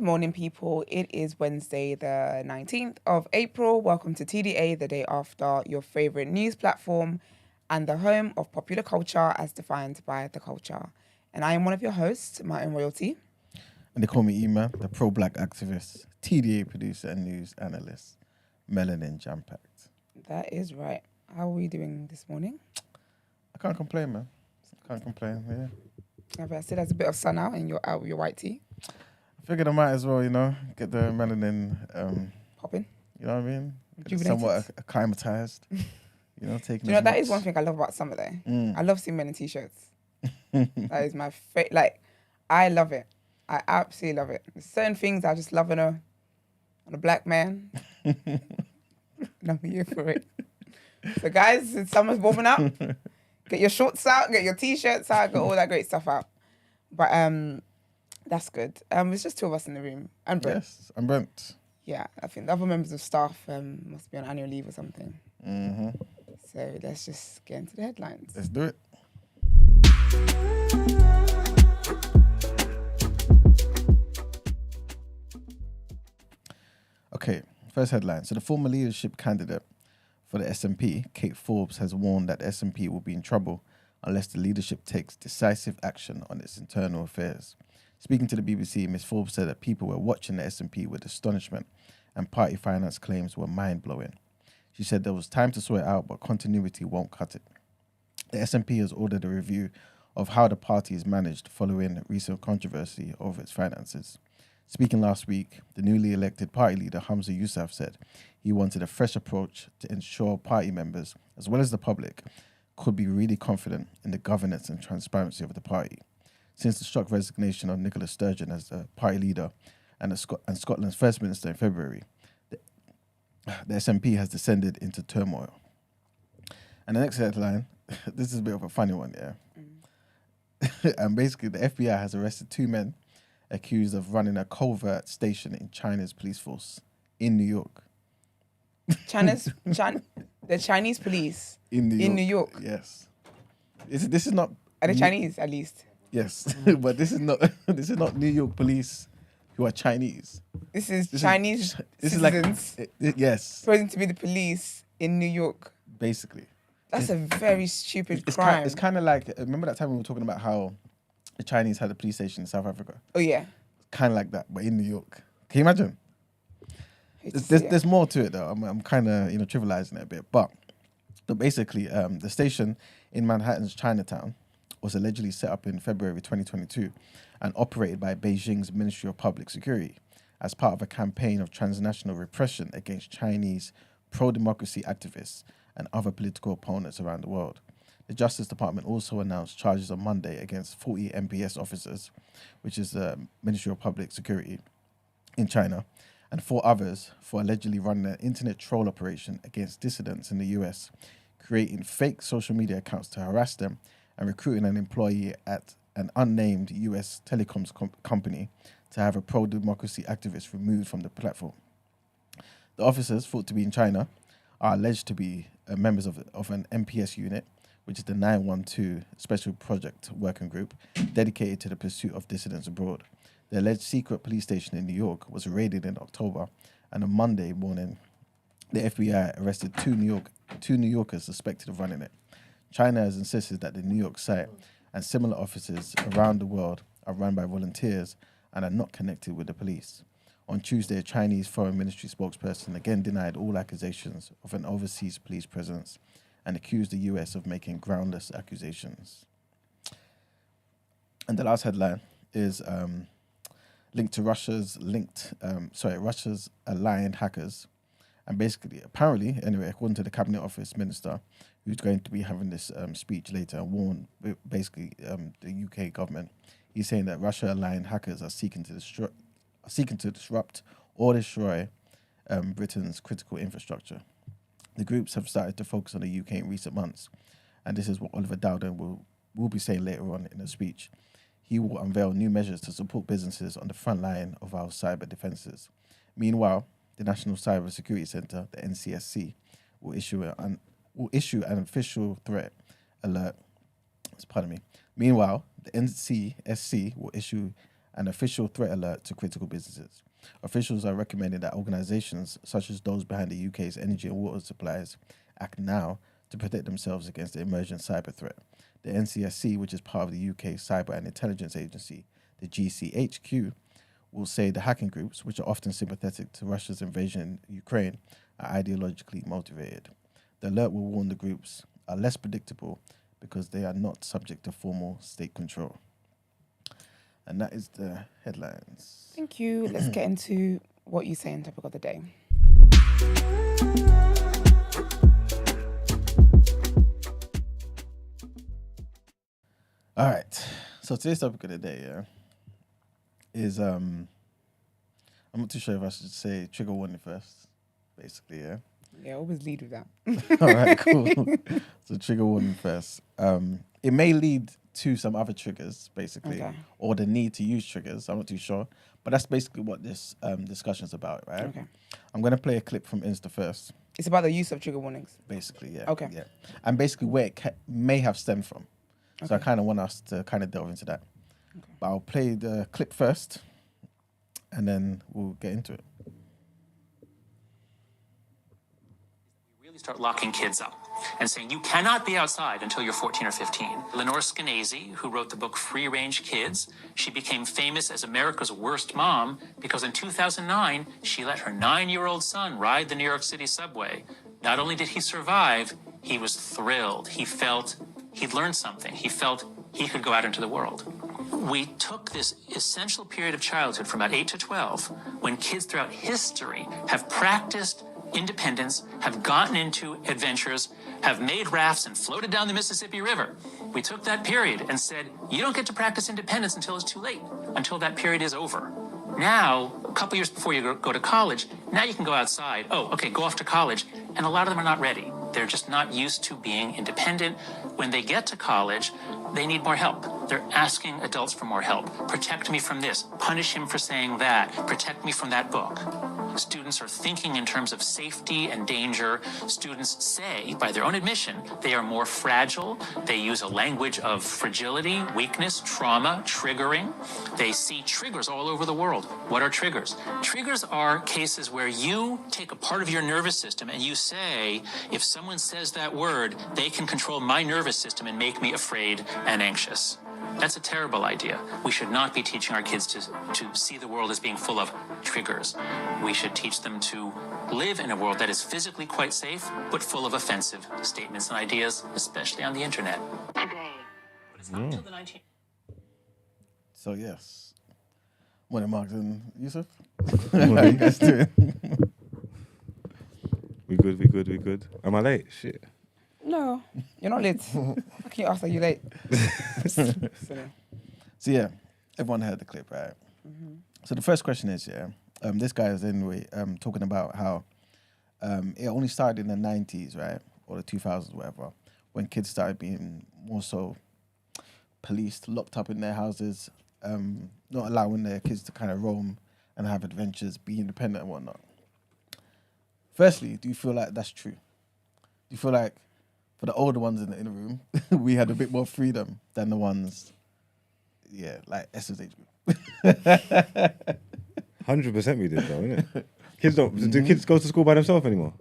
morning, people. It is Wednesday, the 19th of April. Welcome to TDA, the day after, your favorite news platform and the home of popular culture as defined by the culture. And I am one of your hosts, Martin Royalty. And they call me Ema, the pro-black activist, TDA producer and news analyst, melanin jam-packed. That is right. How are we doing this morning? I can't complain, man. Can't complain, yeah. I see there's a bit of sun out and you're out with your white tea. I figured I might as well, get the melanin... Popping. You know what I mean? Rejuvenated. Somewhat acclimatized. Taking... Do you know, that is one thing I love about summer, though. I love seeing men in T-shirts. That is my favorite. Like, I love it. I absolutely love it. There's certain things I just love on a black man. I'm here for it. So guys, since summer's warming up, get your shorts out, get your T-shirts out, get all that great stuff out. But that's good. It's just two of us in the room. And Brent. Yes, I'm Brent. Yeah, I think the other members of staff must be on annual leave or something. Mm-hmm. So let's just get into the headlines. Let's do it. Okay, first headline. So the former leadership candidate for the SNP, Kate Forbes, has warned that the SNP will be in trouble unless the leadership takes decisive action on its internal affairs. Speaking to the BBC, Ms. Forbes said that people were watching the SNP with astonishment and party finance claims were mind-blowing. She said there was time to sort it out, but continuity won't cut it. The SNP has ordered a review of how the party is managed following recent controversy over its finances. Speaking last week, the newly elected party leader, Hamza Yousaf, said he wanted a fresh approach to ensure party members, as well as the public, could be really confident in the governance and transparency of the party. Since the shock resignation of Nicola Sturgeon as the party leader and Scotland's First Minister in February, the SNP has descended into turmoil. And the next headline, this is a bit of a funny one, yeah. And basically, the FBI has arrested two men accused of running a covert station in China's police force in New York. The Chinese police in New York. Yes. This is not... Are they Chinese, at least? Yes, but this is not New York police who are Chinese. This is Chinese citizens. Yes. Supposed to be the police in New York. Basically. That's a very stupid crime. It's kind of like, remember that time we were talking about how the Chinese had a police station in South Africa? Oh, yeah. Kind of like that, but in New York. Can you imagine? There's more to it, though. I'm kind of, trivializing it a bit. But basically, the station in Manhattan's Chinatown was allegedly set up in February 2022 and operated by Beijing's Ministry of Public Security as part of a campaign of transnational repression against Chinese pro-democracy activists and other political opponents around the world. The Justice Department also announced charges on Monday against 40 MPS officers, which is the Ministry of Public Security in China, and 4 others for allegedly running an internet troll operation against dissidents in the US, creating fake social media accounts to harass them and recruiting an employee at an unnamed US telecoms company to have a pro-democracy activist removed from the platform. The officers, thought to be in China, are alleged to be members of an MPS unit, which is the 912 Special Project Working Group, dedicated to the pursuit of dissidents abroad. The alleged secret police station in New York was raided in October, and on Monday morning, the FBI arrested two New Yorkers suspected of running it. China has insisted that the New York site and similar offices around the world are run by volunteers and are not connected with the police. On Tuesday, a Chinese Foreign Ministry spokesperson again denied all accusations of an overseas police presence and accused the US of making groundless accusations. And the last headline is linked to Russia's aligned hackers. And basically, apparently, anyway, according to the Cabinet Office Minister, who's going to be having this speech later and warn basically the UK government, he's saying that Russia-aligned hackers are seeking to disrupt or destroy Britain's critical infrastructure. The groups have started to focus on the UK in recent months, and this is what Oliver Dowden will be saying later on in the speech. He will unveil new measures to support businesses on the front line of our cyber defences. Meanwhile, the National Cyber Security Centre, the NCSC, will issue an official threat alert. Meanwhile, the NCSC will issue an official threat alert to critical businesses. Officials are recommending that organisations such as those behind the UK's energy and water supplies act now to protect themselves against the emerging cyber threat. The NCSC, which is part of the UK Cyber and Intelligence Agency, the GCHQ, will say the hacking groups, which are often sympathetic to Russia's invasion in Ukraine, are ideologically motivated. The alert will warn the groups are less predictable because they are not subject to formal state control. And that is the headlines. Thank you. Let's get into what you say on topic of the day. All right. So today's topic of the day, is I'm not too sure if I should say trigger warning first, basically, yeah. Yeah, always lead with that. All right, cool. So trigger warning first. It may lead to some other triggers, basically, or the need to use triggers. I'm not too sure, but that's basically what this discussion is about, right? Okay. I'm gonna play a clip from Insta first. It's about the use of trigger warnings. Basically, yeah. Okay. Yeah, and basically where it may have stemmed from. So I kind of want us to kind of delve into that. Okay. But I'll play the clip first, and then we'll get into it. Start locking kids up and saying you cannot be outside until you're 14 or 15. Lenore Skenazy, who wrote the book Free Range Kids, she became famous as America's worst mom because in 2009, she let her 9-year-old son ride the New York City subway. Not only did he survive, he was thrilled. He felt he'd learned something. He felt he could go out into the world. We took this essential period of childhood from about 8 to 12, when kids throughout history have practiced independence, have gotten into adventures, have made rafts and floated down the Mississippi River. We took that period and said, you don't get to practice independence until it's too late, until that period is over. Now, a couple years before you go to college, now you can go outside. Oh, okay, go off to college. And a lot of them are not ready. They're just not used to being independent. When they get to college, they need more help. They're asking adults for more help. Protect me from this. Punish him for saying that. Protect me from that book. Students are thinking in terms of safety and danger. Students say, by their own admission, they are more fragile. They use a language of fragility, weakness, trauma, triggering. They see triggers all over the world. What are triggers? Triggers are cases where you take a part of your nervous system and you say, if someone says that word, they can control my nervous system and make me afraid and anxious. That's a terrible idea. We should not be teaching our kids to see the world as being full of triggers. We should teach them to live in a world that is physically quite safe, but full of offensive statements and ideas, especially on the internet. But it's not until the 19th. So yes. Morning, Mark and Yusuf. How you guys doing? We good. Am I late? Shit. No, you're not late. How can you ask that you late? So yeah, everyone heard the clip, right? Mm-hmm. So the first question is, this guy is anyway talking about how it only started in the 90s, right? Or the 2000s, whatever, when kids started being more so policed, locked up in their houses, not allowing their kids to kind of roam and have adventures, be independent and whatnot. Firstly, do you feel like that's true? Do you feel like for the older ones in the room, we had a bit more freedom than the ones, like Esther's age group? 100% we did though, innit? Kids don't. Do kids go to school by themselves anymore?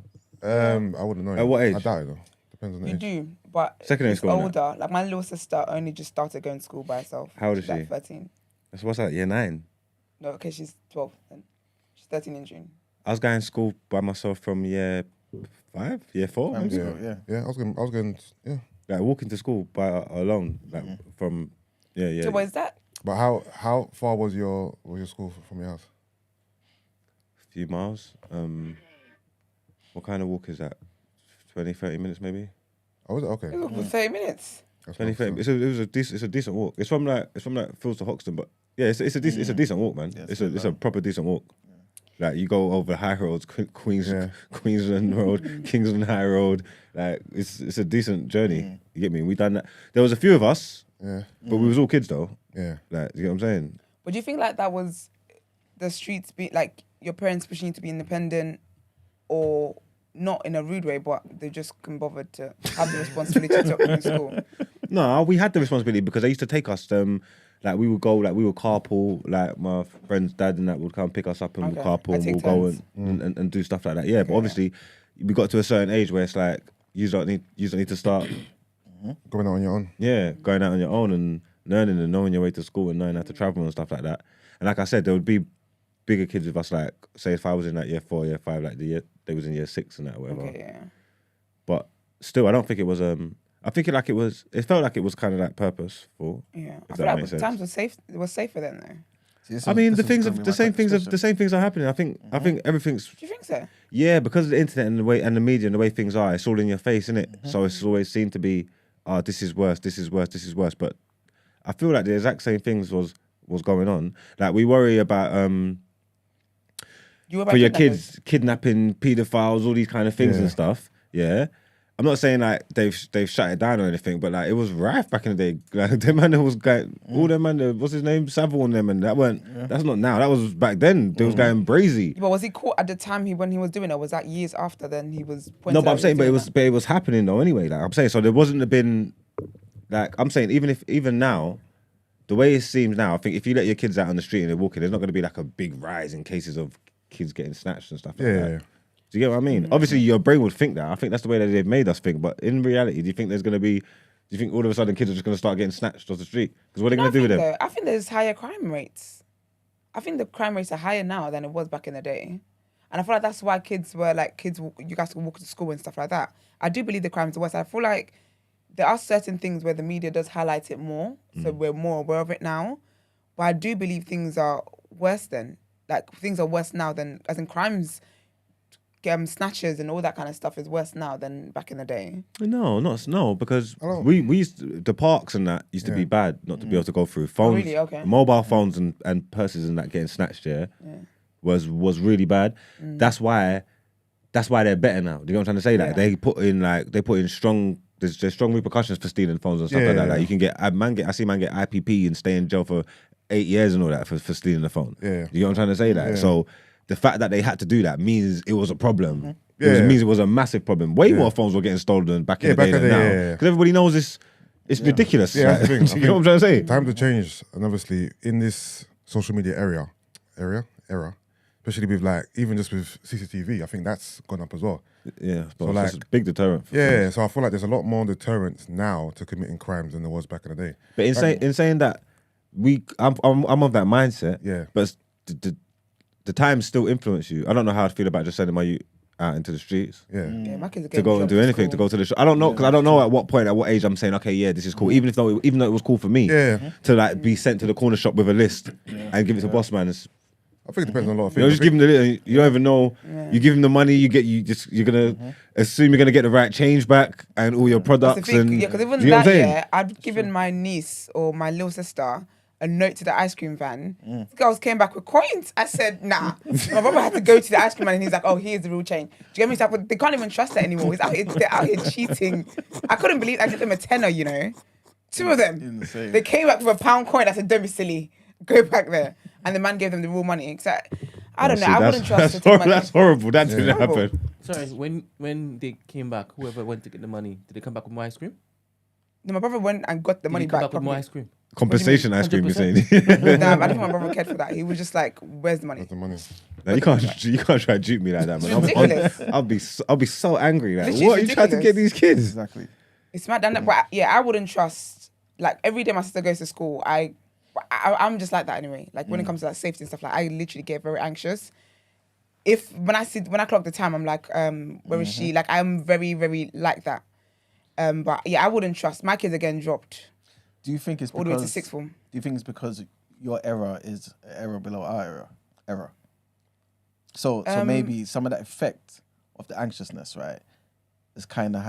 I wouldn't know. At what age? I doubt it though. Depends on the You age. do, but Secondary it's school now. older. Like my little sister only just started going to school by herself. How old is She's like she? 13. That's what's that? Year 9. No, okay, she's 12 then. She's 13 in June. I was going to school by myself from year 5, year 4. Primary maybe? school, Yeah, I was going. Yeah. Like walking to school by alone, like from So what is that? But how far was your school from your house? a few miles. What kind of walk is that? 20, 30 minutes maybe. Oh, was it? Okay. It was 30 minutes. That's 20, not 30. so- It's a decent walk. It's from Fields to Hoxton, but yeah, it's a decent walk, man. Yeah, It's a proper decent walk. Like you go over the high roads, Queensland Road, Kingsland High Road. Like it's a decent journey. You get me? We done that. There was a few of us, Yeah. but we was all kids though. Yeah. Like you get what I'm saying? But do you think like that was the streets be like your parents pushing you to be independent, or not in a rude way, but they just couldn't bother to have the responsibility to in school? No, we had the responsibility because they used to take us like we would carpool. Like my friend's dad and that would come pick us up and we'd carpool and we'll go and do stuff like that. Yeah, but obviously we got to a certain age where it's like you don't need to start going out on your own. Yeah, going out on your own and learning and knowing your way to school and knowing how to travel and stuff like that. And like I said, there would be bigger kids with us. Like say if I was in like year 4, year 5, like they was in year 6 and that or whatever. Okay, yeah. But still, I don't think it was. I think it felt like it was kind of like purposeful. Yeah, I feel like times were safe. It was safer then though. I mean, the same things are happening. I think everything's. Do you think so? Yeah, because of the internet and the way and the media and the way things are, it's all in your face, isn't it? So it's always seemed to be, this is worse, this is worse, this is worse. But I feel like the exact same things was going on. Like we worry about for your kids kidnapping, paedophiles, all these kind of things and stuff. Yeah. I'm not saying like they've shut it down or anything, but like it was rife back in the day. Like them man was going, all them man, what's his name, Savile and them, and that weren't. That's not now. That was back then. They was going brazy. But was he caught at the time when he was doing it? Was that years after? Then he was. No, but I'm saying, but it was happening though. Anyway, like I'm saying, so there wasn't have been, like I'm saying, even now, the way it seems now, I think if you let your kids out on the street and they're walking, there's not going to be like a big rise in cases of kids getting snatched and stuff like that. Yeah. Do you get what I mean? Obviously, your brain would think that. I think that's the way that they've made us think. But in reality, do you think all of a sudden kids are just going to start getting snatched off the street? Because what are they going to do with them? I think there's higher crime rates. I think the crime rates are higher now than it was back in the day. And I feel like that's why you guys can walk to school and stuff like that. I do believe the crimes are worse. I feel like there are certain things where the media does highlight it more. So we're more aware of it now. But I do believe things are worse then. Like, things are worse now than, as in crimes... snatches and all that kind of stuff is worse now than back in the day. No, because we used to, the parks and that used to be bad not to be able to go through. Phones, really? Okay. Mobile phones and purses and that getting snatched was really bad. That's why they're better now. Do you know what I'm trying to say? Like they put in strong. There's strong repercussions for stealing phones and stuff like that. Like you can I see man get IPP and stay in jail for 8 years and all that for stealing the phone. Yeah. You know what I'm trying to say? Like so. The fact that they had to do that means it was a problem. It means it was a massive problem. Way more phones were getting stolen back in the day than now. Because everybody knows it's ridiculous. Yeah, that's the thing. You know what I'm trying to say? Time to change, and obviously in this social media era, especially with like even just with CCTV, I think that's gone up as well. Yeah, so like, it's a big deterrent. So I feel like there's a lot more deterrents now to committing crimes than there was back in the day. But in saying that, I'm of that mindset. Yeah, but the times still influence you. I don't know how I'd feel about just sending my youth out into the streets. My kids are to go and do anything, to go to the show. I don't know, because I don't know at what age I'm saying, okay, yeah, this is cool. Even though it was cool for me to like be sent to the corner shop with a list and give it to boss man. I think it depends on a lot of things. You know, just give him you don't even know. You give him the money, you're gonna assume you're gonna get the right change back and all your products. Because even that year, I'd given my niece or my little sister a note to the ice cream van. The girls came back with coins. I said, nah. My brother had to go to the ice cream van and he's like, oh, here's the real change. Do you get me? They can't even trust it anymore. They're out here cheating. I couldn't believe I gave them a tenner, you know. 2 of them. Insane. They came back with a £1 coin. I said, don't be silly. Go back there. And the man gave them the real money. I don't know. I wouldn't trust that's horrible. That didn't happen. Sorry, when they came back, whoever went to get the money, did they come back with more ice cream? No, my brother went and got the money back. With more ice cream? Compensation ice cream, you're saying? Nah, I don't think my brother cared for that. He was just like, "Where's the money?" Where's the money? No, you can't try to dupe me like that, man. Ridiculous. I'll be so angry. Like, Literally what are you trying to get these kids? Exactly. It's mad. But yeah, I wouldn't trust. Like every day my sister goes to school, I'm just like that anyway. Like when it comes to like safety and stuff, like I literally get very anxious. When I clock the time, I'm like, where is she? Like I'm very, very like that. But yeah, I wouldn't trust. My kids are getting dropped. Do you think it's all the way to sixth form? Do you think it's because your era is an era below our era? So maybe some of that effect of the anxiousness, right, it's kind of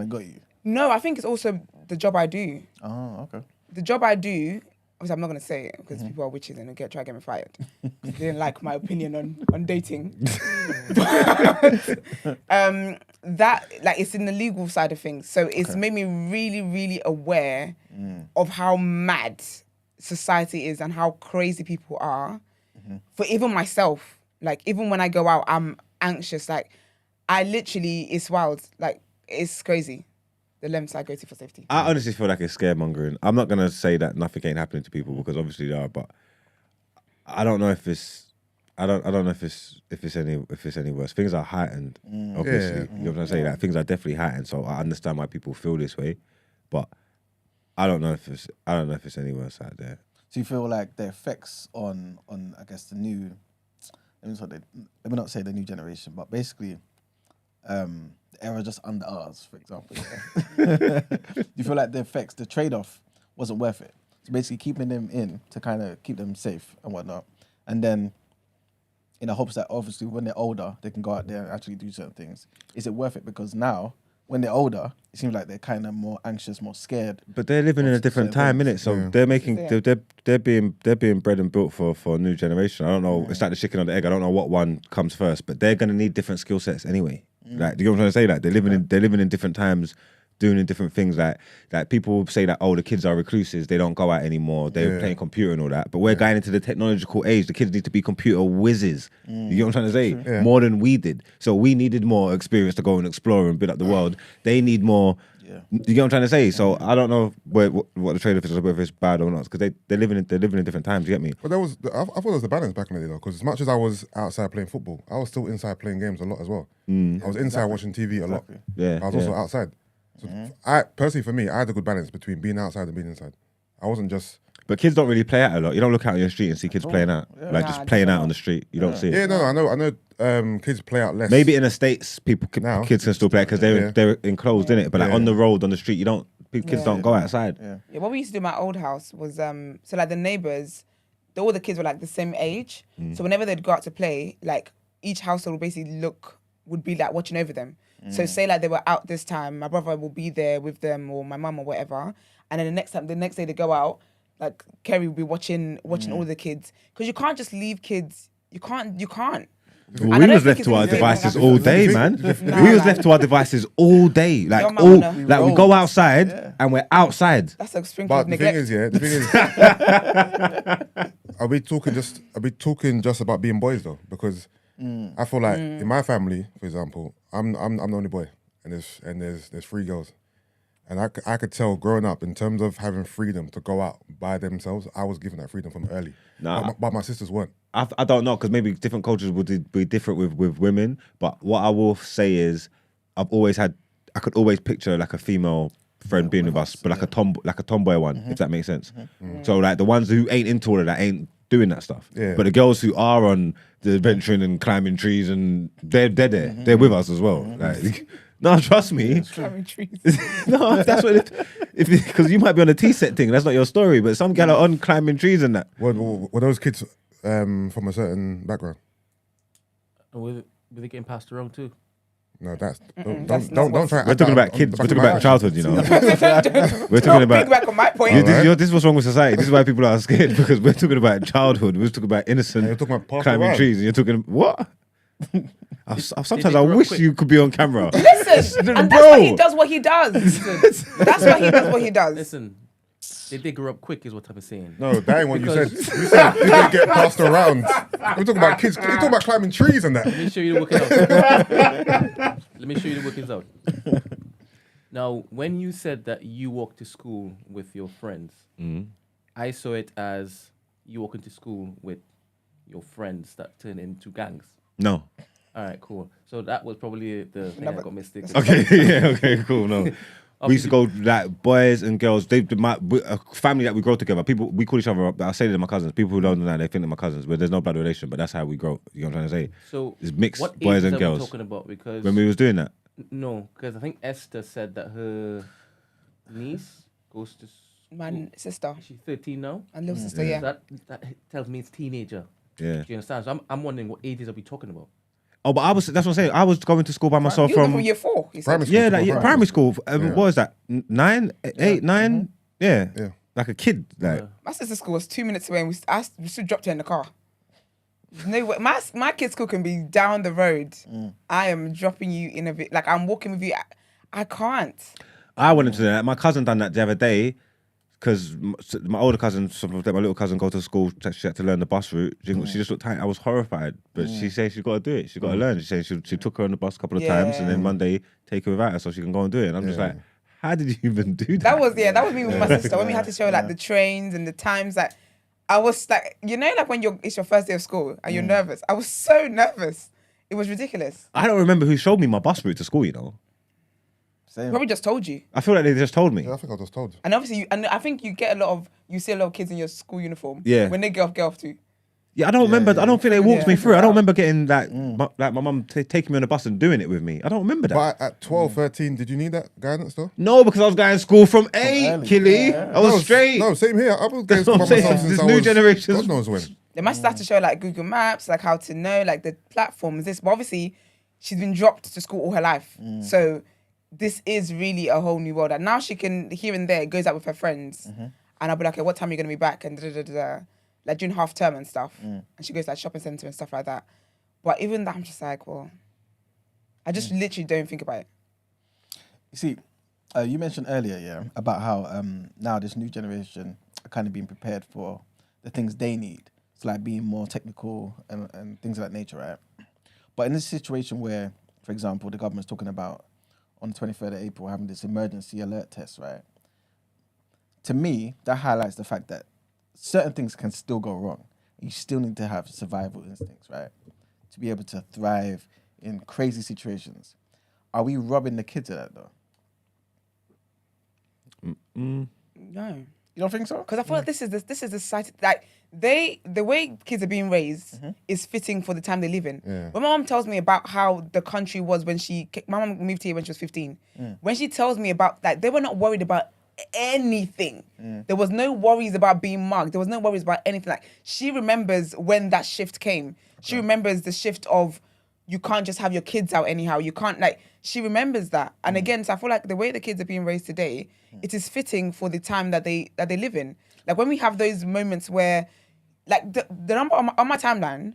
got you. No, I think it's also the job I do. Oh, okay. The job I do. Obviously, I'm not gonna say it because people are witches and they'll try to get me fired. They didn't like my opinion on dating. That it's in the legal side of things, so it's made me really, really aware of how mad society is and how crazy people are. For even myself, like even when I go out, I'm anxious. Like I literally, it's wild. Like it's crazy. the lengths I go to for safety. I honestly feel like it's scaremongering. I'm not gonna say that nothing ain't happening to people because obviously there are, but I don't know if it's. I don't know if it's any worse. Things are heightened, obviously. You know what I'm saying? Like, things are definitely heightened. So I understand why people feel this way, but I don't know if it's any worse out there. Do you feel like the effects on I guess the new, let me not say the new generation, but basically, the era just under ours, for example. Yeah? Do you feel like the effects, the trade-off wasn't worth it? So basically keeping them in to kind of keep them safe and whatnot, and then in the hopes that obviously when they're older, they can go out there and actually do certain things. Is it worth it? Because now, when they're older, it seems like they're kind of more anxious, more scared. But they're living in a different time, innit? So they're making, they're being bred and built for a new generation. I don't know. It's like the chicken or the egg. I don't know what one comes first, but they're gonna need different skill sets anyway. Like, do you know what I'm trying to say? Like, they're living in different times, doing different things. Like people say that, oh, the kids are recluses, they don't go out anymore, they're playing computer and all that. But we're going into the technological age. The kids need to be computer whizzes. You know what I'm trying to say? More than we did. So we needed more experience to go and explore and build up the world. They need more. You get what I'm trying to say? So I don't know what the trade-off is, whether it's bad or not, because they're living in different times. You get me? But I thought there was a balance back in the day though, because as much as I was outside playing football, I was still inside playing games a lot as well. I was inside watching TV a lot. Yeah, I was also outside. So I personally, for me, I had a good balance between being outside and being inside. I wasn't just. But kids don't really play out a lot. You don't look out on your street and see kids playing out, just playing out on the street. You don't see it. Yeah, no, I know. Kids play out less. Maybe in the States, kids can still play because they're enclosed, innit? But like on the road, on the street, kids don't go outside. Yeah, what we used to do in my old house was so like the neighbors, all the kids were like the same age. So whenever they'd go out to play, like each household would basically would be like watching over them. So say like they were out this time, my brother will be there with them or my mum or whatever, and then the next day they go out, like Kerry will be watching all the kids, because you can't just leave kids. You can't. Well, we was left to our devices all day, man. We was left to our devices all day. Like we go outside and we're outside. That's a sprinkle of neglect. The thing is, are we talking just about being boys though? Because I feel like in my family, for example, I'm the only boy, and there's 3 girls, and I could tell growing up in terms of having freedom to go out by themselves, I was given that freedom from early. But my sisters weren't. I don't know, because maybe different cultures would be different with women. But what I will say is, I could always picture like a female friend being with us, but like a tomboy one, if that makes sense. So like the ones who ain't into all of that ain't doing that stuff. But the girls who are on the adventuring and climbing trees, and they're there, they're with us as well. Like, no, trust me. Climbing trees. No, that's what because you might be on a tea set thing. That's not your story, but some gal are on climbing trees and that. Were those kids from a certain background? Were they getting passed around too? No, don't try. We're talking about kids. We're talking about childhood, you know. We're talking about. Back on my point. This is what's wrong with society. This is why people are scared, because we're talking about childhood. We're talking about innocent. You're talking about climbing trees, and you're talking what? Sometimes I wish you could be on camera. Listen, and that's why he does what he does. That's why he does what he does. Listen, they grow up quick, is what I'm saying. No, that ain't what you said. You said you didn't get passed around. We're talking about kids. You're talking about climbing trees and that. Let me show you the workings out. Let me show you the workings out. Now, when you said that you walk to school with your friends, I saw it as you walking to school with your friends that turn into gangs. No. All right, cool. So that was probably the thing I got mistaken. Okay, yeah, okay, cool. No. We used to go like boys and girls. A family that we grow together. People, we call each other. I say they're my cousins. People who don't know that, they think they're my cousins, but there's no blood relation. But that's how we grow. You know what I'm trying to say? So it's mixed what boys and are girls. We talking about? Because when we was doing that. No, because I think Esther said that her niece goes to school. My sister. She's 13 now. And little sister, yeah. That tells me it's teenager. Yeah. Do you understand? So I'm wondering what ages are we talking about? Oh, but that's what I'm saying. I was going to school by myself from year 4. Primary school. What was that? 9, 8, 9? Yeah. Like a kid. Like my sister's school was 2 minutes away, and we still dropped her in the car. No way. My kid's school can be down the road. I am dropping you in a bit. Like, I'm walking with you. I can't. I went into that. My cousin done that the other day. Because my older cousin, my little cousin, go to school. She had to learn the bus route. She just looked tight. I was horrified, but she said she got to do it. She got to learn. She said she took her on the bus a couple of times, and then Monday take her without her so she can go and do it. And I'm just like, How did you even do that? That was me with my sister when we had to show like the trains and the times that I was like, you know, like when it's your first day of school and you're nervous. I was so nervous. It was ridiculous. I don't remember who showed me my bus route to school, you know. Same. Probably just told you. I feel like they just told me. Yeah, I think I was told. And obviously, and I think you see a lot of kids in your school uniform. Yeah. When they get off too. Yeah, I don't remember. I don't think they walked me through. I don't remember getting like my mum taking me on the bus and doing it with me. I don't remember that. But at 12, 13, did you need that guidance though? No, because I was going to school from 8, early. Killy. Yeah. I was straight. No, same here. I was going That's what by I'm saying. myself since This I new was, generation. God knows when. They might start to show like Google Maps, like how to know like the platforms. But obviously, she's been dropped to school all her life. So this is really a whole new world. And now she can, here and there, goes out with her friends. And I'll be like, okay, what time are you going to be back? And like during half term and stuff. And she goes like shopping centre and stuff like that. But even that, I'm just like, well, I just literally don't think about it. You see, you mentioned earlier, about how now this new generation are kind of being prepared for the things they need. It's like being more technical and things of that nature, right? But in this situation where, for example, the government's talking about on the 23rd of April having this emergency alert test, right? To me, that highlights the fact that certain things can still go wrong. You still need to have survival instincts, right? To be able to thrive in crazy situations. Are we robbing the kids of that, though? No. You don't think so? Because I feel like this is the society, like the way kids are being raised is fitting for the time they live in. Yeah. When my mom tells me about how the country was when my mom moved here when she was 15. When she tells me about that, they were not worried about anything. There was no worries about being mugged. There was no worries about anything. Like she remembers when that shift came. She remembers the shift of you can't just have your kids out anyhow. You can't she remembers that. And again, so I feel like the way the kids are being raised today, it is fitting for the time that they live in. Like when we have those moments where like the number on my timeline,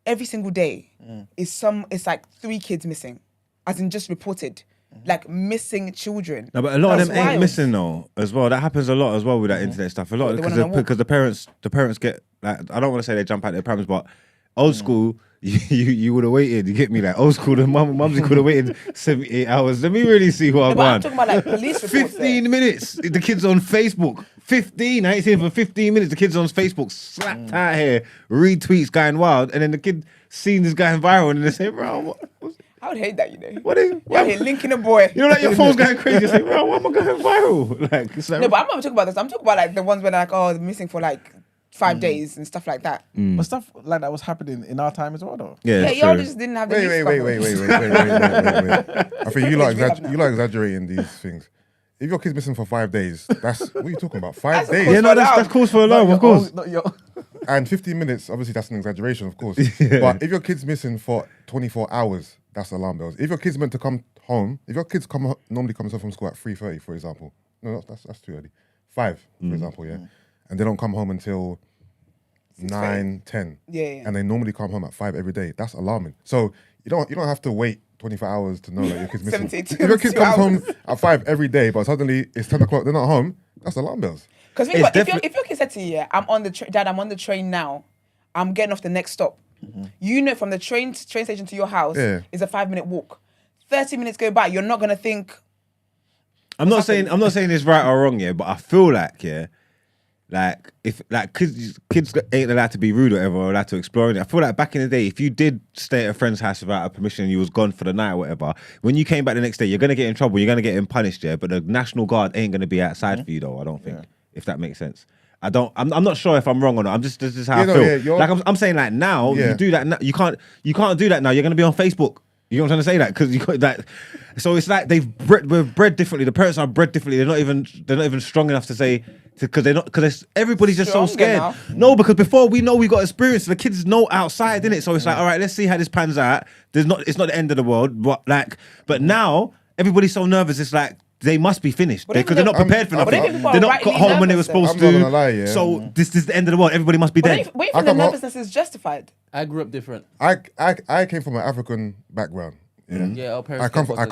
every single day it's like 3 kids missing. As in just reported. Like missing children. No, but a lot of them ain't wild. missing though as well. That happens a lot as well with that internet stuff. A lot They wanna know because the parents get like, I don't want to say they jump out their prams, but old school you would have waited. You get me? Like old school, the mumsy could have waited 78 hours. Let me really see what No, I'm but I'm going. talking about like police reports. 15 minutes. The kids on Facebook. 15. I ain't seen for 15 minutes. The kids on Facebook slapped out here, retweets going wild, and then the kid seen this guy viral, and they say, "Bro, what's I would hate that, you know. what is? You're here linking a boy. You know, like your phone's going crazy. You say, bro, why am I going viral? Like, it's like, No, but I'm not talking about this. I'm talking about like the ones where they're like, oh, they're missing for like 5 days and stuff like that. But stuff like that was happening in our time as well, though. yeah, Yeah, it's y'all true. just didn't have the Wait. I think you like exaggerating these things. If your kid's missing for 5 days, what are you talking about? 5 days? Yeah, no, that's cause for alarm, of course. And 15 minutes, obviously that's an exaggeration, of course. But if your kid's missing for 24 hours, that's alarm bells. If your kid's meant to come home, if your kids normally comes home from school at 3:30, for example. No, that's too early. 5, for example, yeah. And they don't come home until 9, 10. Yeah. And they normally come home at 5 every day. That's alarming. So you don't have to wait 24 hours to know that your kid's missing. 72 If your kid comes hours. home at 5 every day, but suddenly it's 10 o'clock, they're not home, that's alarm bells. Because It's if your kid said to you, yeah, I'm on the Dad, I'm on the train now. I'm getting off the next stop. You know, from the train station to your house is a 5-minute walk. 30 minutes go by, you're not gonna think. I'm not saying it's right or wrong, yeah, but I feel like, yeah, like if like kids ain't allowed to be rude or whatever, or allowed to explore it. I feel like back in the day, if you did stay at a friend's house without a permission and you was gone for the night or whatever, when you came back the next day, you're gonna get in trouble, you're gonna get punished, yeah. But the National Guard ain't gonna be outside for you though, I don't think. If that makes sense. I'm not sure if I'm wrong or not. This is how I feel. Like I'm saying, like now you do that. Now, you can't do that now. You're gonna be on Facebook. You know what I'm trying to say? That because you got that. So it's like we're bred differently. The parents are bred differently. They're not even strong enough to say because everybody's just so scared. Enough. No, because before we know we got experience. The kids know outside, innit? So it's like, all right, let's see how this pans out. It's not the end of the world. But now everybody's so nervous. It's like. They must be finished because they're not prepared for nothing. They're not got home when they were supposed to. I'm not gonna lie, yeah. So this is the end of the world. Everybody must be dead. What do you think the nervousness is justified? I grew up different. I came from an African background. Yeah, Yeah, our parents. I come from an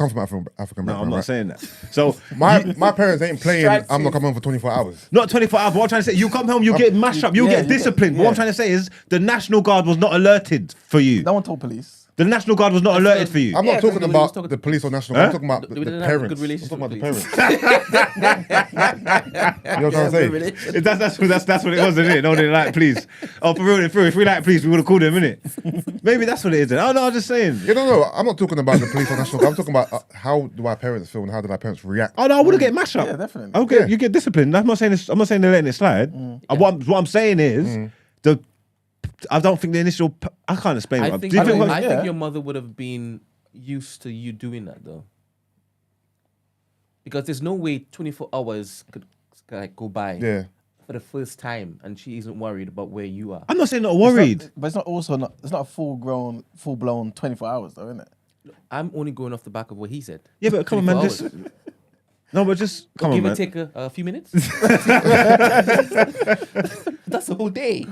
African No, background. I'm not right? saying that. So My parents ain't playing. Strike I'm not two. coming home for 24 hours. not 24 hours. But what I'm trying to say, you come home, you get mashed up, you get disciplined. But what I'm trying to say is the National Guard was not alerted for you. No one told police. The National Guard was not alerted for you. I'm not Yeah, talking because about talking- the police or national. I'm talking about We the didn't have a good parents. I'm talking relationship about the with parents. You know what I'm saying? That's what it was, isn't it? No, they like, please. Oh, for real, if we like, please, we would have called him, innit? Maybe that's what it is. Oh no, I'm just saying. You no. I'm not talking about the police or national. I'm talking about how do our parents feel and how do our parents react. Oh no, I wouldn't get mashed up. Yeah, definitely. I would get, you get disciplined. I'm not saying this. I'm not saying they're letting it slide. What I'm saying is I don't think the initial. I can't explain. I it. think, Do you think? I Yeah. think your mother would have been used to you doing that though, because there's no way 24 hours could like go by Yeah. for the first time and she isn't worried about where you are. I'm not saying not worried. But it's not a full blown 24 hours though, isn't it? I'm only going off the back of what he said. Yeah, but come on, man. 24 Just hours. no, but just come on, Give man. or take a few minutes. That's the whole day.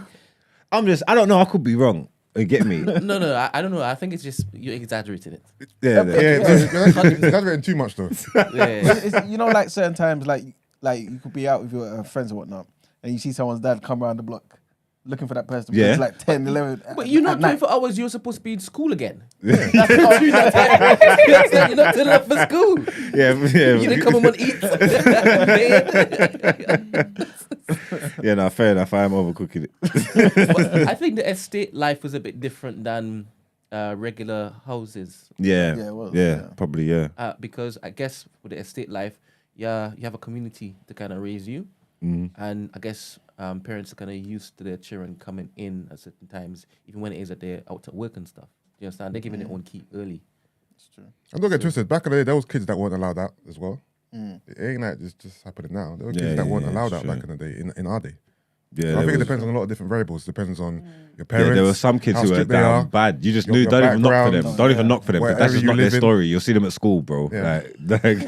I don't know. I could be wrong. You get me? No, I don't know. I think it's just you exaggerated it. Yeah. That's written too much though. Yeah. You know, like certain times, like you could be out with your friends or whatnot, and you see someone's dad come around the block looking for that person. Yeah. It's like 10, 11. But you're not at night. 24 hours. You're supposed to be in school again. That's not true. You're not turning up for school. Yeah. You didn't come home and eat. Yeah, no, fair enough. I am overcooking it. But I think the estate life was a bit different than regular houses. Yeah. Yeah, it was, yeah, yeah. probably, yeah. Because I guess with the estate life, yeah, you have a community to kind of raise you. And I guess parents are kind of used to their children coming in at certain times, even when it is that they're out at work and stuff. Do you understand? They're giving their own key early. It's true. And don't get twisted. Back in the day, there was kids that weren't allowed out as well. It ain't like it's just happening now. There were kids that weren't allowed out back in the day, in our day. Yeah, So I think it depends on a lot of different variables. Depends on your Yeah, parents. there were some kids how who were strict they are. down bad. You just your- knew. your Don't even knock for background, them. Don't even knock for them. 'Cause wherever that's just you not their live in. story. You'll see them at school, bro. Yeah. Like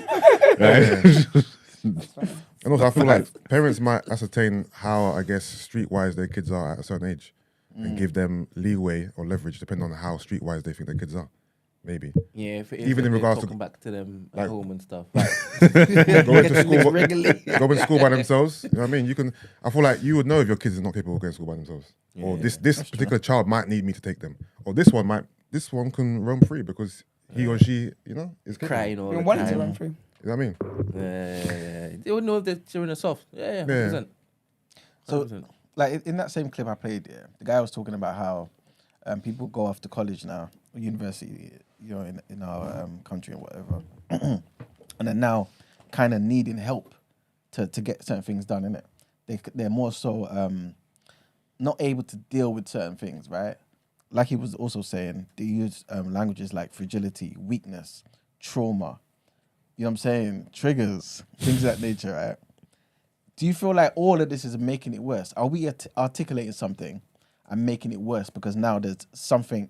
And also, I feel like parents might ascertain how, I guess, streetwise their kids are at a certain age and give them leeway or leverage depending on how streetwise they think their kids are. Maybe. Yeah, if Even in they're regards to- talking back to them like- at home and stuff. Going to school, regularly. going to school by themselves. You know what I mean? You can. I feel like you would know if your kids are not capable of going to school by themselves, or this particular child might need me to take them, or this one can roam free because he or she, is capable. Crying all You the wanted to time. run through. You know what I mean? They would know if their children are soft. Yeah. 100%. So, 100%. like in that same clip I played, the guy was talking about how people go off to college now, or university, in our country or whatever, and then now kind of needing help to get certain things done, innit? They're more so not able to deal with certain things, right? Like he was also saying, they use languages like fragility, weakness, trauma, you know what I'm saying? Triggers, things of that nature, right? Do you feel like all of this is making it worse? Are we articulating something and making it worse because now there's something,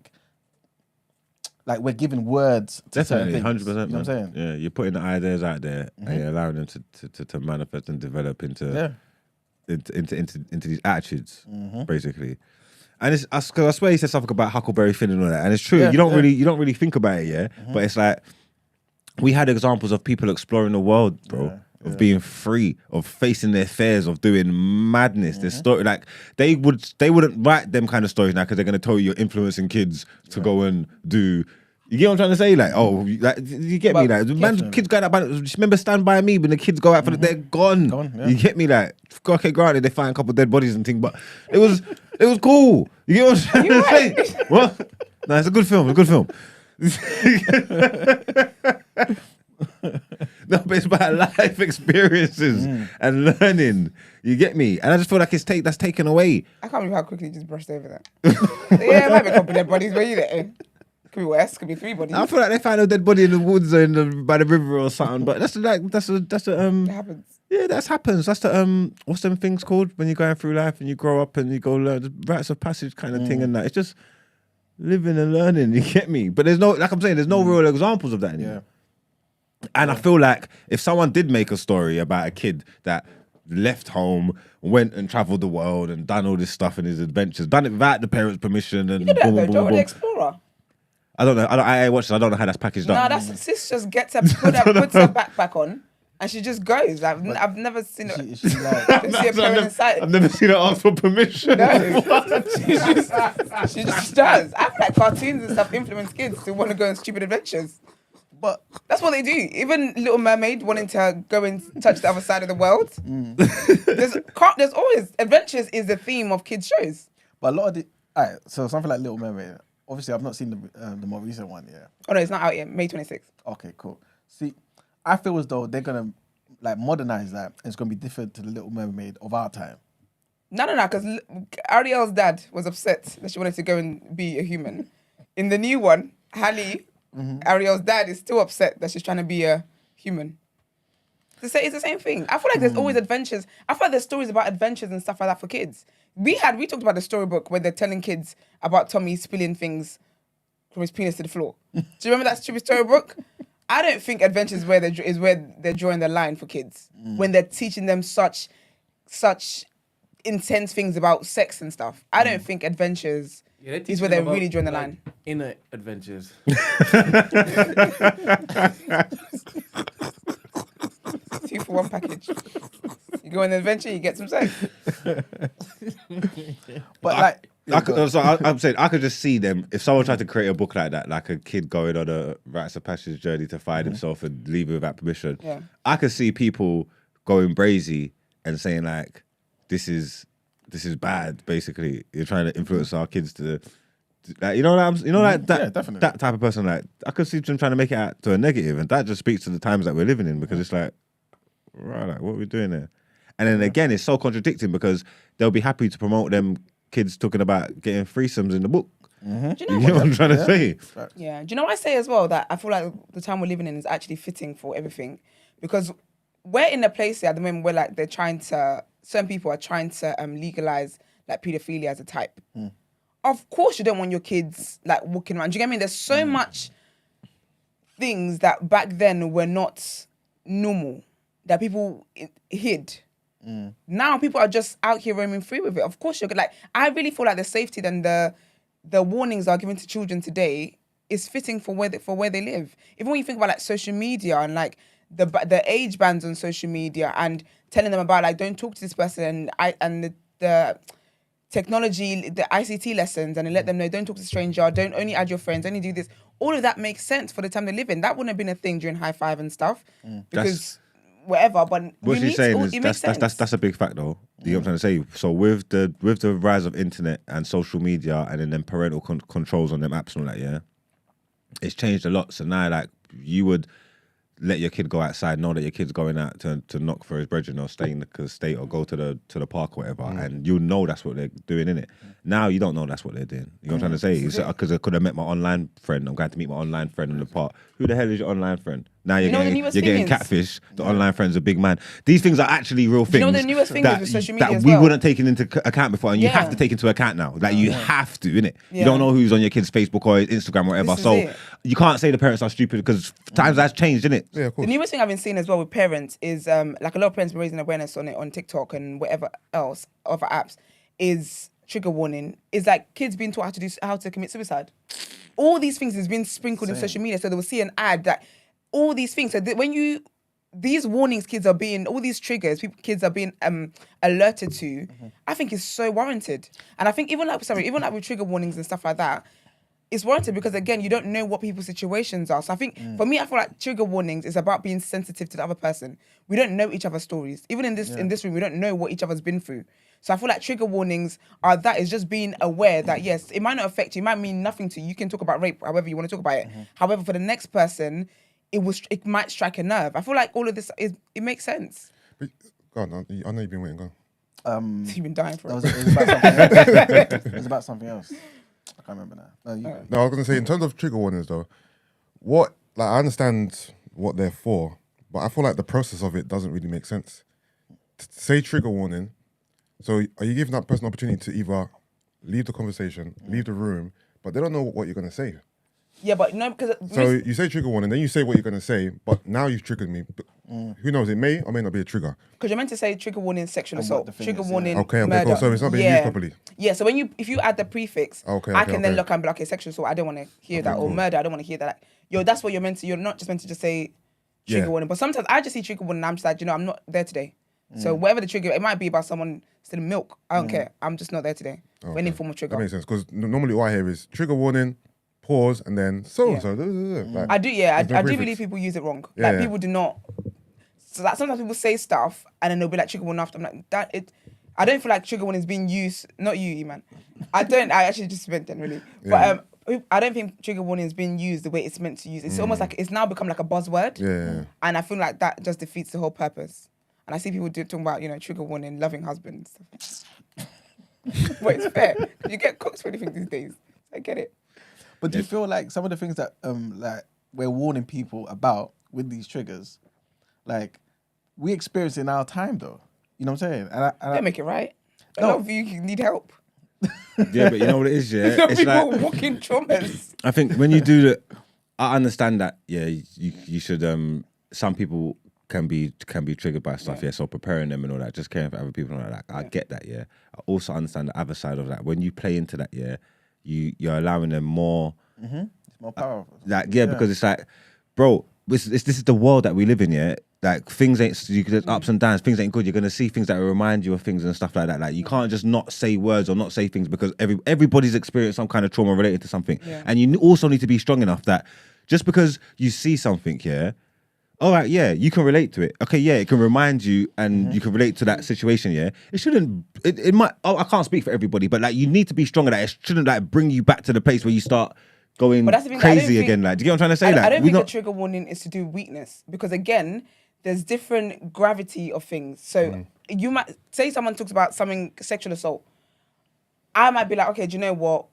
like we're giving words to definitely, certain 100%. things, you know what I'm saying? Yeah, you're putting the ideas out there and you're allowing them to manifest and develop into these attitudes, basically. And it's because I swear he said something about Huckleberry Finn and all that, and it's true. Yeah, you don't really think about it, But it's like we had examples of people exploring the world, bro. Of being free, of facing their fears, of doing madness. Their story, like they wouldn't write them kind of stories now because they're gonna tell you you're influencing kids to go and do. You get what I'm trying to say? Like, you get me? Like, man, kids going out. Remember Stand By Me when the kids go out for they're gone. You get me? Like, okay, granted they find a couple of dead bodies and things, but it was cool. You get what I'm trying to say? What? No, it's a good film. No, but it's about life experiences and learning. You get me? And I just feel like that's taken away. I can't believe how quickly you just brushed over that. Yeah, it might be a couple dead bodies, but you there. Could be worse. Could be 3 bodies. I feel like they find a dead body in the woods or by the river or something. But that's It happens. yeah, that happens. That's the what's them things called when you're going through life and you grow up and you go learn the rites of passage kind of thing and that. It's just living and learning. You get me? But there's no, like I'm saying, there's no real examples of that anymore. Yeah. And I feel like if someone did make a story about a kid that left home, went and travelled the world and done all this stuff in his adventures, done it without the parents' permission and You did that boom, though, boom, Joe boom, the boom. Explorer. I don't know. I watched it. I don't know how that's packaged Nah, up. that's sis just gets her puts her backpack on and she just goes. I've never seen her. Is she like? I've never seen her ask for permission. No, she just does. I feel like cartoons and stuff influence kids to want to go on stupid adventures. But That's what they do. Even Little Mermaid wanting to go and touch the other side of the world. There's always adventures is the theme of kids shows. But a lot of the, alright, so something like Little Mermaid. Obviously, I've not seen the more recent one. Yeah. Oh no, it's not out yet. May 26th. Okay, cool. See, I feel as though they're gonna like modernize that. And it's gonna be different to the Little Mermaid of our time. No, because Ariel's dad was upset that she wanted to go and be a human. In the new one, Hallie, Ariel's dad, is still upset that she's trying to be a human. It's the same thing. I feel like there's always adventures. I feel like there's stories about adventures and stuff like that for kids. We talked about the storybook where they're telling kids about Tommy spilling things from his penis to the floor. Do you remember that stupid storybook? I don't think adventures is where they're drawing the line for kids when they're teaching them such intense things about sex and stuff. I don't think adventures is where they're really drawing the line. Inner adventures. 2-for-1 package. You go on an adventure, you get some sex. But I'm saying I could just see them if someone tried to create a book like that, like a kid going on a rites of passage journey to find himself and leaving without permission. Yeah. I could see people going brazy and saying like, "This is bad." Basically, you're trying to influence our kids to like, that definitely. that type of person. Like, I could see them trying to make it out to a negative, and that just speaks to the times that we're living in because it's like, right, like, what are we doing there? And then again, it's so contradicting because they'll be happy to promote them kids talking about getting threesomes in the book. Do you know You know what I'm trying to say? Yeah. Do you know what I say as well? That I feel like the time we're living in is actually fitting for everything. Because we're in a place here at the moment where like certain people are trying to legalize like paedophilia as a type. Of course you don't want your kids like walking around. Do you get me? There's so much things that back then were not normal that people hid. Now people are just out here roaming free with it. Of course you're good. Like, I really feel like the safety and the warnings are given to children today is fitting for where they live. Even when you think about like social media and like the age bands on social media and telling them about like don't talk to this person and the technology, the ICT lessons, and let them know don't talk to a stranger, don't only add your friends, only do this. All of that makes sense for the time they live in. That wouldn't have been a thing during High Five and stuff because whatever. But what she's saying is that's a big fact though. You know what I'm trying to say? So with the rise of internet and social media and then parental controls on them apps and all that, yeah, it's changed a lot. So now like you would let your kid go outside, know that your kid's going out to knock for his brethren or stay in the state or go to the park or whatever, and you know that's what they're doing, innit? Now you don't know that's what they're doing. You know what I'm trying to say? Because I could have met my online friend. I'm going to meet my online friend in the park. Who the hell is your online friend? Now you're getting catfish. The online friend's a big man. These things are actually real things. You know the newest thing with social media that as we well? wouldn't take into account before, and you have to take into account now. Like you have to, innit? You don't know who's on your kid's Facebook or Instagram or whatever. So you can't say the parents are stupid because times has changed, innit? Yeah, of course. The newest thing I've been seeing as well with parents is like a lot of parents are raising awareness on it on TikTok and whatever else, other apps, is trigger warning. Is like kids being taught how to commit suicide. All these things has been sprinkled in social media, so they will see an ad that all these things. So when these warnings kids are being, all these triggers kids are being alerted to, I think is so warranted. And I think even like with trigger warnings and stuff like that, it's warranted because again, you don't know what people's situations are. So I think for me, I feel like trigger warnings is about being sensitive to the other person. We don't know each other's stories. Even in this room, we don't know what each other's been through. So I feel like trigger warnings is just being aware that yes, it might not affect you, it might mean nothing to you. You can talk about rape however you want to talk about it. However, for the next person, it might strike a nerve. I feel like all of this it makes sense. But, go on, I know you've been waiting. Go on. You've been dying for it. It was about something else. I can't remember now. No, I was gonna say in terms of trigger warnings though, I understand what they're for, but I feel like the process of it doesn't really make sense. Say trigger warning. So are you giving that person an opportunity to either leave the conversation, leave the room, but they don't know what you're gonna say? Yeah, but no, because so you say trigger warning, then you say what you're gonna say, but now you've triggered me. But who knows? It may or may not be a trigger. Because you're meant to say trigger warning sexual assault, trigger warning Okay, murder. cool. So it's not being used properly. Yeah, so if you add the prefix, I can then look and be like, okay, sexual assault, I don't want to hear that, or murder, I don't want to hear that. Like, that's what you're meant to. You're not just meant to just say trigger warning. But sometimes I just see trigger warning and I'm just like, I'm not there today. So whatever the trigger, it might be about someone stealing milk. I don't care. I'm just not there today for any form of trigger. That makes sense, because normally what I hear is trigger warning, pause, and then so-and-so. Like, I do, I do believe people use it wrong. People do not. So like sometimes people say stuff and then they'll be like trigger warning after. I'm like, I don't feel like trigger warning is being used. Not you, man. I actually just meant generally. But I don't think trigger warning is being used the way it's meant to use. It's almost like it's now become like a buzzword. Yeah. And I feel like that just defeats the whole purpose. And I see people talking about, trigger warning, loving husbands. But it's fair. You get cooked for anything these days. I get it. But do you feel like some of the things that like we're warning people about with these triggers, like we experience in our time though? You know what I'm saying? And Don't make it right. A lot of you need help. Yeah, but you know what it is, yeah? Some It's people like, walking traumas. I think when you do that, I understand that, yeah, you should, some people can be triggered by stuff, so preparing them and all that, just caring for other people and all that. I get that, yeah. I also understand the other side of that. When you play into that, yeah, you're allowing them more... It's more powerful. Because it's like, bro, this is the world that we live in, yeah? Like, things ain't... There's ups and downs, things ain't good. You're going to see things that will remind you of things and stuff like that. Like, you can't just not say words or not say things because everybody's experienced some kind of trauma related to something. Yeah. And you also need to be strong enough that just because you see something, yeah, all right, yeah, you can relate to it. Okay, yeah, it can remind you and you can relate to that situation, yeah. It shouldn't, it might, I can't speak for everybody, but like you need to be strong at that. It shouldn't like bring you back to the place where you start going crazy again. Like, do you get what I'm trying to say? I don't think the trigger warning is to do weakness because again, there's different gravity of things. So you might, say someone talks about something, sexual assault. I might be like, okay, do you know what?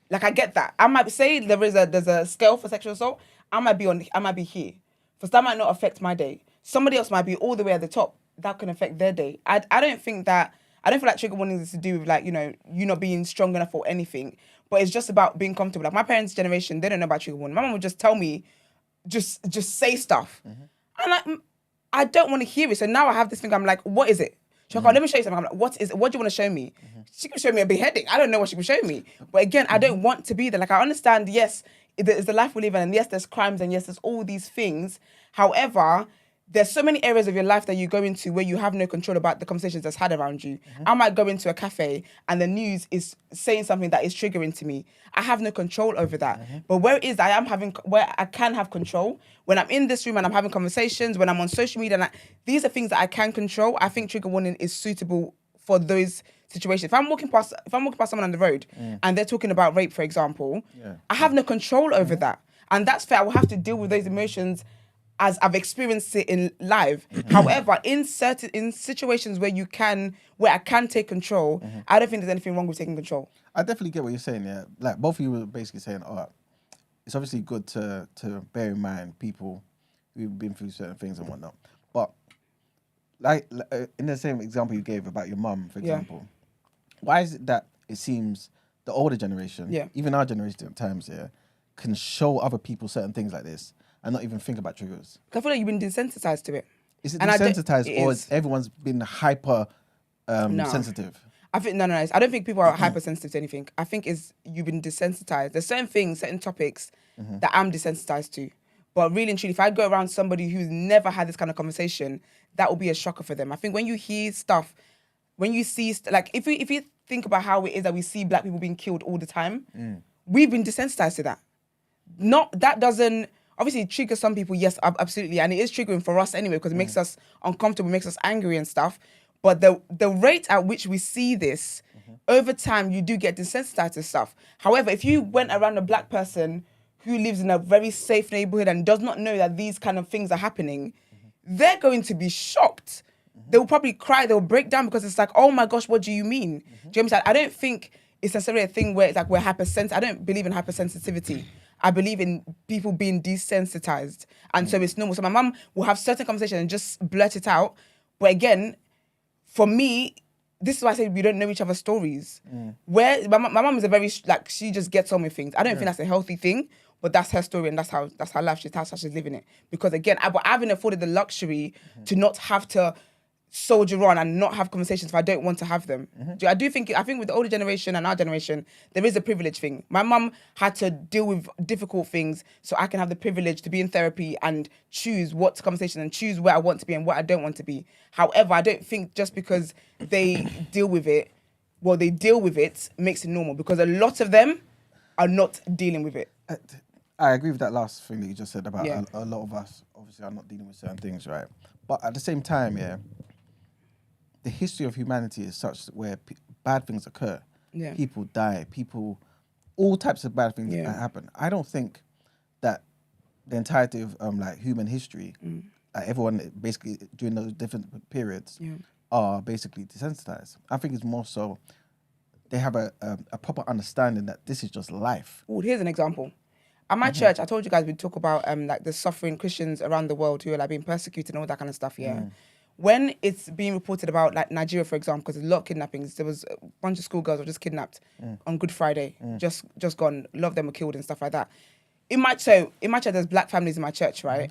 Like I get that. I might say there's a scale for sexual assault. I might be here. Because that might not affect my day. Somebody else might be all the way at the top. That can affect their day. I don't feel like trigger warnings is to do with like, you not being strong enough or anything. But it's just about being comfortable. Like my parents' generation, they don't know about trigger warning. My mum would just tell me, just say stuff. And I don't want to hear it. So now I have this thing, I'm like, what is it? She's like, let me show you something. I'm like, what is it? What do you want to show me? She can show me a beheading. I don't know what she can show me. But again, I don't want to be there. Like I understand, yes, it's the life we live in, and yes, there's crimes, and yes, there's all these things. However, there's so many areas of your life that you go into where you have no control about the conversations that's had around you. I might go into a cafe and the news is saying something that is triggering to me. I have no control over that. But where I can have control, when I'm in this room and I'm having conversations, when I'm on social media, and these are things that I can control. I think trigger warning is suitable for those situations. If I'm walking past someone on the road and they're talking about rape, for example, I have no control over that. And that's fair. I will have to deal with those emotions as I've experienced it in live. However, in situations where I can take control, I don't think there's anything wrong with taking control. I definitely get what you're saying, yeah. Like both of you were basically saying, it's obviously good to bear in mind people who've been through certain things and whatnot. But like in the same example you gave about your mum, for example, why is it that it seems the older generation, even our generation at times, can show other people certain things like this and not even think about triggers? I feel like you've been desensitized to it. Is it desensitized or is everyone's been hyper sensitive? I think no. I don't think people are hypersensitive to anything. I think you've been desensitized. There's certain things, certain topics that I'm desensitized to. But really and truly, if I go around somebody who's never had this kind of conversation, that will be a shocker for them. I think when you hear stuff, when you see like if you think about how it is that we see black people being killed all the time, we've been desensitized to that. That doesn't obviously trigger some people, yes, absolutely, and it is triggering for us anyway because it makes us uncomfortable, makes us angry and stuff. But the rate at which we see this, over time, you do get desensitized to stuff. However, if you went around a black person who lives in a very safe neighborhood and does not know that these kind of things are happening, they're going to be shocked. They will probably cry, they'll break down because it's like, oh my gosh, what do you mean? Do you understand? I don't think it's necessarily a thing where it's like we're hypersensitive. I don't believe in hypersensitivity. I believe in people being desensitized. And so it's normal. So my mum will have certain conversations and just blurt it out. But again, for me, this is why I say we don't know each other's stories. Where my mum is a very, she just gets on with things. I don't think that's a healthy thing, but that's her story and that's her life. That's how she's living it. Because again, I've been afforded the luxury to not have to soldier on and not have conversations if I don't want to have them. I think with the older generation and our generation, there is a privilege thing. My mum had to deal with difficult things so I can have the privilege to be in therapy and choose what conversation and choose where I want to be and what I don't want to be. However, I don't think just because they deal with it makes it normal, because a lot of them are not dealing with it. I agree with that last thing that you just said about Yeah. a lot of us obviously are not dealing with certain things, right? But at the same time, the history of humanity is such where bad things occur. Yeah. People die. All types of bad things Yeah. happen. I don't think that the entirety of human history, everyone basically during those different periods are basically desensitized. I think it's more so they have a proper understanding that this is just life. Oh, here's an example. At my church, I told you guys we'd talk about the suffering Christians around the world who are being persecuted and all that kind of stuff. Yeah. When it's being reported about Nigeria, for example, because there's a lot of kidnappings, there was a bunch of schoolgirls were just kidnapped on Good Friday, just gone. A lot of them were killed and stuff like that. In my church, there's black families in my church, right?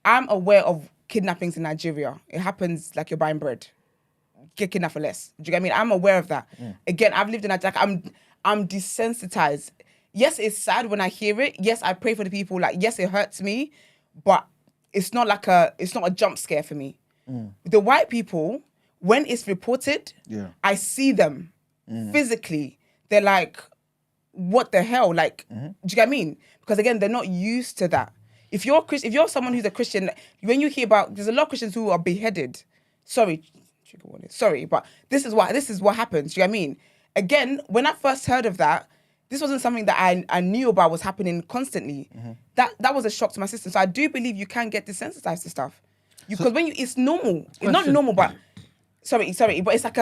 I'm aware of kidnappings in Nigeria. It happens like you're buying bread. Get kidnapped for less. Do you get what I mean? I'm aware of that. Again, I've lived in Nigeria. I'm desensitized. Yes, it's sad when I hear it. Yes, I pray for the people. Yes, it hurts me, but it's not a jump scare for me. The white people, when it's reported, I see them physically. They're like, what the hell? Do you get what I mean? Because again, they're not used to that. If you're someone who's a Christian, when you hear about, there's a lot of Christians who are beheaded. Sorry, but this is what happens. Do you get what I mean? Again, when I first heard of that, this wasn't something that I knew about was happening constantly. That was a shock to my system. So I do believe you can get desensitized to stuff. Because it's normal. It's not normal, but sorry, but it's like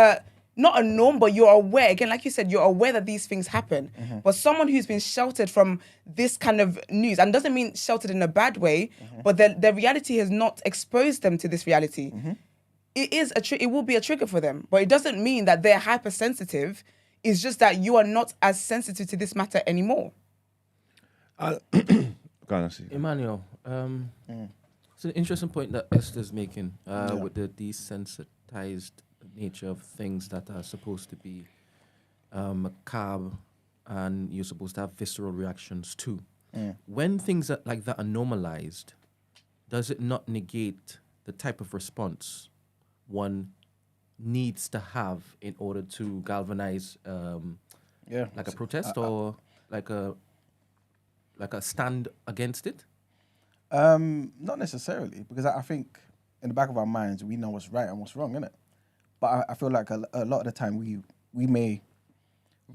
not a norm, but you're aware. Again, like you said, you're aware that these things happen. But someone who's been sheltered from this kind of news, and doesn't mean sheltered in a bad way, but their reality has not exposed them to this reality. It will be a trigger for them, but it doesn't mean that they're hypersensitive. It's just that you are not as sensitive to this matter anymore. Go on, see. Emmanuel, it's an interesting point that Esther's making with the desensitized nature of things that are supposed to be macabre and you're supposed to have visceral reactions too. When things like that are normalized, does it not negate the type of response one needs to have in order to galvanize like a protest or like a stand against it? Not necessarily, because I think in the back of our minds we know what's right and what's wrong, innit? But I feel like a lot of the time we may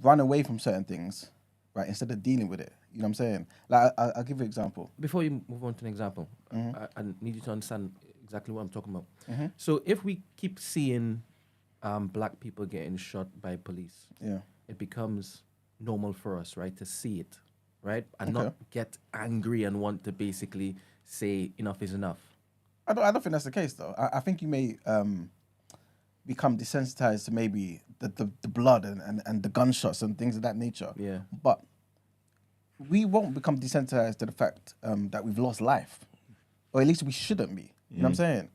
run away from certain things, right, instead of dealing with it. You know what I'm saying? Like I'll give you an example. Before you move on to an example, I need you to understand exactly what I'm talking about. So if we keep seeing black people getting shot by police, it becomes normal for us, right, to see it, right, and not get angry and want to basically say enough is enough. I don't think that's the case though. I think you may become desensitized to maybe the blood and the gunshots and things of that nature. Yeah. But we won't become desensitized to the fact that we've lost life, or at least we shouldn't be. You know what I'm saying?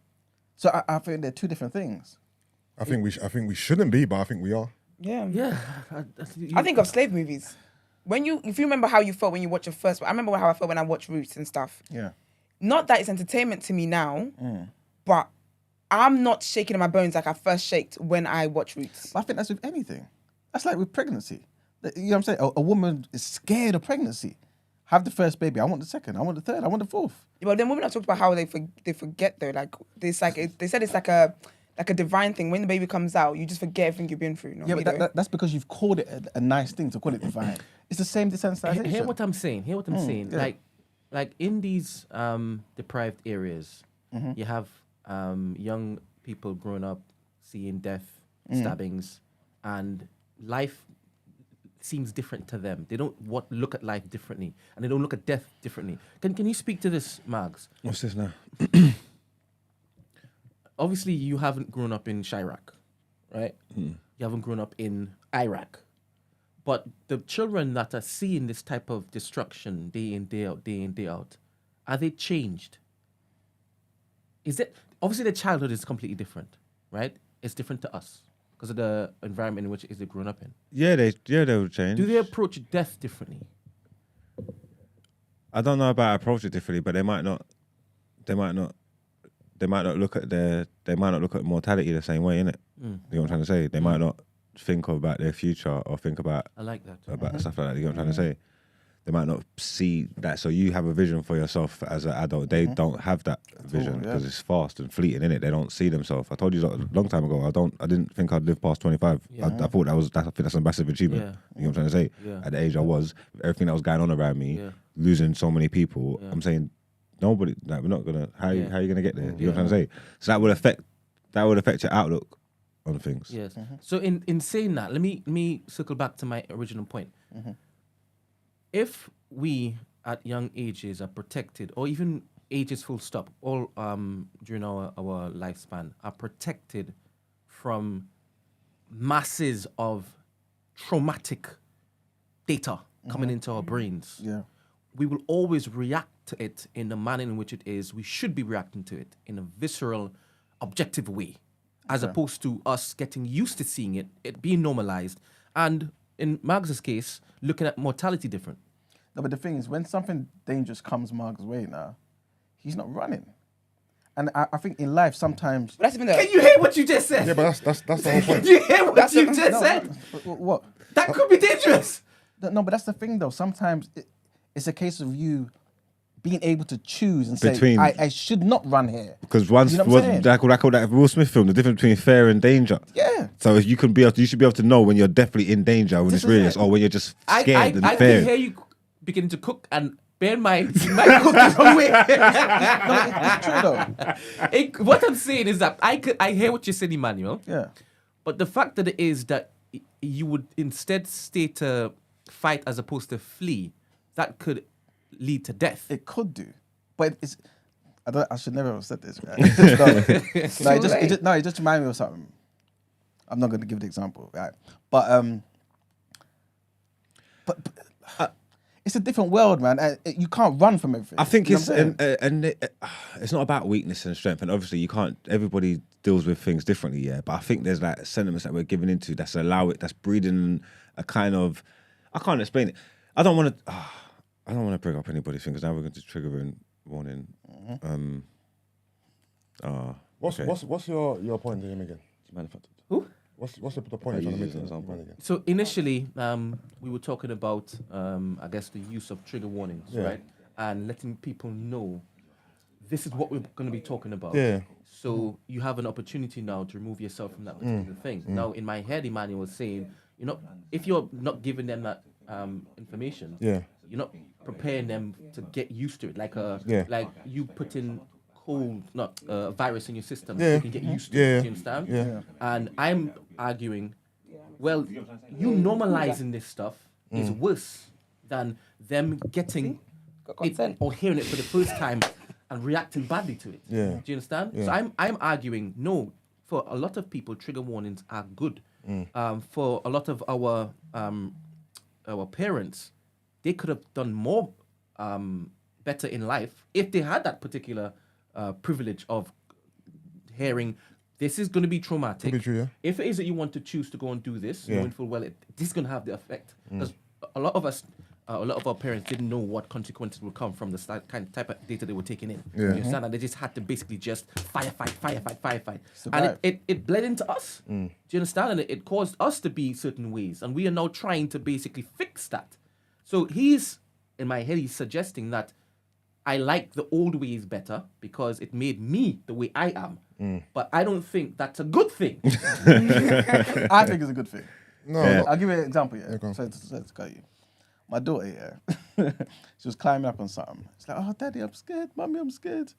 So I think they're two different things. I think we shouldn't be, but I think we are. Yeah. Yeah. I think of slave movies. If you remember how you felt when you watched your first, I remember how I felt when I watched Roots and stuff. Yeah. Not that it's entertainment to me now, but I'm not shaking in my bones like I first shaked when I watched Roots. But I think that's with anything. That's like with pregnancy. You know what I'm saying? A woman is scared of pregnancy. Have the first baby. I want the second. I want the third. I want the fourth. Well, then women have talked about how they forget though. Like they said it's like a divine thing. When the baby comes out, you just forget everything you've been through. Yeah, but that's because you've called it a nice thing to call it divine. It's the same desensitization. Hear what I'm saying. Yeah. Like in these deprived areas, you have young people growing up seeing death, stabbings, and life seems different to them. They don't look at life differently, and they don't look at death differently. Can you speak to this, Mags? What's this now? Obviously, you haven't grown up in Chirac, right? You haven't grown up in Iraq. But the children that are seeing this type of destruction day in, day out, are they changed? Is it obviously their childhood is completely different, right, is different to us because of the environment in which they've grown up in. Yeah, they will change. Do they approach death differently? I don't know about approach it differently, but they might not look at mortality the same way, innit? You know what I'm trying to say? They might not think about their future or think about I like that. about stuff like that. You know what I'm trying to say? They might not see that. So you have a vision for yourself as an adult. They don't have that vision because it's fast and fleeting, innit? They don't see themselves. I told you a long time ago. I didn't think I'd live past 25. Yeah. I thought I think that's a massive achievement. Yeah. You know what I'm trying to say? Yeah. At the age I was, everything that was going on around me, losing so many people. I'm saying nobody. Like, we're not gonna. How you gonna get there? You know what I'm trying to say? So that would affect your outlook on things. Yes. So in saying that, let me circle back to my original point. If we at young ages are protected, or even ages full stop, all during our lifespan are protected from masses of traumatic data coming into our brains, we will always react to it in the manner in which it is. We should be reacting to it in a visceral, objective way, as opposed to us getting used to seeing it being normalized, and in Marg's case, looking at mortality different. No, but the thing is, when something dangerous comes Mark's way now, he's not running. And I think in life sometimes. But that's even Can you hear what you just said? Yeah, but that's the whole point. Can you hear what you just said? What? That could be dangerous. No, but that's the thing though. Sometimes it's a case of you being able to choose and Between- say, I should not run here. Because once You know what I'm saying? like that Will Smith film, the difference between fear and danger. Yeah. So if you should be able to know when you're definitely in danger, when This it's is real, it. or when you're just I scared and can feared. hear you beginning to cook, and bear in mind, you might cook the wrong way. It's true though. What I'm saying is that I hear what you're saying, Emmanuel. Yeah. But the fact that it is that you would instead stay to fight as opposed to flee, that could lead to death. It could do. But it's. I should never have said this. Right? It just reminded me of something. I'm not going to give the example, right? But it's a different world, man. You can't run from everything. I think You know it's what I'm saying? it's not about weakness and strength, and obviously you can't. Everybody deals with things differently, yeah. But I think there's like sentiments that we're giving into that's breeding a kind of. I can't explain it. I don't want to bring up anybody's thing because now we're going to trigger a warning. What's your point again? Who? What's the point you're trying to make? Again? So initially, we were talking about, I guess, the use of trigger warnings, right? And letting people know this is what we're going to be talking about. Yeah. So you have an opportunity now to remove yourself from that particular thing. Now, in my head, Emmanuel was saying, if you're not giving them that information, you're not preparing them to get used to it. Like you putting a virus in your system, so you can get used to it. Do you understand? Yeah. And I'm arguing, well, you normalizing this stuff is worse than them getting it or hearing it for the first time and reacting badly to it. Yeah. Do you understand? Yeah. So I'm arguing, no, for a lot of people, trigger warnings are good. For a lot of our parents, they could have done more better in life if they had that particular privilege of hearing this is going to be traumatic. Could be true, yeah. If it is that you want to choose to go and do this, knowing full well this is going to have the effect. Because a lot of us, a lot of our parents didn't know what consequences would come from the type of data they were taking in. Yeah. You understand? And they just had to basically just firefight. Survive. And it bled into us. Do you understand? And it caused us to be certain ways. And we are now trying to basically fix that. So in my head, he's suggesting that I like the old ways better because it made me the way I am. But I don't think that's a good thing. I think it's a good thing. No, I'll give you an example. Yeah. go on. So to cut you. My daughter, she was climbing up on something. She's like, "Oh, Daddy, I'm scared. Mommy, I'm scared."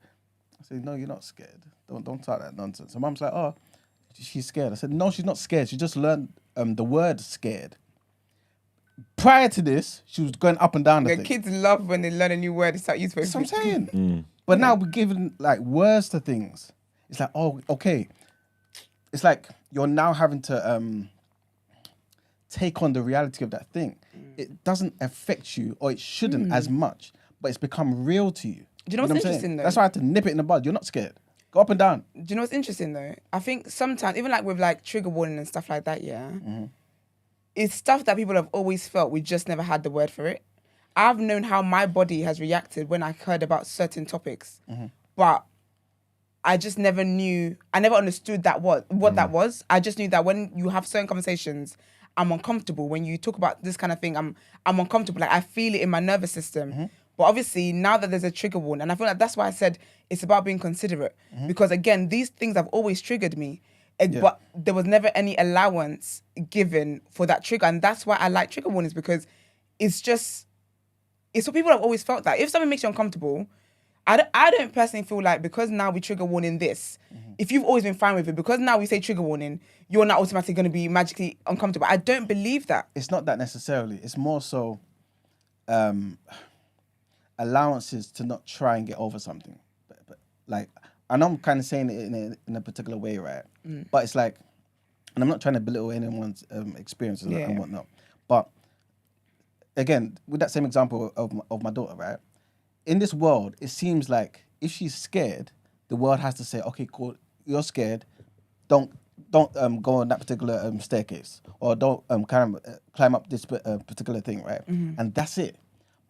I said, "No, you're not scared. Don't talk that nonsense." So Mom's like, "Oh, she's scared." I said, "No, she's not scared. She just learned the word scared." Prior to this, she was going up and down the The thing. kids love when they learn a new word. They start using it. That's what I'm saying. But now we're giving like words to things. It's like, oh, okay. It's like you're now having to take on the reality of that thing. It doesn't affect you, or it shouldn't as much, but it's become real to you. Do you know what's what I'm saying? interesting, though? That's why I had to nip it in the bud. You're not scared. Go up and down. Do you know what's interesting though? I think sometimes, even like with like trigger warning and stuff like that, yeah, it's stuff that people have always felt. We just never had the word for it. I've known how my body has reacted when I heard about certain topics, but I just never knew. I never understood that what that was. I just knew that when you have certain conversations, I'm uncomfortable. When you talk about this kind of thing, I'm uncomfortable. Like I feel it in my nervous system. But obviously, now that there's a trigger warning, and I feel like that's why I said it's about being considerate. Because again, these things have always triggered me. But there was never any allowance given for that trigger. And that's why I like trigger warnings, because it's what people have always felt that. If something makes you uncomfortable, I don't personally feel like because now we trigger warning this, if you've always been fine with it, because now we say trigger warning, you're not automatically going to be magically uncomfortable. I don't believe that. It's not that necessarily. It's more so allowances to not try and get over something. But like, I know I'm kind of saying it in a particular way, right? But it's like, and I'm not trying to belittle anyone's experiences and whatnot. But again, with that same example of my daughter, right? In this world, it seems like if she's scared, the world has to say, okay, cool, you're scared, don't go on that particular staircase, or don't climb up this particular thing, right? And that's it.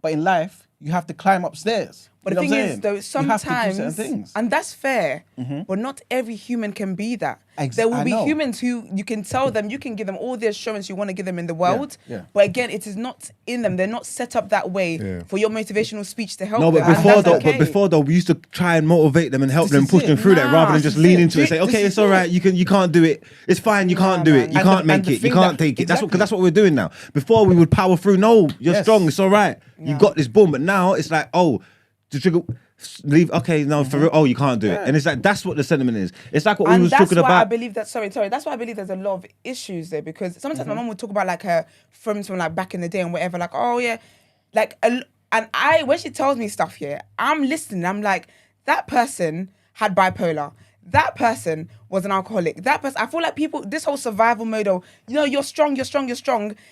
But in life, you have to climb upstairs. But the thing is, though, sometimes, and that's fair, but not every human can be that. There will be humans who you can tell them, you can give them all the assurance you want to give them in the world. But again, it is not in them. They're not set up that way for your motivational speech to help them. But before though, we used to try and motivate them and help them, push them through that, rather than just lean into it and say, okay, it's all right, you can't do it. It's fine, you can't do it. You can't make it. You can't take it. That's what we're doing now. Before we would power through. No, you're strong. It's all right. You got this. Boom. But now it's like, oh, to trigger, leave. Okay, no, for real. Oh, you can't do it, and it's like that's what the sentiment is. It's like what we was talking about. I believe that. Sorry. That's why I believe there's a lot of issues there, because sometimes my mum would talk about like her friends from like back in the day and whatever. Like, oh yeah, like, and when she tells me stuff here, I'm listening. I'm like, that person had bipolar. That person was an alcoholic. That person, I feel like people, this whole survival mode of, you're strong,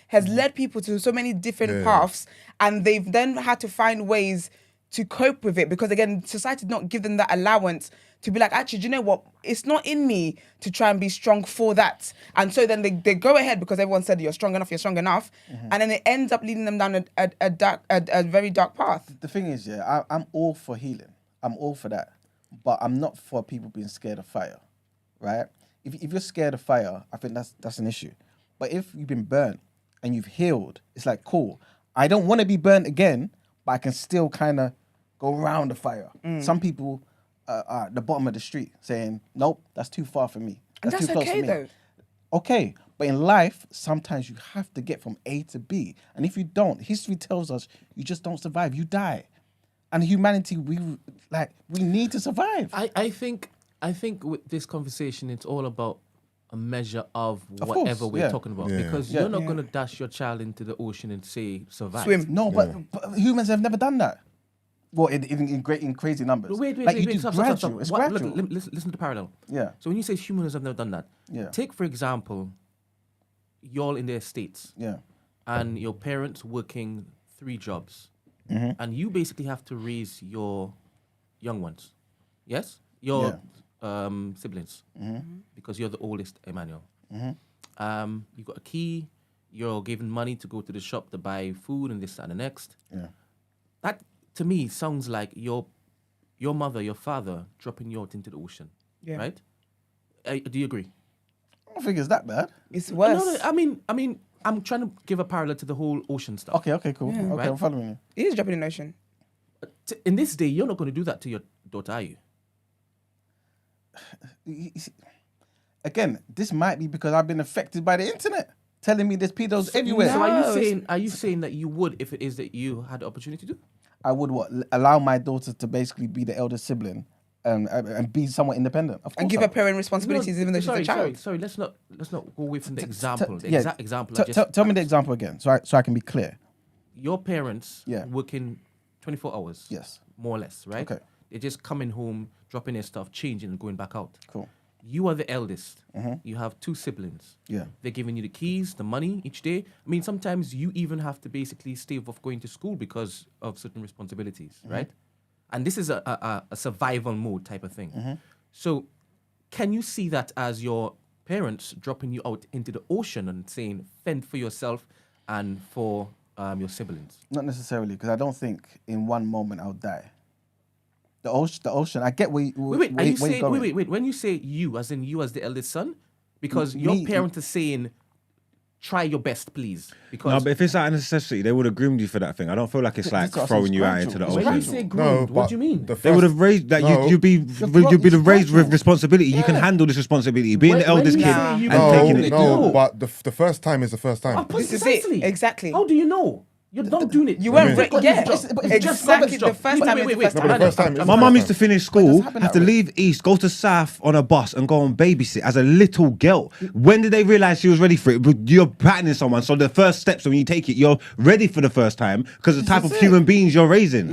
has led people to so many different paths, and they've then had to find ways to cope with it, because again, society did not give them that allowance to be like, actually, do you know what? It's not in me to try and be strong for that. And so then they go ahead because everyone said you're strong enough, and then it ends up leading them down a very dark path. The thing is, I'm all for healing. I'm all for that. But I'm not for people being scared of fire, right? If you're scared of fire, I think that's an issue. But if you've been burnt and you've healed, it's like, cool. I don't want to be burnt again, but I can still kind of go around the fire. Some people are at the bottom of the street saying, nope, that's too far for me. That's too close okay, for me. though. Okay, but in life, sometimes you have to get from A to B. And if you don't, history tells us you just don't survive, you die. And humanity, we need to survive. I think with this conversation, it's all about a measure of whatever we're talking about. Because you're not going to dash your child into the ocean and say, survive. Swim. No, but humans have never done that. Well, in crazy numbers. Wait. Stop. It's gradual. Listen to the parallel. Yeah. So when you say humans have never done that, take, for example, y'all in the States. Yeah. And your parents working 3 jobs. And you basically have to raise your young ones. Yes? Your siblings. Because you're the oldest, Emmanuel. You got a key. You're given money to go to the shop to buy food and this and the next. Yeah. That, to me, sounds like your mother, your father, dropping you out into the ocean. Yeah. Right? Do you agree? I don't think it's that bad. It's worse. No, I mean, I'm trying to give a parallel to the whole ocean stuff. Okay, cool. Yeah. Okay, Right? I'm following you. It is dropping in the ocean. In this day, you're not going to do that to your daughter, are you? Again, this might be because I've been affected by the internet, telling me there's pedos everywhere. So are you saying that you would, if it is that you had the opportunity to? I would allow my daughter to basically be the elder sibling and be somewhat independent. Of course, And give her parent responsibilities even though she's a child. Sorry, let's not go away from the example. The yeah. exact example. Tell me the example again, so I can be clear. Your parents working 24 hours. Yes. More or less, right? Okay. They're just coming home, dropping their stuff, changing and going back out. Cool. You are the eldest. You have 2 siblings. Yeah. They're giving you the keys, the money each day. I mean, sometimes you even have to basically stave off going to school because of certain responsibilities, right? And this is a survival mode type of thing. So, can you see that as your parents dropping you out into the ocean and saying, fend for yourself and for your siblings? Not necessarily, because I don't think in one moment I'll die. The ocean. I get where Wait. Are you saying going. wait? When you say you, as in you as the eldest son, because your parents are saying, try your best, please. Because No, but if it's out of necessity, they would have groomed you for that thing. I don't feel like it's like That's what throwing it's you out gradual. into the It's when ocean. you say groomed, what but do you mean? the They would first- have raised that No. you'd be it's raised with gradual. responsibility. You can handle this responsibility. Being the eldest you kid say and you taking can it. do it, No, but the first time is the first time. This is it. Exactly. How do you know? You're not doing it. You weren't Wait. yeah, It's just exactly. garbage The job. first time is the first No, but time. the first time is My the mum first used to time. finish school, happen have that to way. leave East, go to South on a bus and go and babysit as a little girl. When did they realise she was ready for it? But you're patterning someone, so the first steps when you take it, you're ready for the first time because the type of human beings you're raising.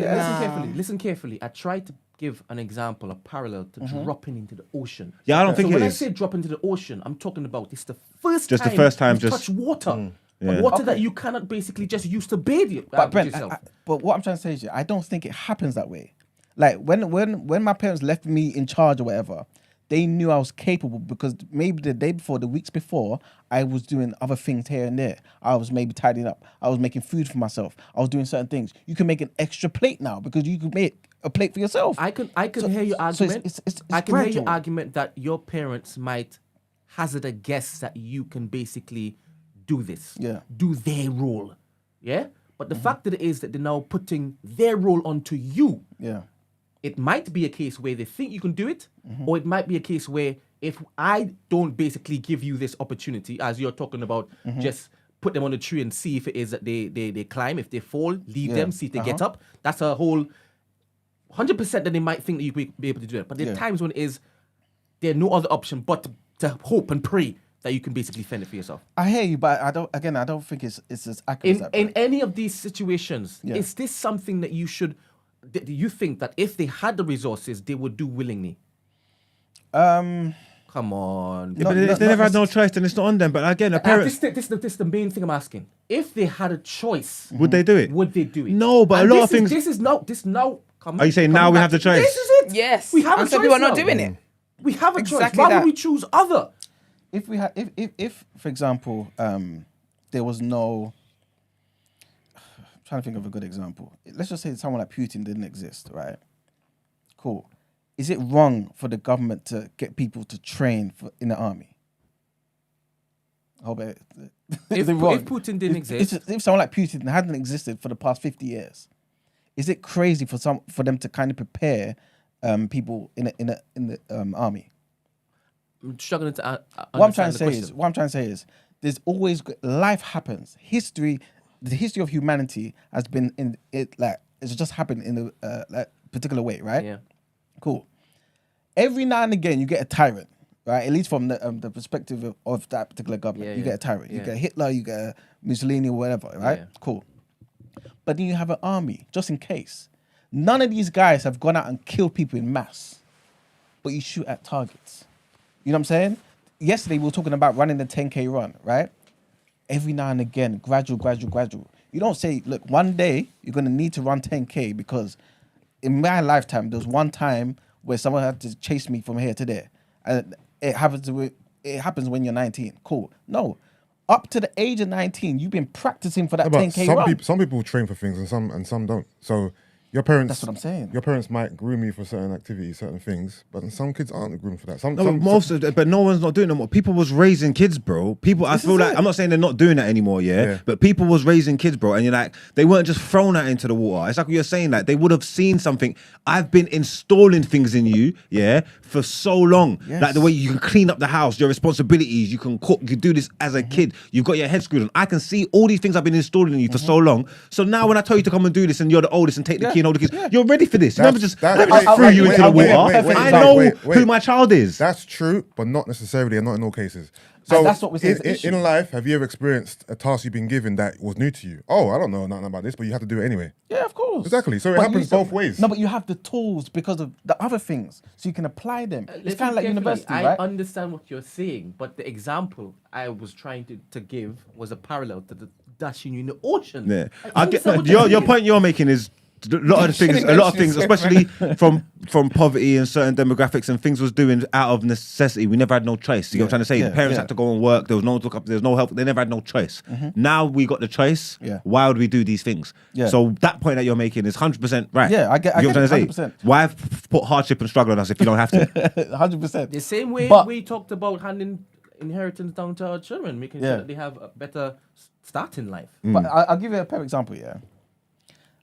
Listen carefully. I tried to give an example, a parallel to dropping into the ocean. Yeah, I don't think so it when is. I say drop into the ocean, I'm talking about it's the first Just the time first time, you've just- touch water. Yeah. Water that you cannot basically just use to bathe you, But Brent, yourself. but what I'm trying to say is, I don't think it happens that way. Like when my parents left me in charge or whatever, they knew I was capable because maybe the day before, the weeks before, I was doing other things here and there. I was maybe tidying up. I was making food for myself. I was doing certain things. You can make an extra plate now because you can make a plate for yourself. I can So- hear your so argument. it's I can hear your gradual. argument that your parents might hazard a guess that you can basically do this. Yeah. Do their role. Yeah? But the fact that it is that they're now putting their role onto you. Yeah. It might be a case where they think you can do it, or it might be a case where if I don't basically give you this opportunity, as you're talking about, just put them on the tree and see if it is that they climb. If they fall, leave them, see if they get up. That's a whole 100% that they might think that you'll be able to do it. But there are times when it is there's no other option but to hope and pray that you can basically fend it for yourself. I hear you, but I don't think it's as accurate as that. In any of these situations, Yeah. is this something that you should? Do you think that if they had the resources, they would do willingly? Come on. Yeah, but if they never had no choice, then it's not on them. But again, the parents, This is the main thing I'm asking. If they had a choice, would they do it? would they do it? No, but And a lot of this is- things- This now. Are you saying now we have the choice? This is it. Yes. We have a and some choice people are not now. doing it. We have a choice. Exactly Why that. would we choose other? If we had, if for example, there was no. I'm trying to think of a good example. Let's just say someone like Putin didn't exist, right? Cool. Is it wrong for the government to get people to train in the army? I hope it, If is it wrong? Putin didn't exist, if someone like Putin hadn't existed for the past 50 years, is it crazy for them to kind of prepare people in the army? I'm struggling to What I'm trying understand to say is, there's always life happens. The history of humanity has been in it like it's just happened in a like particular way, right? Yeah. Cool. Every now and again, you get a tyrant, right? At least from the perspective of that particular government, Yeah, you yeah. get a tyrant. You Yeah. get Hitler, you get Mussolini, or whatever, right? Yeah. Cool. But then you have an army, just in case. None of these guys have gone out and killed people in mass, but you shoot at targets. You know what I'm saying? Yesterday we were talking about running the 10K run, right? Every now and again, gradual. You don't say, look, one day you're going to need to run 10K because in my lifetime, there was one time where someone had to chase me from here to there. And it happens when you're 19. Cool. No. Up to the age of 19, you've been practicing for that But 10K run. some people train for things and some don't. So your parents. That's what I'm saying. Your parents might groom you for certain activities, certain things, but some kids aren't groomed for that. But no one's not doing it more. People was raising kids, bro. I feel like I'm not saying they're not doing that anymore, yeah. But people was raising kids, bro, and you're like, they weren't just thrown out into the water. It's like what you're saying, like they would have seen something. I've been installing things in you, yeah, for so long. Yes. Like the way you can clean up the house, your responsibilities, you can cook, you do this as a kid. You've got your head screwed on. I can see all these things I've been installing in you for so long. So now when I tell you to come and do this, and you're the oldest and take the key and hold the kids, you're ready for this. You never just threw you into the water. I know who my child is. That's true, but not necessarily, and not in all cases. So And that's what we're saying is the issue. in life, have you ever experienced a task you've been given that was new to you? Oh, I don't know nothing about this, but you have to do it anyway. Yeah, of course. Exactly. So it But happens you still- both ways. No, but you have the tools because of the other things, so you can apply them. It's Listen kind of like carefully. university, I right? understand what you're saying, but the example I was trying to give was a parallel to the dashing you in the ocean. Yeah, I I get understand what you're your saying. point you're making is a lot of things, especially from poverty and certain demographics and things was doing out of necessity. We never had no choice. You know what I'm trying to say? The parents had to go and work. There was no look up. There's no help. They never had no choice. Now we got the choice. Why would we do these things? So that point that you're making is 100% right. Yeah, I get. You know what I'm trying 100%. to say? Why put hardship and struggle on us if you don't have to? 100%. The same way But- we talked about handing inheritance down to our children, making sure that they have a better start in life. But I'll give you a perfect example. Yeah.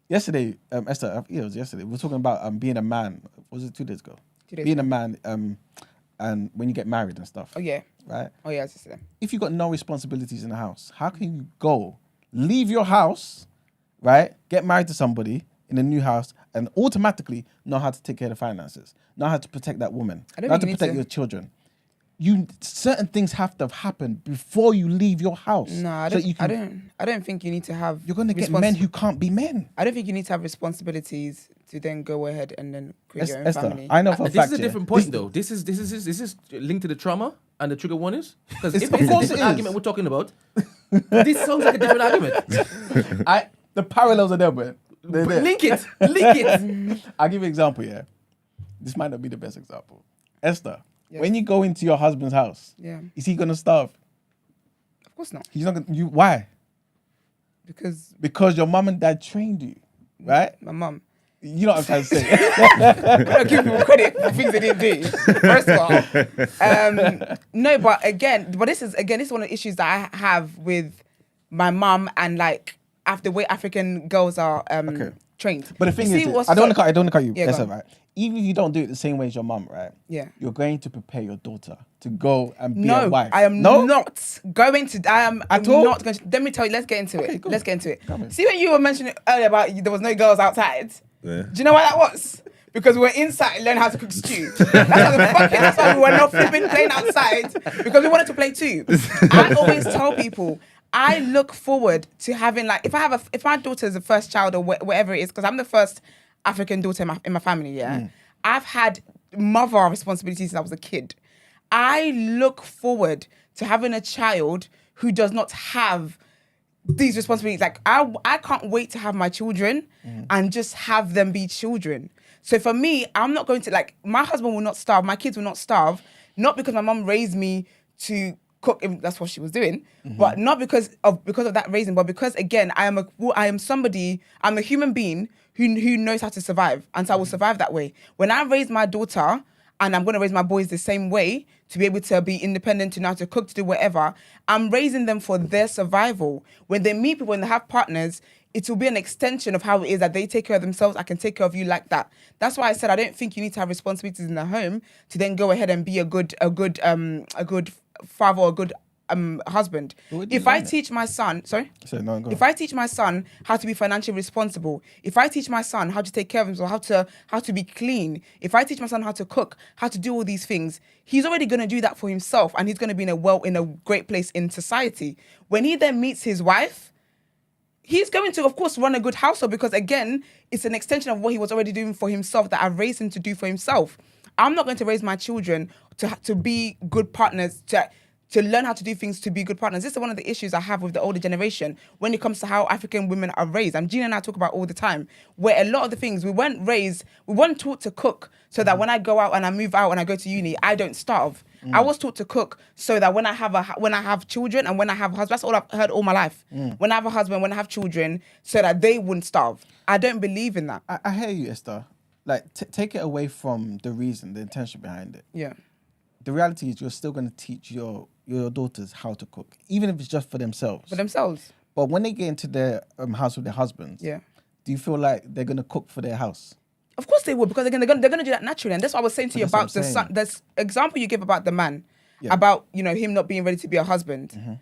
Yesterday, Esther, it was yesterday. We were talking about being a man. Was it 2 days ago? 2 days being ago. a man, and when you get married and stuff. Oh yeah. Right. Oh yeah. I was just saying. If you got no responsibilities in the house, how can you go leave your house, right? Get married to somebody in a new house, and automatically know how to take care of the finances, know how to protect that woman, I don't know how think to you need protect to. your children. Certain things have to happen before you leave your house. No, I so don't. you I can, don't think you need to have. You're gonna get men who can't be men. I don't think you need to have responsibilities to then go ahead and then create your own Esther, family. I know for a This fact. is a yeah, different point, though. This is linked to the trauma and the trigger warnings. Because if Of it's a course different it is. argument we're talking about, this sounds like a different argument. The parallels are there, man. They're there. Link it. I'll give you an example, yeah. This might not be the best example. Esther, Yes. when you go into your husband's house, Yeah. is he gonna starve? Of course not. He's not gonna. Why? Because your mum and dad trained you, right? My mum. You know what I'm trying to say. I don't give people credit for things they didn't do. First of all, no, but this is one of the issues that I have with my mum and like the way African girls are trained. But the thing You see is, what's I don't so- want to cut you. Yeah, That's go all on. right. Even if you don't do it the same way as your mum, right? Yeah. You're going to prepare your daughter to go and be a No, wife. I am not going to. I'm all? not going to. Let me tell you. Let's get into it. go. Let's get into it. Come on. See when you were mentioning earlier about there was no girls outside. Yeah. Do you know why that was? Because we were inside learning how to cook stew. That's why we were not flipping playing outside because we wanted to play too. I always tell people I look forward to having like if my daughter is the first child or whatever it is because I'm the first African daughter in my family. Yeah, I've had mother responsibilities since I was a kid. I look forward to having a child who does not have these responsibilities. Like I can't wait to have my children and just have them be children. So for me, I'm not going to like my husband will not starve, my kids will not starve, not because my mum raised me to cook. That's what she was doing, but not because of that raising, but because again, I'm a human being who knows how to survive, and so I will survive that way. When I raise my daughter, and I'm going to raise my boys the same way to be able to be independent, to know how to cook, to do whatever, I'm raising them for their survival. When they meet people, when they have partners, it will be an extension of how it is that they take care of themselves. I can take care of you like that. That's why I said I don't think you need to have responsibilities in the home to then go ahead and be a good father or a good husband. If I teach my son, if I teach my son how to be financially responsible, if I teach my son how to take care of himself, how to be clean, if I teach my son how to cook, how to do all these things, he's already going to do that for himself, and he's going to be in a great place in society. When he then meets his wife, he's going to, of course, run a good household because, again, it's an extension of what he was already doing for himself that I've raised him to do for himself. I'm not going to raise my children to be good partners, to learn how to do things to be good partners. This is one of the issues I have with the older generation when it comes to how African women are raised. Gina and I talk about all the time, where a lot of the things we weren't taught to cook so that when I go out and I move out and I go to uni, I don't starve. I was taught to cook so that when I have children and when I have husbands, that's all I've heard all my life. When I have a husband, when I have children, so that they wouldn't starve. I don't believe in that. I hear you, Esther. Like, take it away from the reason, the intention behind it. Yeah. The reality is you're still going to teach your daughters how to cook, even if it's just for themselves. For themselves. But when they get into their house with their husbands, Yeah. do you feel like they're going to cook for their house? Of course they would, because again, they're going to do that naturally. And that's what I was saying to you about the son. This example you give about the man, about, him not being ready to be a husband.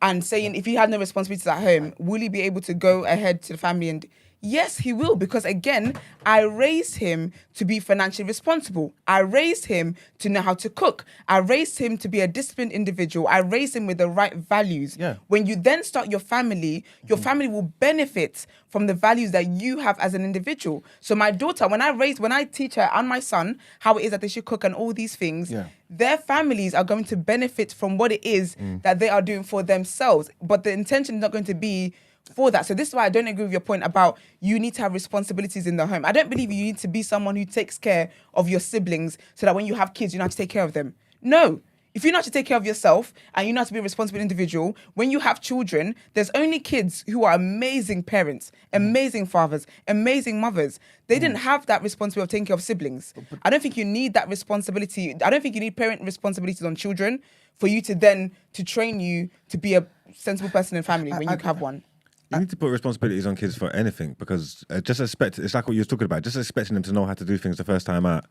And saying if he had no responsibilities at home, will he be able to go ahead to the family and... Yes, he will, because again, I raised him to be financially responsible. I raised him to know how to cook. I raised him to be a disciplined individual. I raised him with the right values. Yeah. When you then start your family will benefit from the values that you have as an individual. So my daughter, when I teach her and my son how it is that they should cook and all these things, their families are going to benefit from what it is that they are doing for themselves. But the intention is not going to be for that. So this is why I don't agree with your point about you need to have responsibilities in the home. I don't believe you need to be someone who takes care of your siblings so that when you have kids, you know how to take care of them. No. If you know how to take care of yourself and you know how to be a responsible individual, when you have children, there's only kids who are amazing parents, amazing fathers, amazing mothers. They didn't have that responsibility of taking care of siblings. I don't think you need that responsibility. I don't think you need parent responsibilities on children for you to then to train you to be a sensible person in family when you have one. You need to put responsibilities on kids for anything because it's like what you were talking about, just expecting them to know how to do things the first time out.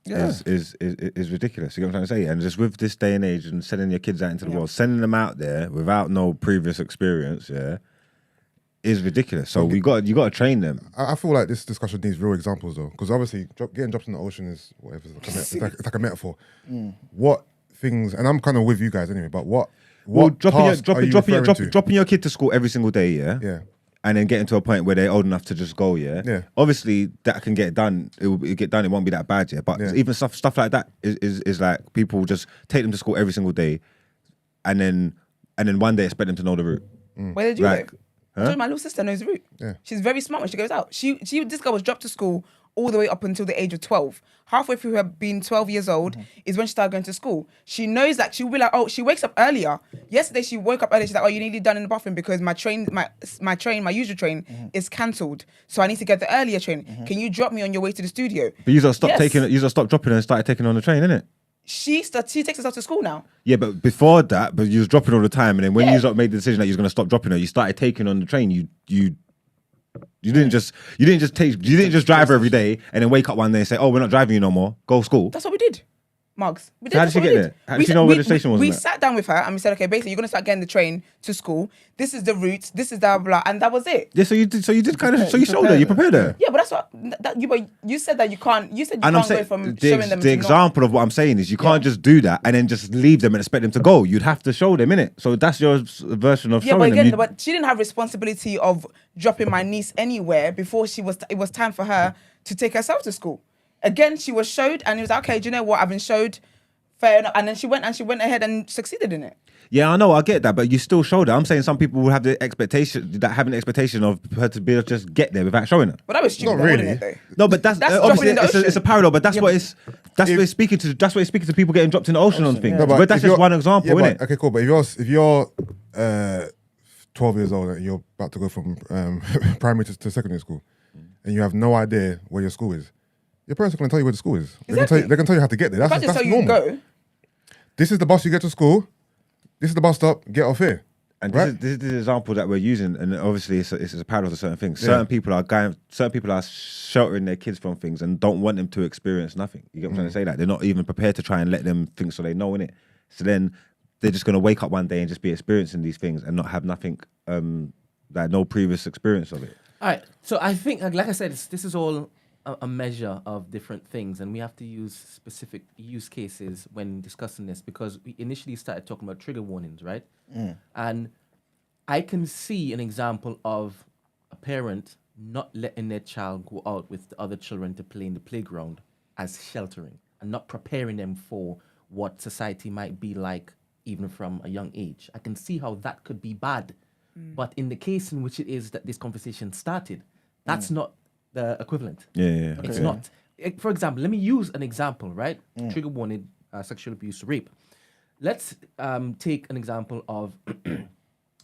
Is ridiculous. You get what I'm trying to say? And just with this day and age and sending your kids out into the world, sending them out there without no previous experience, is ridiculous. So you got to train them. I feel like this discussion needs real examples though, because obviously getting dropped in the ocean is whatever. It's like a metaphor. What things? And I'm kind of with you guys anyway. But what dropping your kid to school every single day, yeah. And then getting to a point where they're old enough to just go, yeah. Obviously, that can get done. It will get done. It won't be that bad, But even stuff like that is like people just take them to school every single day, and then one day expect them to know the route. Where did you live? I told you my little sister knows the route. Yeah. She's very smart when she goes out. This girl was dropped to school all the way up until the age of 12. Halfway through her being 12 years old is when she started going to school. She knows that she'll be like, oh, she wakes up earlier. Yesterday she woke up early. She's like, oh, you nearly done in the bathroom because my usual train is cancelled. So I need to get the earlier train. Can you drop me on your way to the studio? But you stopped dropping her and started taking her on the train, innit? She takes herself to school now. Yeah, but before that, you was dropping all the time, and then when you made the decision that you was gonna stop dropping her, you started taking her on the train. You didn't just drive her every day and then wake up one day and say, oh, we're not driving you no more. Go to school. That's what we did. Mugs. So how did she get there? How did she know where the station was? We sat down with her and we said, okay, basically, you're going to start getting the train to school. This is the route. This is the blah, and that was it. Yeah, so you did kind of. So you showed her. You prepared her. Yeah, but that's what you said that you can't. You said you can't go from showing them. The example of what I'm saying is you can't just do that and then just leave them and expect them to go. You'd have to show them, innit? So that's your version of showing them. But she didn't have responsibility of dropping my niece anywhere before it was time for her to take herself to school. Again, she was showed, and it was like, okay, do you know what? I've been showed. Fair enough. And then she went ahead and succeeded in it. Yeah, I know, I get that, but you still showed her. I'm saying some people will have the expectation of her to be able to just get there without showing her. But that was stupid. Not really. Wasn't it, though? No, but that's obviously it's a parallel. But that's what it's speaking to. That's what it's speaking to people getting dropped in the ocean on things. No, but that's just one example, isn't it? Okay, cool. But if you're 12 years old and you're about to go from primary to secondary school, and you have no idea where your school is, your parents are going to tell you where the school is. Exactly. They can tell you how to get there. That's tell you normal. Go. This is the bus you get to school. This is the bus stop. Get off here. And right? this is the example that we're using, and obviously it's a parallel to certain things. Certain people are sheltering their kids from things and don't want them to experience nothing. You get what I'm trying to say? Like they're not even prepared to try and let them think so they know in it. So then they're just gonna wake up one day and just be experiencing these things and not have nothing, like no previous experience of it. All right. So I think, like I said, this is all a measure of different things, and we have to use specific use cases when discussing this because we initially started talking about trigger warnings, right? And I can see an example of a parent not letting their child go out with the other children to play in the playground as sheltering and not preparing them for what society might be like even from a young age. I can see how that could be bad. But in the case in which it is that this conversation started, that's not the equivalent. Yeah. It's not. For example, let me use an example, right? Trigger warning, sexual abuse, rape. Let's take an example of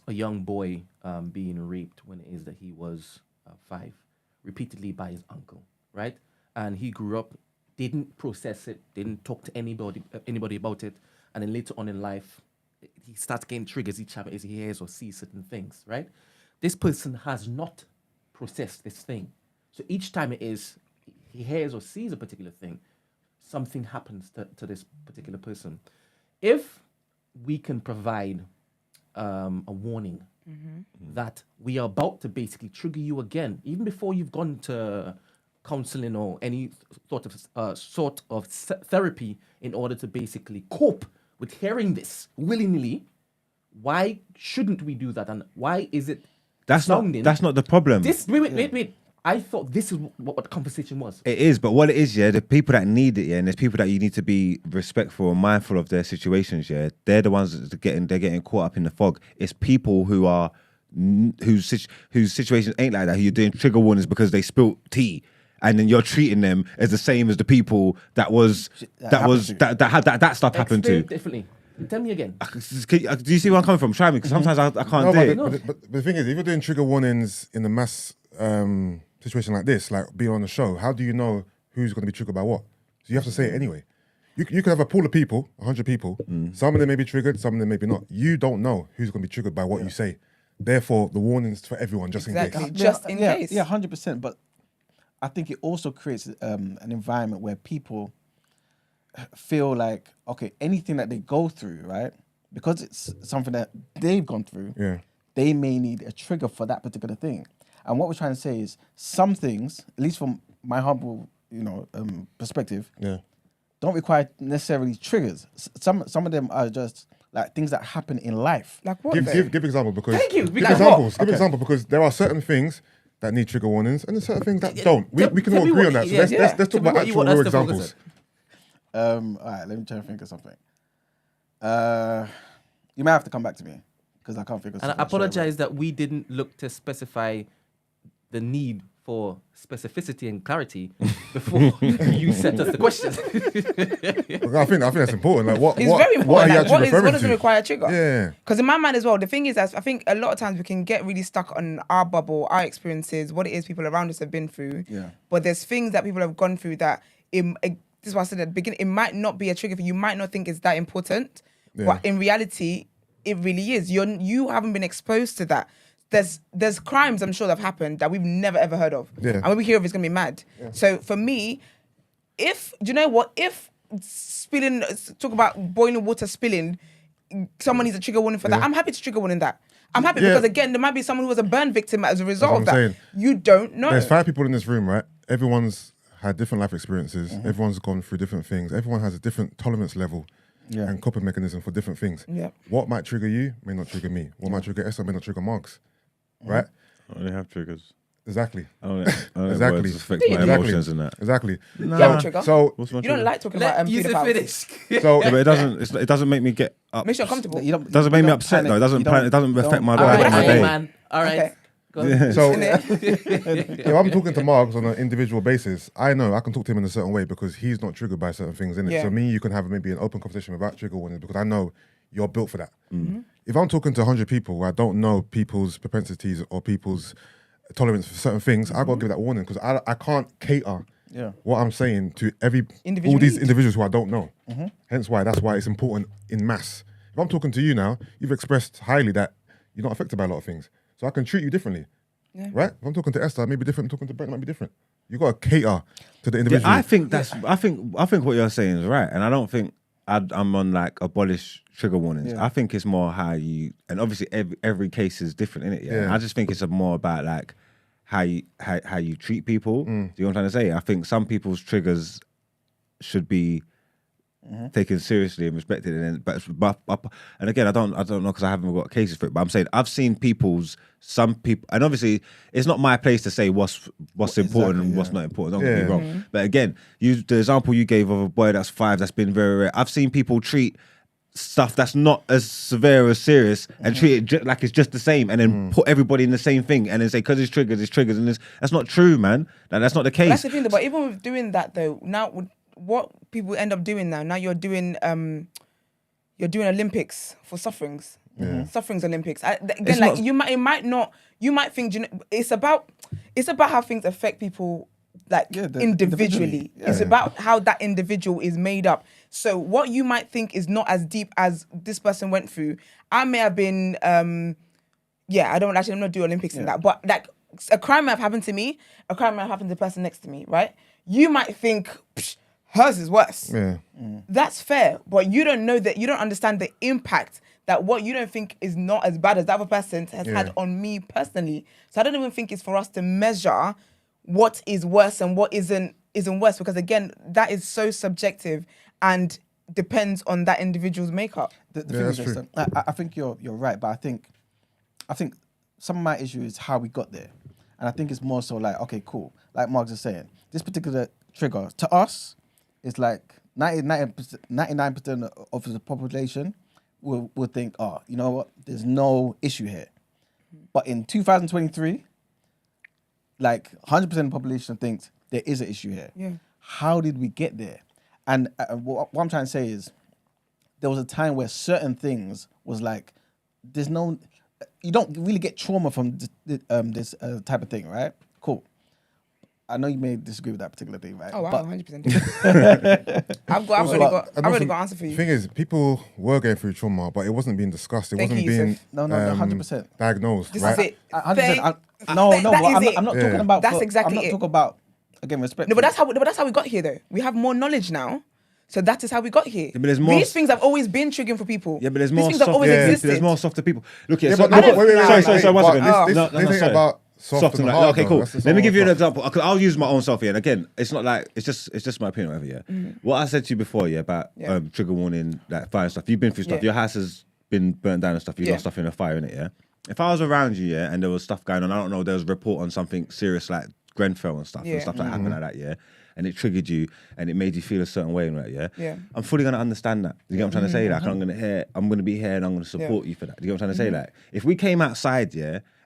a young boy being raped when it is that he was 5, repeatedly by his uncle, right? And he grew up, didn't process it, didn't talk to anybody about it, and then later on in life, he starts getting triggers each time as he hears or sees certain things, right? This person has not processed this thing. So each time he hears or sees a particular thing, something happens to this particular person. If we can provide a warning that we are about to basically trigger you again, even before you've gone to counseling or any sort of therapy in order to basically cope with hearing this willingly, why shouldn't we do that? And why is it that's not the problem. Wait. I thought this is what the conversation was. It is, but what it is, the people that need it, and there's people that you need to be respectful and mindful of their situations, they're the ones that they're getting caught up in the fog. It's people who are whose situations ain't like that, who you're doing trigger warnings because they spilt tea, and then you're treating them as the same as the people that stuff happened to. Differently. Tell me again. Do you see where I'm coming from? Try me, because sometimes I can't do it. But the thing is, if you're doing trigger warnings in a mass situation like this, like being on the show, how do you know who's going to be triggered by what? So you have to say it anyway. You could have a pool of people, 100 people. Some of them may be triggered, some of them maybe not. You don't know who's going to be triggered by what you say. Therefore, the warning's for everyone, just in case. Just in case. Yeah, 100%. But I think it also creates an environment where people feel like, okay, anything that they go through, right? Because it's something that they've gone through, they may need a trigger for that particular thing. And what we're trying to say is some things, at least from my humble, perspective, don't require necessarily triggers. Some of them are just like things that happen in life. Like what? Give example because Thank you. Give examples. Give example because there are certain things that need trigger warnings and there's certain things that don't. We can all agree on that. So let's talk about actual real examples. All right, let me try to think of something. You might have to come back to me because I can't think of something. And I apologize that we didn't look to specify the need for specificity and clarity before you sent us the questions. I think that's important. Like what? It's very important. Like, what does it to? require a trigger? Yeah. Because in my mind as well, the thing is that I think a lot of times we can get really stuck on our bubble, our experiences, what it is people around us have been through. Yeah. But there's things that people have gone through that this is what I said at the beginning. It might not be a trigger for you. You might not think it's that important, but in reality, it really is. You haven't been exposed to that. There's crimes I'm sure that have happened that we've never ever heard of. Yeah. And when we hear of it, it's gonna be mad. Yeah. So for me, if spilling, talk about boiling water spilling, someone needs a trigger warning for that. I'm happy to trigger warning that. I'm happy because again, there might be someone who was a burn victim as a result of that. Saying. You don't know. There's 5 people in this room, right? Everyone's had different life experiences. Everyone's gone through different things. Everyone has a different tolerance level. And coping mechanism for different things. Yeah. What might trigger you may not trigger me. What might trigger Esther may not trigger Marks. Right? I only have triggers. Exactly. I don't exactly. affect my emotions and that. Exactly. No. Trigger. So you don't like talking about finish. So but it doesn't make me get up. Make sure you're comfortable. It doesn't make me upset though. It doesn't affect my day. Man. All right. Okay. So if I'm talking to Margs on an individual basis, I know I can talk to him in a certain way because he's not triggered by certain things in it. So you can have maybe an open conversation about trigger warnings because I know you're built for that. If I'm talking to 100 people where I don't know people's propensities or people's tolerance for certain things, I gotta give that warning because I can't cater what I'm saying to all these individuals who I don't know. Hence that's why it's important in mass. If I'm talking to you now, you've expressed highly that you're not affected by a lot of things. So I can treat you differently, right? If I'm talking to Esther, maybe different. I'm talking to Brent, might be different. You got to cater to the individual. I think what you're saying is right, and I don't think I'm on like abolish trigger warnings. I think it's more how you, and obviously every case is different, innit? Yeah. I just think it's more about like how you treat people. Do you know what I'm trying to say? I think some people's triggers should be taken seriously and respected, and again, I don't know because I haven't got cases for it. But I'm saying I've seen some people, and obviously it's not my place to say what's important and what's not important. Don't get me wrong. But again, the example you gave of a boy that's 5, that's been very rare. I've seen people treat stuff that's not as severe or serious and treat it like it's just the same, and then put everybody in the same thing, and then say because it's triggers, and that's not true, man. That's not the case. That's the thing, but even with doing that though, now what people end up doing now you're doing Olympics for sufferings. Sufferings Olympics. You might think it's about how things affect people individually. It's about how that individual is made up. So what you might think is not as deep as this person went through. I may have been I'm not do Olympics in that, but like a crime might have happened to me, a crime might have happened to the person next to me, right? You might think hers is worse. That's fair, but you don't know that, you don't understand the impact that what you don't think is not as bad as the other person has had on me personally. So I don't even think it's for us to measure what is worse and what isn't worse, because again, that is so subjective and depends on that individual's makeup. The thing is this, I think you're right, but I think some of my issue is how we got there. And I think it's more so like, okay, cool. Like Mark is saying, this particular trigger, to us, it's like 99% of the population will think, oh, you know what, there's no issue here. But in 2023, like 100% of the population thinks there is an issue here. Yeah. How did we get there? And what I'm trying to say is, there was a time where certain things was like, you don't really get trauma from this type of thing, right? Cool. I know you may disagree with that particular thing, right? Oh wow, But 100%. I've already got an answer for The you. thing is, people were going through trauma, but it wasn't being discussed. It Thank wasn't you, being Yusuf. No, 100%. diagnosed. This right? is it. 100%. That No, is but it. I'm not talking about. That's exactly I'm not it. talking about. Again, respect. No, but that's how we got here, though. We have more knowledge now, so that is how we got here. Yeah, but there's more These things have always been triggering for people. Yeah, but there's These more things have soft. always existed. There's more softer people. Look, Yeah, yeah, but so, no, wait, sorry, one but second. This No, thing sorry. about soft and hard. Okay, cool. though, that's Let me give you an hard. example. I'll use my own self here. And again, it's not like it's just my opinion, whatever. Yeah. What I said to you before, about trigger warning, like fire and stuff. You've been through stuff. Yeah. Your house has been burnt down and stuff. You lost stuff in a fire, innit? Yeah. If I was around you, and there was stuff going on, I don't know, there was a report on something serious like Grenfell and stuff Yeah. and stuff that happened like that, and it triggered you and it made you feel a certain way, right? Yeah. I'm fully gonna understand that. You get what I'm trying to say? Like I'm gonna be here and I'm gonna support you for that. You get what I'm trying to say? Like if we came outside,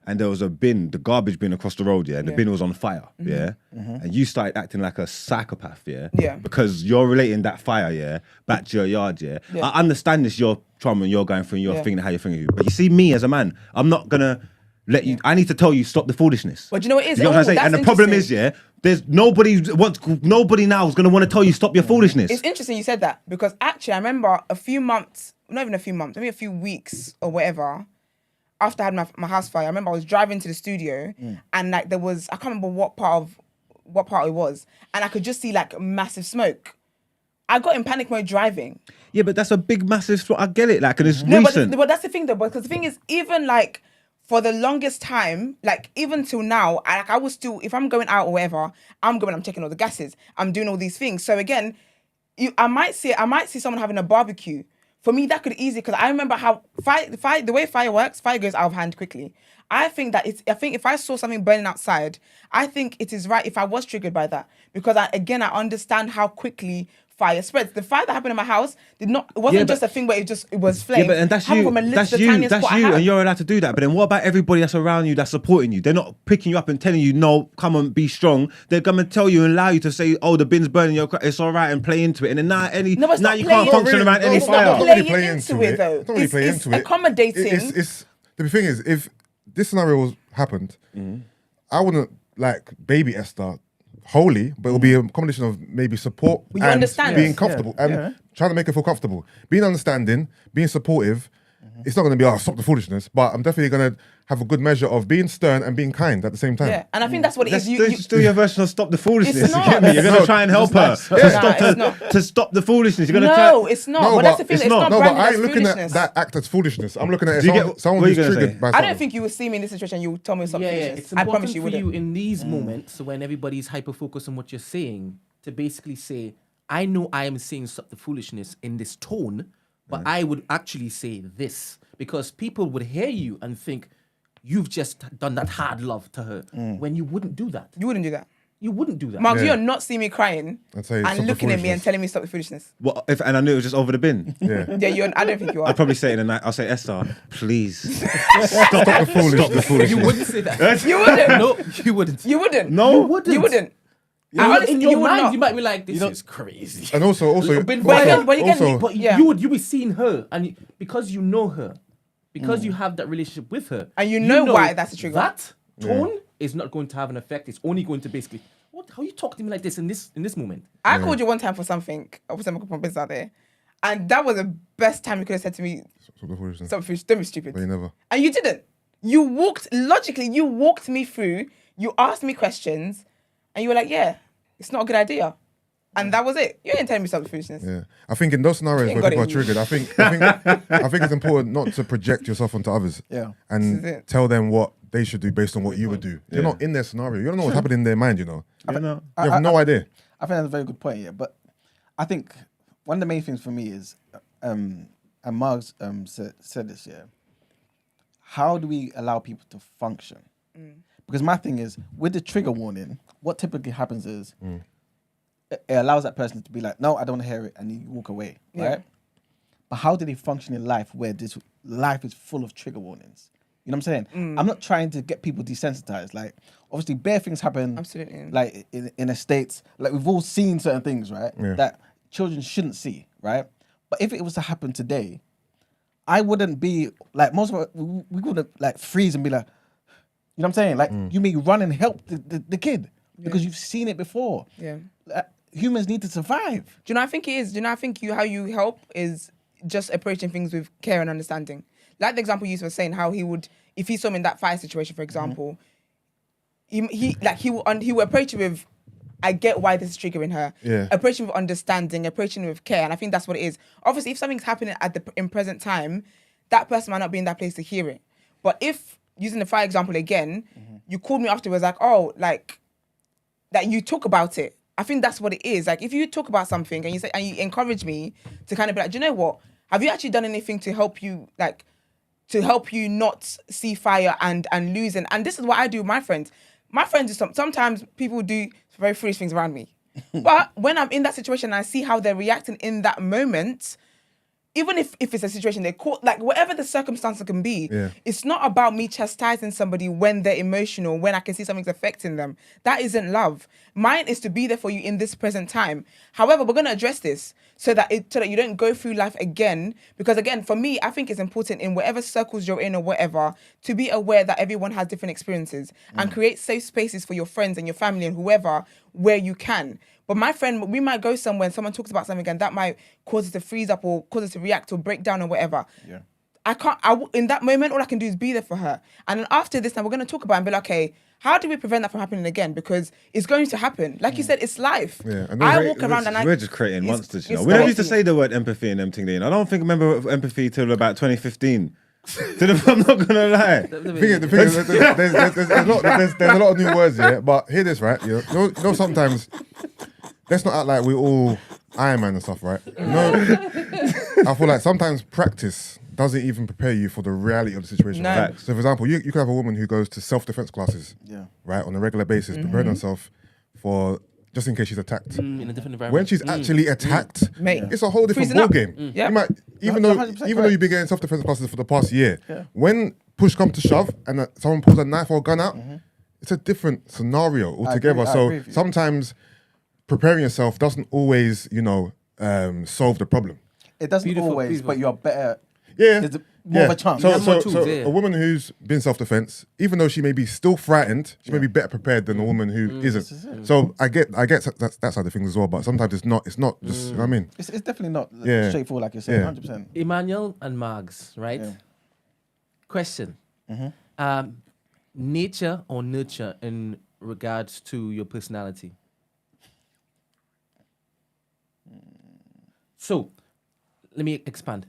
and there was a bin, the garbage bin across the road, and the bin was on fire, and you started acting like a psychopath, Yeah. because you're relating that fire, back to your yard, I understand this, your trauma and you're going through and you're thinking how you're thinking, but you see me as a man, I'm not gonna let you, I need to tell you, stop the foolishness. But you know what it is? You know what I'm saying? That's And the problem is, interesting. there's nobody now is gonna want to tell you stop your foolishness. It's interesting you said that, because actually I remember a few months, not even a few months, maybe a few weeks or whatever, after I had my house fire, I remember I was driving to the studio and like there was, I can't remember what part it was, and I could just see like massive smoke. I got in panic mode driving. Yeah, but that's a big, massive. I get it, like, and it's No, recent. but that's the thing though, because the thing is, even like for the longest time, like even till now, I will still, if I'm going out or whatever, I'm checking all the gases, I'm doing all these things. So again, I might see someone having a barbecue. For me, that could easily, because I remember how the way fire works, fire goes out of hand quickly. I think if I saw something burning outside, I think it is right if I was triggered by that, because I understand how quickly fire spreads. The fire that happened in my house wasn't just a thing where it was flames. Yeah, but and that's you, and you're allowed to do that. But then what about everybody that's around you, that's supporting you? They're not picking you up and telling you, no, come on, be strong. They're gonna tell you and allow you to say, oh, the bin's burning, it's all right, and play into it. And then now you can't function around any It's fire. not really playing into it though. It's not really playing into it. Accommodating. The thing is, if this scenario happened, I wouldn't like baby Esther wholly, but it will be a combination of maybe support Well, you and understand. being Yes. comfortable and trying to make her feel comfortable. Being understanding, being supportive. It's not going to be, stop the foolishness, but I'm definitely going to have a good measure of being stern and being kind at the same time. Yeah, and I think that's what it is. That's still your version of stop the foolishness. It's You not. get me? You're gonna No, try and help her to stop the foolishness. You're gonna No, try. it's not. But that's the thing. It's not No, but branded I as ain't looking at foolishness. that act as foolishness. I'm looking at it Do you as get someone what who's you're gonna triggered say? by I something. don't think you would see me in this situation. You would tell me stop Yeah, foolishness. it's I important promise you for you wouldn't. in these moments when everybody's hyper focused on what you're saying to basically say, I know I am saying stop the foolishness in this tone, but I would actually say this, because people would hear you and think you've just done that hard love to her when you wouldn't do that. You wouldn't do that. You wouldn't do that. Mark, Yeah. you're not seeing me crying I'd say stop and the looking at me and foolishness. telling me stop the foolishness. And I knew it was just over the bin. Yeah. Yeah, I don't think you are. I'd probably say it in the night. I'll say, Esther, please Stop the foolishness. stop the foolishness. You wouldn't say that. You wouldn't. No, you wouldn't. You wouldn't. No? You wouldn't. You wouldn't. In your you would mind, not. you might be like, "This is crazy." And also, But again, You be seeing her, and because you know her, because you have that relationship with her, And you know why that's a trigger. That tone is not going to have an effect. It's only going to basically, how you talk to me like this in this moment? I called you one time for something. I was putting my business out there, and that was the best time you could have said to me, Stop the foolishness. "Stop foolishness, don't be stupid." But you never. And you didn't. You walked me through. You asked me questions, and you were like, "Yeah, it's not a good idea," and that was it. You ain't telling me stop the foolishness. Yeah, I think in those scenarios You where got people are it. triggered, I think it's important not to project yourself onto others. Yeah. This is And it. tell them what they should do based on what you would do. You're not in their scenario. You don't know what's happening in their mind. You know. You know? You have no idea. I think that's a very good point. Yeah, but I think one of the main things for me is, and Mark's said this. Yeah. How do we allow people to function? Because my thing is, with the trigger warning, what typically happens is it allows that person to be like, no, I don't want to hear it, and you walk away, Yeah. right? But how do they function in life where this life is full of trigger warnings? You know what I'm saying? I'm not trying to get people desensitized. Like, obviously, bare things happen. Absolutely. Like, in the States, like, we've all seen certain things, right? Yeah. That children shouldn't see, right? But if it was to happen today, I wouldn't be, like, most of us, we wouldn't, like, freeze and be like, you know what I'm saying? Like, you may run and help the kid because you've seen it before. Yeah. Humans need to survive. Do you know what I think it is? Do you know what I think how you help is just approaching things with care and understanding. Like the example you were saying, how he would, if he saw him in that fire situation, for example, he would approach it with, I get why this is triggering her. Yeah. Approaching with understanding, approaching with care, and I think that's what it is. Obviously, if something's happening in present time, that person might not be in that place to hear it. But if, using the fire example again, you called me afterwards like, oh, like, that you talk about it. I think that's what it is. Like, if you talk about something and you say, and you encourage me to kind of be like, do you know what? Have you actually done anything to help you, like, to help you not see fire and lose? And this is what I do with my friends. My friends, sometimes people do very foolish things around me. But when I'm in that situation and I see how they're reacting in that moment, even if it's a situation they're caught, like whatever the circumstance can be, it's not about me chastising somebody when they're emotional, when I can see something's affecting them. That isn't love. Mine is to be there for you in this present time. However, we're going to address this so that you don't go through life again. Because again, for me, I think it's important in whatever circles you're in or whatever, to be aware that everyone has different experiences and create safe spaces for your friends and your family and whoever where you can. But my friend, we might go somewhere and someone talks about something and that might cause us to freeze up or cause us to react or break down or whatever. Yeah. In that moment, all I can do is be there for her. And then after this, now we're going to talk about it and be like, okay, how do we prevent that from happening again? Because it's going to happen. Like you said, it's life. Yeah, I walk around and we're just creating monsters, you know. We never used to say the word empathy and them thing. I don't think I remember empathy till about 2015. I'm not gonna lie. The thing is, there's a lot of new words here, but hear this, right? You know, sometimes let's not act like we all Iron Man and stuff, right? No, I feel like sometimes practice doesn't even prepare you for the reality of the situation. No. Right? So, for example, you could have a woman who goes to self-defense classes, right, on a regular basis, preparing herself for just in case she's attacked. In a different environment. When she's actually attacked, Mate, it's a whole different freezing up. ballgame. Yeah. You might, even though you've been getting self-defense classes for the past year, when push comes to shove and someone pulls a knife or a gun out, it's a different scenario altogether. So sometimes preparing yourself doesn't always, solve the problem. It doesn't always, but you're better. Yeah. There's more of a chance. So a woman who's been self-defense, even though she may be still frightened, she may be better prepared than a woman who isn't. So I get that side of things as well, but sometimes it's not just, you know what I mean? It's definitely not straightforward like you're saying, 100%. Emmanuel and Mags, right? Yeah. Question. Nature or nurture in regards to your personality? So, let me expand.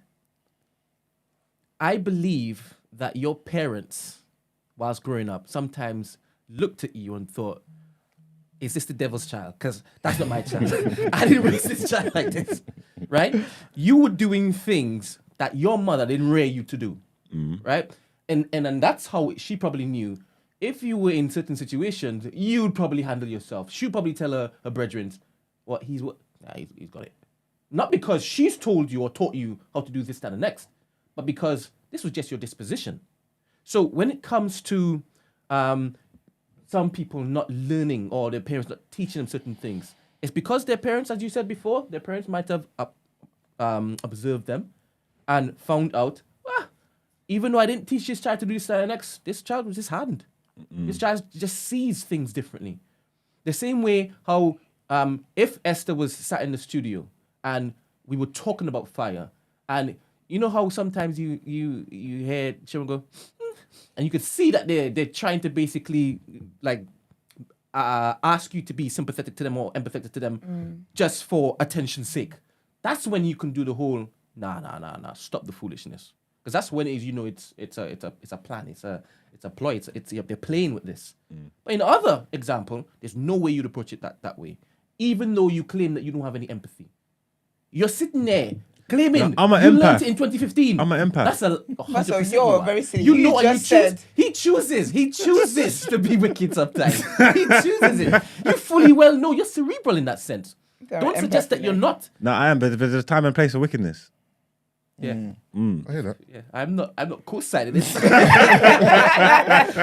I believe that your parents, whilst growing up, sometimes looked at you and thought, is this the devil's child? Because that's not my child. I didn't raise this child like this, right? You were doing things that your mother didn't rear you to do, right? And that's how she probably knew. If you were in certain situations, you'd probably handle yourself. She'd probably tell her brethren, he's got it. Not because she's told you or taught you how to do this, that, and next, but because this was just your disposition. So when it comes to some people not learning or their parents not teaching them certain things, it's because their parents, as you said before, their parents might have observed them and found out, even though I didn't teach this child to do this, that, and next, this child was just hardened. This child just sees things differently. The same way how if Esther was sat in the studio and we were talking about fire, and you know how sometimes you hear children go, and you could see that they're trying to basically like ask you to be sympathetic to them or empathetic to them just for attention's sake. That's when you can do the whole nah, stop the foolishness, because that's when it is, it's a plan, it's a ploy, they're playing with this. But in the other example, there's no way you'd approach it that way, even though you claim that you don't have any empathy. You're sitting there claiming I'm an you empath. learned it in 2015. I'm an empath. That's a 100%. You're very silly. You You know, and just said- he chooses to be wicked sometimes. He chooses it. You fully well know you're cerebral in that sense. They're Don't suggest that empathy, you're mate. not. No, I am, but there's a time and place for wickedness. Yeah. I hear that. Yeah. I'm not co-signing this.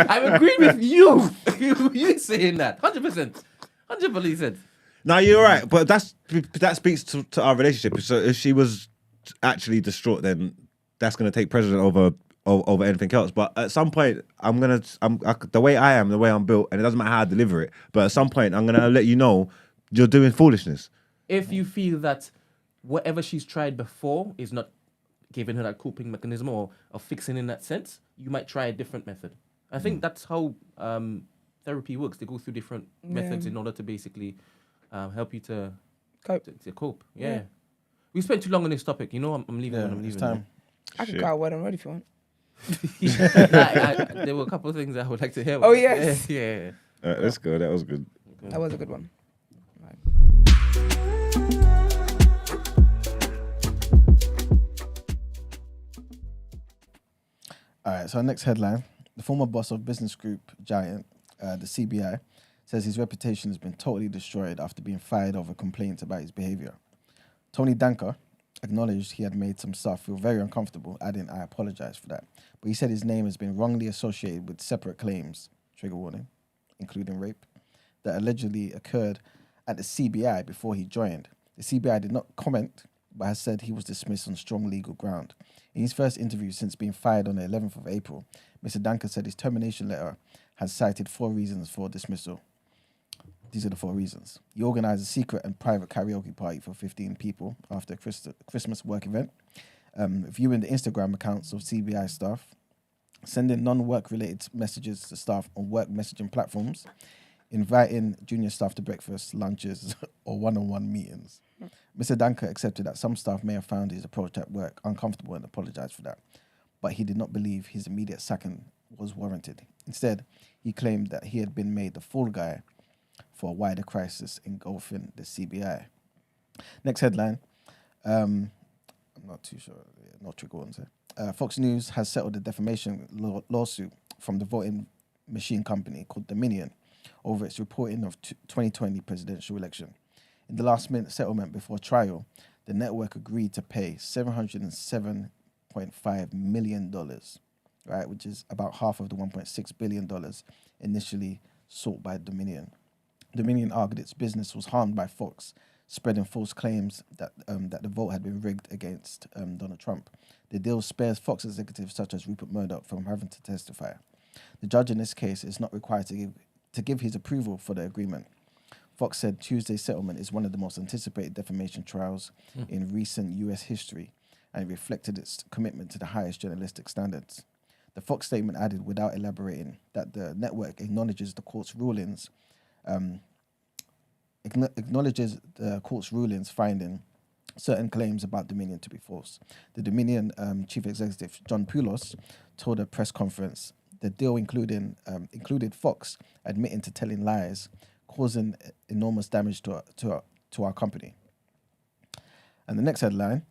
I'm agreeing with you. You saying that. 100%. 100%. No, you're right, but that speaks to our relationship. So if she was actually distraught, then that's going to take precedent over anything else. But at some point, the way I am, the way I'm built, and it doesn't matter how I deliver it. But at some point, I'm going to let you know you're doing foolishness. If you feel that whatever she's tried before is not giving her that coping mechanism or fixing in that sense, you might try a different method. I think that's how therapy works. They go through different methods in order to basically help you to cope. Yeah. We spent too long on this topic. You know, I'm leaving when I'm leaving. It's time. I can go out word and word if you want. There were a couple of things I would like to hear. Oh, yes. Yeah. Let's go. That was good. That was a good one. All right, so our next headline. The former boss of business group giant, the CBI, says his reputation has been totally destroyed after being fired over complaints about his behavior. Tony Danker acknowledged he had made some staff feel very uncomfortable, adding, "I apologize for that." But he said his name has been wrongly associated with separate claims, trigger warning, including rape, that allegedly occurred at the CBI before he joined. The CBI did not comment, but has said he was dismissed on strong legal ground. In his first interview since being fired on the 11th of April, Mr. Danker said his termination letter has cited 4 reasons for dismissal. These are the 4 reasons. He organised a secret and private karaoke party for 15 people after a Christmas work event, viewing the Instagram accounts of CBI staff, sending non-work related messages to staff on work messaging platforms, inviting junior staff to breakfast, lunches, or one-on-one meetings. Mr. Danker accepted that some staff may have found his approach at work uncomfortable and apologised for that, but he did not believe his immediate sacking was warranted. Instead, he claimed that he had been made the fall guy for a wider crisis engulfing the CBI. Next headline. I'm not too sure. Not trigger warnings here. Fox News has settled a defamation lawsuit from the voting machine company called Dominion over its reporting of 2020 presidential election. In the last-minute settlement before trial, the network agreed to pay $707.5 million, right, which is about half of the $1.6 billion initially sought by Dominion. Dominion argued its business was harmed by Fox, spreading false claims that the vote had been rigged against Donald Trump. The deal spares Fox executives such as Rupert Murdoch from having to testify. The judge in this case is not required to give his approval for the agreement. Fox said Tuesday's settlement is one of the most anticipated defamation trials in recent U.S. history, and it reflected its commitment to the highest journalistic standards. The Fox statement added, without elaborating, that the network acknowledges the court's rulings finding certain claims about Dominion to be false. The Dominion chief executive, John Poulos, told a press conference the deal included Fox admitting to telling lies, causing enormous damage to our company. And the next headline,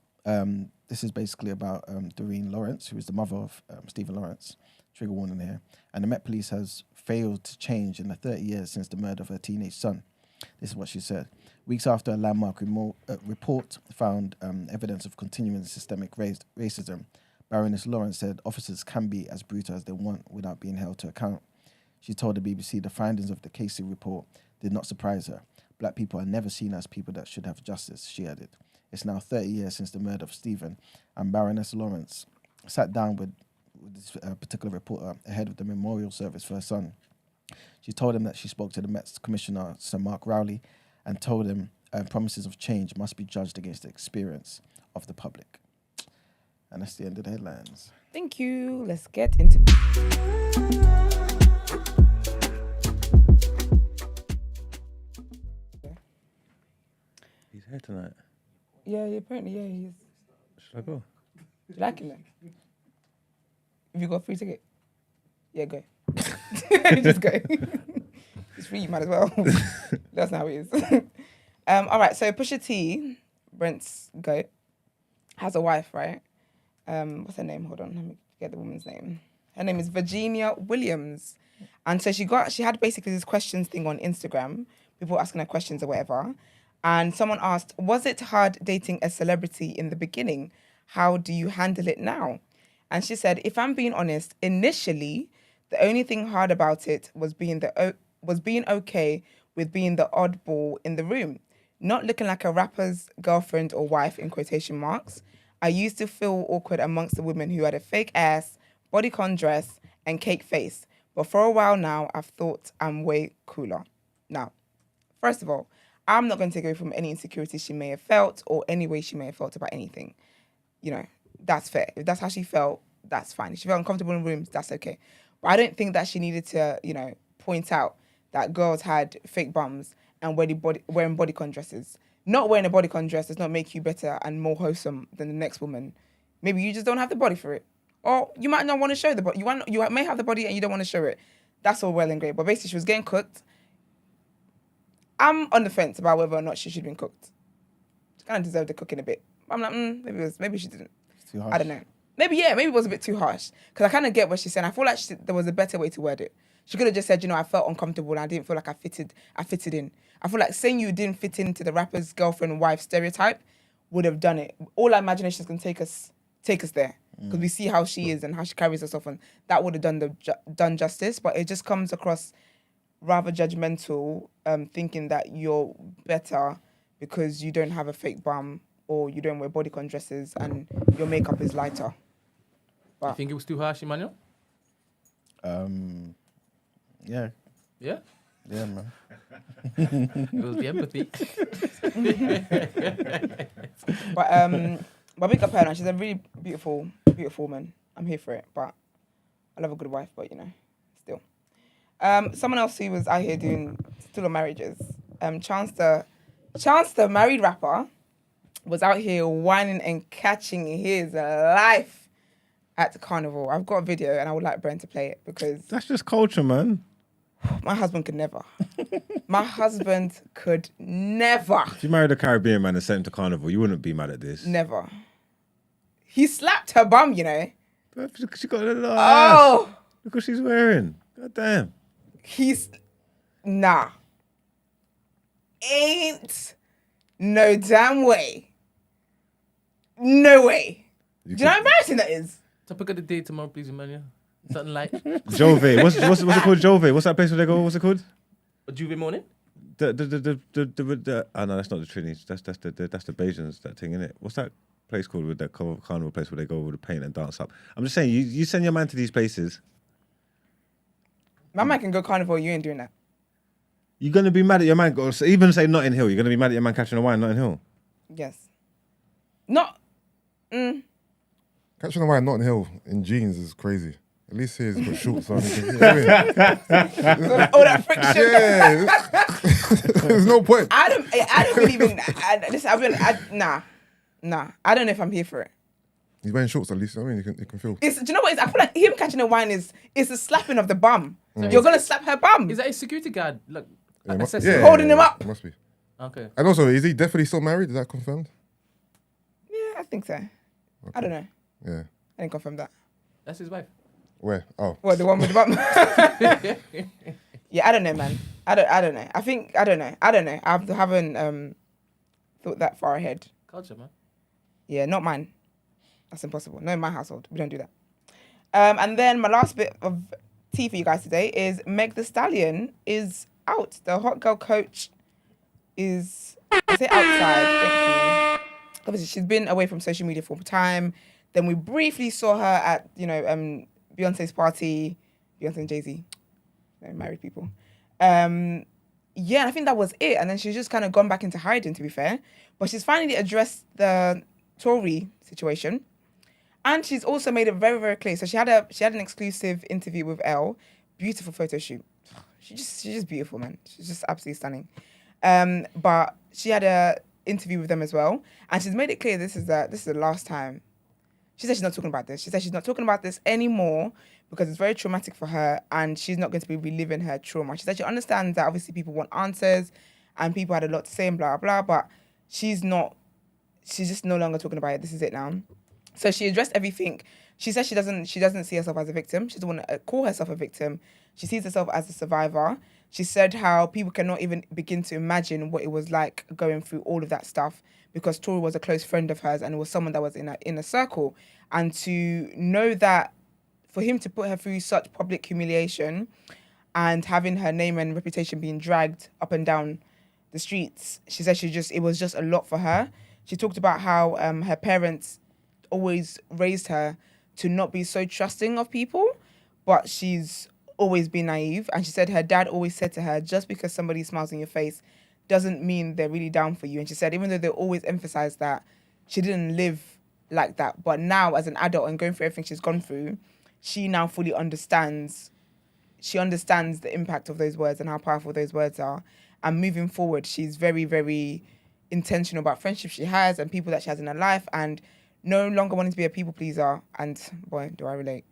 this is basically about Doreen Lawrence, who is the mother of Stephen Lawrence. Trigger warning here. And the Met Police has failed to change in the 30 years since the murder of her teenage son. This is what she said. Weeks after a landmark report found evidence of continuing systemic racism, Baroness Lawrence said officers can be as brutal as they want without being held to account. She told the BBC the findings of the Casey report did not surprise her. Black people are never seen as people that should have justice, she added. It's now 30 years since the murder of Stephen, and Baroness Lawrence sat down with this particular reporter ahead of the memorial service for her son. She told him that she spoke to the Met's Commissioner, Sir Mark Rowley, and told him promises of change must be judged against the experience of the public. And that's the end of the headlines. Thank you. Let's get into He's here tonight. Yeah, apparently, he is. Should I go? Do you like him then? Have you got a free ticket? Yeah, go. Just go. It's free, you might as well. That's not how it is. All right, so Pusha T, Brent's goat, has a wife, right? What's her name? Hold on, let me get the woman's name. Her name is Virginia Williams. And so she had basically this questions thing on Instagram, people asking her questions or whatever. And someone asked, was it hard dating a celebrity in the beginning? How do you handle it now? And she said, if I'm being honest, initially, the only thing hard about it was being okay with being the oddball in the room, not looking like a rapper's girlfriend or wife in quotation marks. I used to feel awkward amongst the women who had a fake ass, bodycon dress, and cake face. But for a while now, I've thought I'm way cooler. Now, first of all, I'm not going to take away from any insecurity she may have felt or any way she may have felt about anything. You know, that's fair. If that's how she felt, that's fine. If she felt uncomfortable in rooms, that's okay. But I don't think that she needed to, you know, point out that girls had fake bums and wearing bodycon dresses. Not wearing a bodycon dress does not make you better and more wholesome than the next woman. Maybe you just don't have the body for it. Or you might not want to show the body. You may have the body and you don't want to show it. That's all well and great. But basically, she was getting cooked. I'm on the fence about whether or not she should have been cooked. She kind of deserved the cooking a bit. I'm like, maybe she didn't. It's too harsh. I don't know. Maybe it was a bit too harsh. Because I kind of get what she's saying. I feel like there was a better way to word it. She could have just said, you know, I felt uncomfortable and I didn't feel like I fitted in. I feel like saying you didn't fit into the rapper's girlfriend wife stereotype would have done it. All our imagination is going to take us there. Because we see how she is and how she carries herself, and that would have done justice. But it just comes across rather judgmental, thinking that you're better because you don't have a fake bum or you don't wear bodycon dresses and your makeup is lighter. You think it was too harsh, Emmanuel? Yeah. Yeah? Yeah, man. It was the empathy. But big up her, she's a really beautiful woman. I'm here for it, but I love a good wife, but you know, still. Someone else who was out here doing still on marriages, Chance the married rapper, was out here whining and catching his life at the carnival. I've got a video and I would like Brent to play it because That's just culture, man. my husband could never. My husband could never. If you married a Caribbean man and sent him to carnival, you wouldn't be mad at this. Never. He slapped her bum, you know. She got a little ass. Oh! Look what she's wearing. God damn. Nah. Ain't no damn way. No way. Do you know how embarrassing that is? Topic of the day tomorrow, please, Emmanuel. Something like Jove. What's it called? Jove. What's that place where they go? What's it called? a Juve morning. Oh no, that's not the Trinis. That's the Bajans, that thing, innit? What's that place called with that carnival place where they go with the paint and dance up? I'm just saying, you send your man to these places. My man can go carnival, you ain't doing that. You're gonna be mad at your man. Even say Notting Hill, you're gonna be mad at your man catching a wine, Notting Hill. Yes. Not. Catching a wine Notting Hill in jeans is crazy. At least here he's got shorts on. You know what I mean? All that friction. Yeah. There's no point. I don't believe in nah. I don't know if I'm here for it. He's wearing shorts at least. I mean, you can feel. Do you know what? I feel like him catching a wine is a slapping of the bum. You're gonna slap her bum. Is that a security guard? Look, Holding him up. It must be. Okay. And also, is he definitely still married? Is that confirmed? Yeah, I think so. Okay. I don't know. Yeah. I didn't confirm that. That's his wife. Where? Oh. What, the one with the bum? Yeah, I don't know, man. I don't know. I don't know. I haven't thought that far ahead. Culture, man. Yeah, not mine. That's impossible. No, in my household, we don't do that. And then my last bit of tea for you guys today is Meg Thee Stallion is out. The hot girl coach is outside. Thank you. Obviously, she's been away from social media for a time. Then we briefly saw her at, Beyonce's party. Beyonce and Jay-Z. They're married people. Yeah, I think that was it. And then she's just kind of gone back into hiding, to be fair. But she's finally addressed the Tory situation. And she's also made it very, very clear. So she had an exclusive interview with Elle. Beautiful photo shoot. She's just beautiful, man. She's just absolutely stunning. But she had an interview with them as well. And she's made it clear this is the last time. She said she's not talking about this. She said she's not talking about this anymore because it's very traumatic for her and she's not going to be reliving her trauma. She said she understands that obviously people want answers and people had a lot to say and blah, blah, but she's just no longer talking about it. This is it now. So she addressed everything. She says she doesn't see herself as a victim. She doesn't want to call herself a victim. She sees herself as a survivor. She said how people cannot even begin to imagine what it was like going through all of that stuff because Tori was a close friend of hers and it was someone that was in a circle. And to know that for him to put her through such public humiliation and having her name and reputation being dragged up and down the streets, she said it was just a lot for her. She talked about how her parents always raised her to not be so trusting of people, but she's always been naive. And she said her dad always said to her, just because somebody smiles in your face doesn't mean they're really down for you. And she said, even though they always emphasize that, she didn't live like that. But now as an adult and going through everything she's gone through, she now fully understands. She understands the impact of those words and how powerful those words are. And moving forward, she's very, very intentional about friendships she has and people that she has in her life and no longer wanting to be a people pleaser. And boy, do I relate.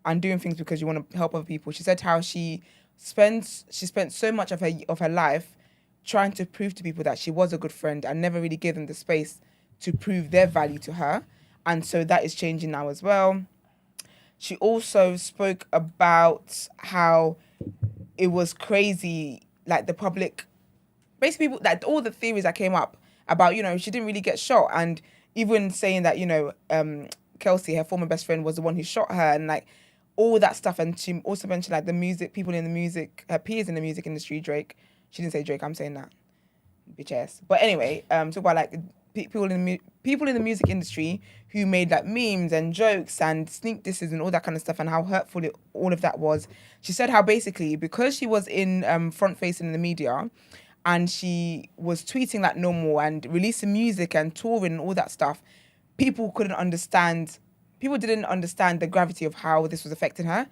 And doing things because you want to help other people. She said how she spent so much of her life trying to prove to people that she was a good friend and never really gave them the space to prove their value to her. And so that is changing now as well. She also spoke about how it was crazy, like the public, basically people, like all the theories that came up about, she didn't really get shot. And even saying that, Kelsey, her former best friend, was the one who shot her and like all that stuff. And she also mentioned like the music, people in the music, her peers in the music industry, Drake. She didn't say Drake, I'm saying that. Bitch ass. But anyway, talk about like people in the music industry who made like memes and jokes and sneak disses and all that kind of stuff and how hurtful all of that was. She said how basically because she was in front facing in the media and she was tweeting like normal and releasing music and touring and all that stuff, people didn't understand the gravity of how this was affecting her.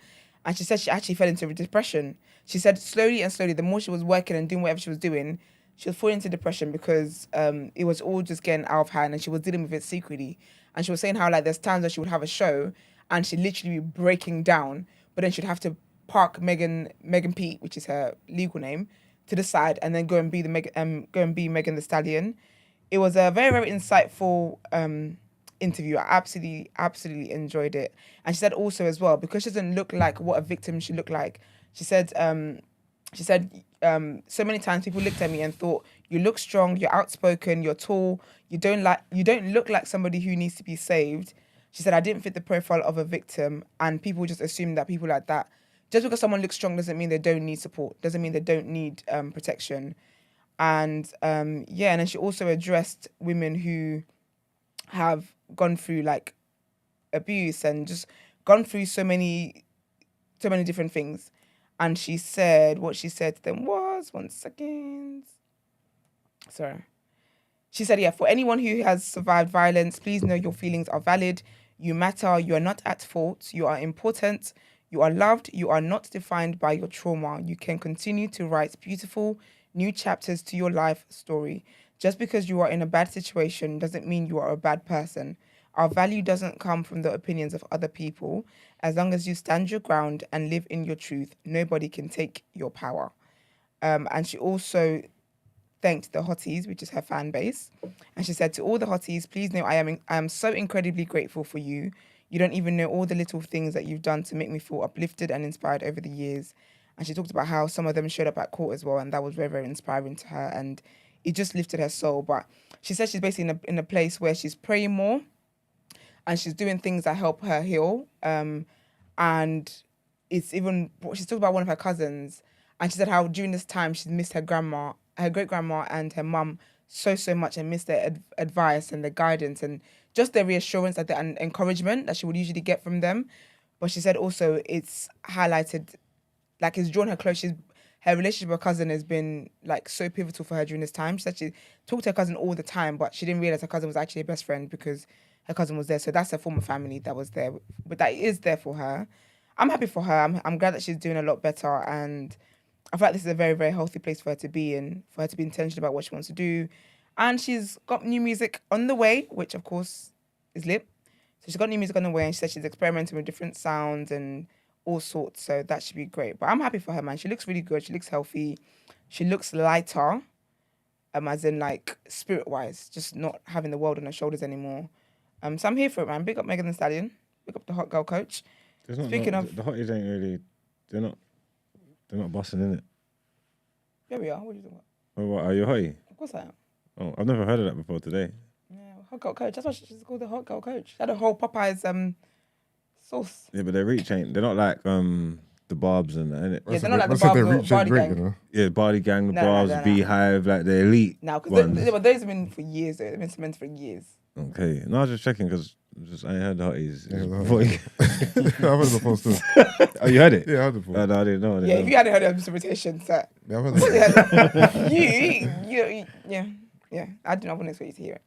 And she said she actually fell into depression. She said slowly and slowly, the more she was working and doing whatever she was doing, she was falling into depression because it was all just getting out of hand and she was dealing with it secretly. And she was saying how like there's times where she would have a show and she'd literally be breaking down, but then she'd have to park Megan Pete, which is her legal name, to the side and then go and be Megan Thee Stallion. It was a very, very insightful interview. I absolutely enjoyed it. And she said also as well, because she doesn't look like what a victim should look like, she said so many times people looked at me and thought, you look strong, you're outspoken, you're tall, you don't look like somebody who needs to be saved. She said, I didn't fit the profile of a victim, and people just assume that people like that, just because someone looks strong doesn't mean they don't need support, doesn't mean they don't need protection. And and then she also addressed women who have gone through like abuse and just gone through so many different things. And she said, what she said to them was, one second. Sorry. She said, for anyone who has survived violence, please know your feelings are valid. You matter. You are not at fault. You are important. You are loved. You are not defined by your trauma. You can continue to write beautiful new chapters to your life story. Just because you are in a bad situation doesn't mean you are a bad person. Our value doesn't come from the opinions of other people. As long as you stand your ground and live in your truth, nobody can take your power. And she also thanked the hotties, which is her fan base. And she said, to all the hotties, please know I am so incredibly grateful for you. You don't even know all the little things that you've done to make me feel uplifted and inspired over the years. And she talked about how some of them showed up at court as well. And that was very, very inspiring to her. And it just lifted her soul. But she said she's basically in a place where she's praying more and she's doing things that help her heal. And it's even, she's talked about one of her cousins. And she said how during this time she's missed her grandma, her great-grandma and her mum so much, and missed their advice and their guidance and just their reassurance and encouragement that she would usually get from them. But she said also it's highlighted, like it's drawn her close. Her relationship with her cousin has been like so pivotal for her during this time. She said she talked to her cousin all the time, but she didn't realize her cousin was actually her best friend because her cousin was there. So that's her former family that was there, but that is there for her. I'm happy for her. I'm glad that she's doing a lot better, and I feel like this is a very, very healthy place for her to be in, for her to be intentional about what she wants to do. And she's got new music on the way, which of course is lit. So she's got new music on the way, and she said she's experimenting with different sounds and all sorts. So that should be great. But I'm happy for her, man. She looks really good. She looks healthy. She looks lighter, as in like spirit-wise, just not having the world on her shoulders anymore. So I'm here for it, man. Big up Megan Thee Stallion. Big up the hot girl coach. Speaking of... The hotties ain't really... They're not busting, in it. Yeah, we are. What are you talking about? Oh, what, are you a hottie? Of course I am. Oh, I've never heard of that before today. Yeah, hot girl coach. That's why she's called the hot girl coach. She had a whole Popeye's sauce. Yeah, but their reach ain't... They're not like the Barbs and that, innit? Yeah, they're not like the Barbs or Bardi Gang. You know? Yeah, Bardi Gang, the No, Barbs, no. Beehive, like the elite No, because ones. those have been for years, though. They've been cemented for years. Okay. No, I was just checking because I ain't heard the hotties. Yeah, before. I've heard it before too. Oh, you heard it? Yeah, I heard it before. No, I didn't know. Yeah, if you hadn't heard of interpretation, sir. Yeah, I've heard it. Yeah. I wouldn't expect you to hear it.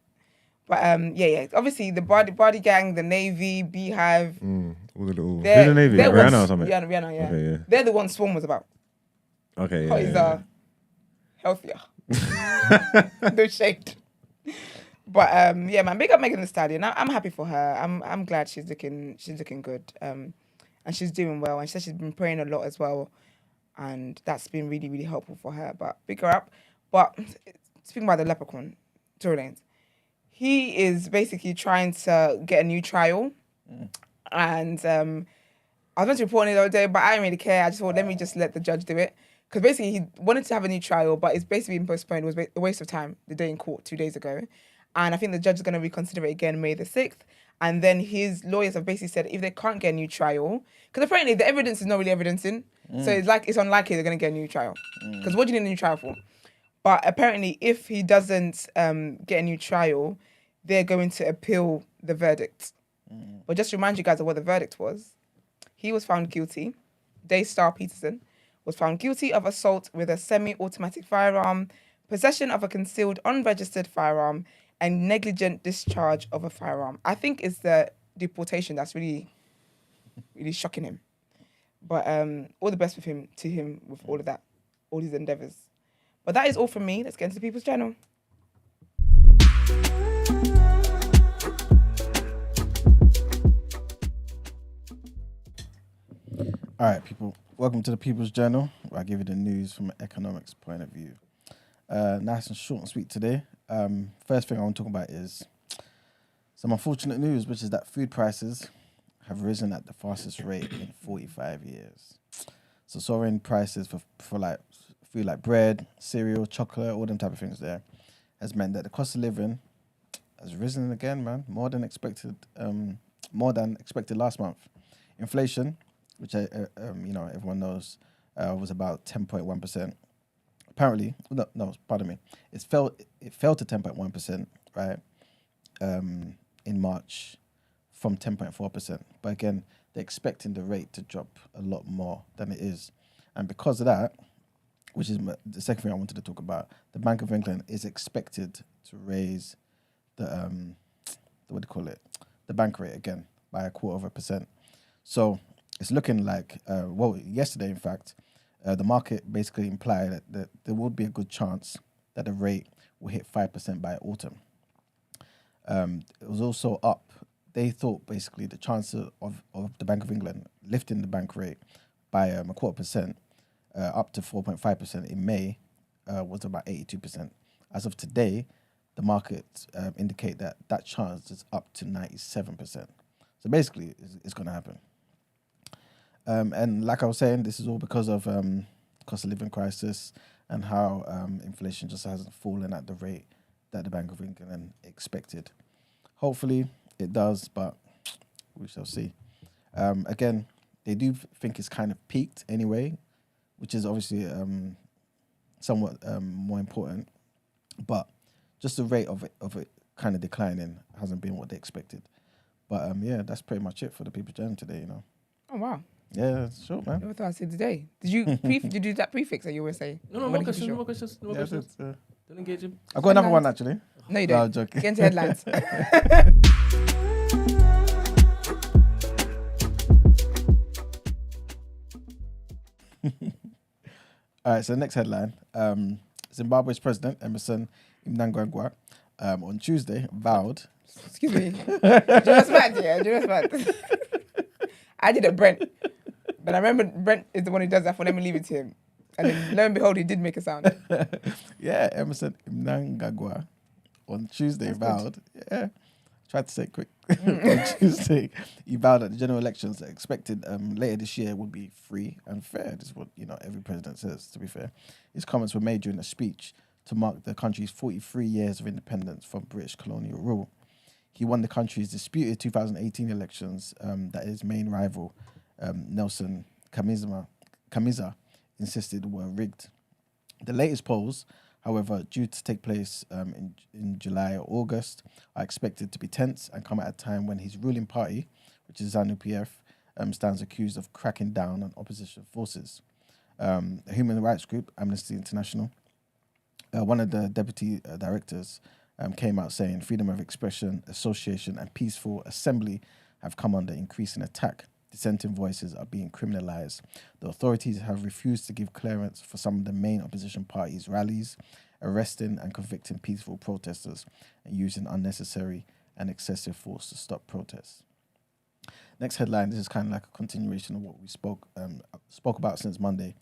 But yeah. Obviously, the Bardi Gang, the Navy, Beehive. All the little... Who's the Navy? they're Rihanna ones- or something? Rihanna, yeah. Okay, yeah. They're the ones Swarm was about. Okay, Hotties are healthier. No shade. But yeah, man, big up Megan Thee Stallion. I'm happy for her. I'm glad she's looking good. And she's doing well. And she said she's been praying a lot as well. And that's been really, really helpful for her. But big her up. But speaking about the leprechaun, Tory Lanez, he is basically trying to get a new trial. And I was meant to report on it the other day, but I didn't really care. I just thought, let me just let the judge do it. Because basically he wanted to have a new trial, but it's basically been postponed. It was a waste of time, the day in court 2 days ago. And I think the judge is going to reconsider it again May the 6th. And then his lawyers have basically said if they can't get a new trial, because apparently the evidence is not really evidencing. So it's unlikely they're going to get a new trial. Because what do you need a new trial for? But apparently if he doesn't get a new trial, they're going to appeal the verdict. But just to remind you guys of what the verdict was, he was found guilty. Daystar Peterson was found guilty of assault with a semi-automatic firearm, possession of a concealed unregistered firearm, and negligent discharge of a firearm. I think it's the deportation that's really, really shocking him. But all the best to him with all of that, all his endeavours. But that is all from me. Let's get into the People's Channel. All right, people. Welcome to the People's Journal, where I give you the news from an economics point of view. Nice and short and sweet today. First thing I want to talk about is some unfortunate news, which is that food prices have risen at the fastest rate in 45 years. So soaring prices for like food like bread, cereal, chocolate, all them type of things there has meant that the cost of living has risen again, man, more than expected last month. Inflation, which everyone knows, was about 10.1%. Apparently, pardon me. It fell to 10.1%, right? In March, from 10.4%. But again, they're expecting the rate to drop a lot more than it is, and because of that, which is the second thing I wanted to talk about, the Bank of England is expected to raise the bank rate again by 0.25%. So it's looking like, yesterday, in fact, the market basically implied that there would be a good chance that the rate will hit 5% by autumn. It was also up. They thought basically the chance of the Bank of England lifting the bank rate by 0.25% up to 4.5% in May was about 82%. As of today, the markets indicate that chance is up to 97%. So basically, it's going to happen. And like I was saying, this is all because of cost of living crisis and how inflation just hasn't fallen at the rate that the Bank of England expected. Hopefully it does, but we shall see. Again, they do think it's kind of peaked anyway, which is obviously somewhat more important. But just the rate of it kind of declining hasn't been what they expected. But yeah, that's pretty much it for the People's Journal today, you know. Oh, wow. Yeah, sure, man. What I said today. Did you do that prefix that you always say? No more questions. Don't engage him. I've got another one, actually. No, you No, don't. I'm joking. Get into headlines. All right, so the next headline. Zimbabwe's president, Emerson Mnangagwa, on Tuesday vowed... Excuse me. Do you know what's I did a Brent. But I remember Brent is the one who does that, for let me leave it to him. And then lo and behold, he did make a sound. Yeah, Emerson Mnangagwa on Tuesday vowed. Yeah. Tried to say it quick. On Tuesday, he vowed that the general elections expected later this year would be free and fair. This is what every president says, to be fair. His comments were made during a speech to mark the country's 43 years of independence from British colonial rule. He won the country's disputed 2018 elections that his main rival, Nelson Chamisa, insisted were rigged. The latest polls, however, due to take place in July or August, are expected to be tense and come at a time when his ruling party, which is ZANU-PF, stands accused of cracking down on opposition forces. A human rights group, Amnesty International, one of the deputy directors came out saying freedom of expression, association and peaceful assembly have come under increasing attack. Dissenting voices are being criminalized. The authorities have refused to give clearance for some of the main opposition parties' rallies, arresting and convicting peaceful protesters and using unnecessary and excessive force to stop protests. Next headline, this is kind of like a continuation of what we spoke about since Monday,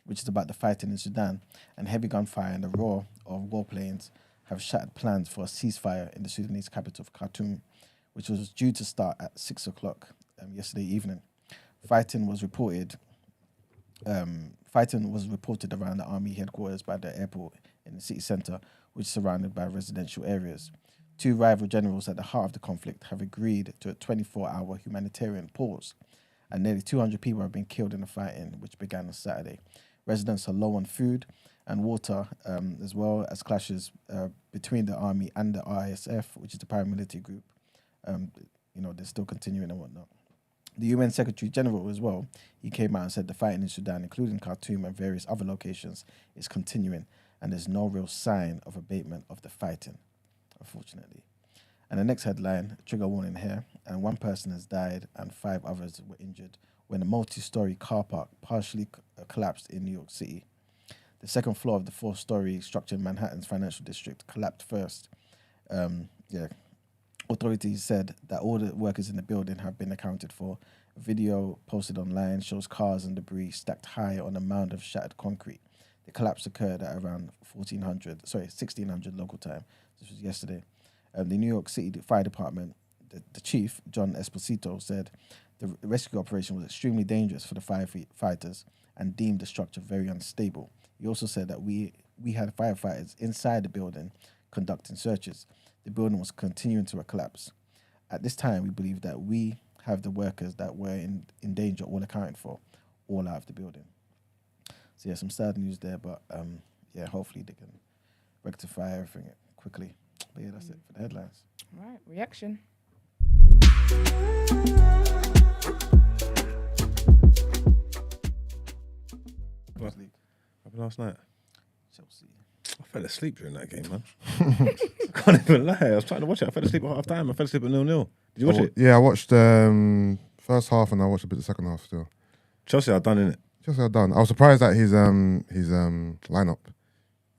which is about the fighting in Sudan, and heavy gunfire and the roar of warplanes have shattered plans for a ceasefire in the Sudanese capital of Khartoum, which was due to start at 6 o'clock yesterday evening. Fighting was reported around the army headquarters by the airport in the city centre, which is surrounded by residential areas. Two rival generals at the heart of the conflict have agreed to a 24-hour humanitarian pause, and nearly 200 people have been killed in the fighting, which began on Saturday. Residents are low on food and water, as well as clashes between the army and the RSF, which is the paramilitary group. They're still continuing and whatnot. The UN Secretary General as well, he came out and said the fighting in Sudan, including Khartoum and various other locations, is continuing, and there's no real sign of abatement of the fighting, unfortunately. And the next headline, trigger warning here, and one person has died and 5 others were injured when a multi-storey car park partially collapsed in New York City. The second floor of the 4-storey structure in Manhattan's financial district collapsed first. Authorities said that all the workers in the building have been accounted for. A video posted online shows cars and debris stacked high on a mound of shattered concrete. The collapse occurred at around 1600 local time. This was yesterday. The New York City Fire Department, the chief, John Esposito, said the rescue operation was extremely dangerous for the firefighters and deemed the structure very unstable. He also said that we had firefighters inside the building conducting searches. The building was continuing to collapse. At this time, we believe that we have the workers that were in danger all accounted for, all out of the building. So some sad news there, but hopefully they can rectify everything quickly. But that's it for the headlines. All right, reaction. What happened last night? Chelsea. I fell asleep during that game, man. I can't even lie. I was trying to watch it. I fell asleep at half time. I fell asleep at 0-0. Did you watch it? Yeah, I watched first half and I watched a bit of the second half still. Chelsea are done, innit? Chelsea are done. I was surprised at his lineup.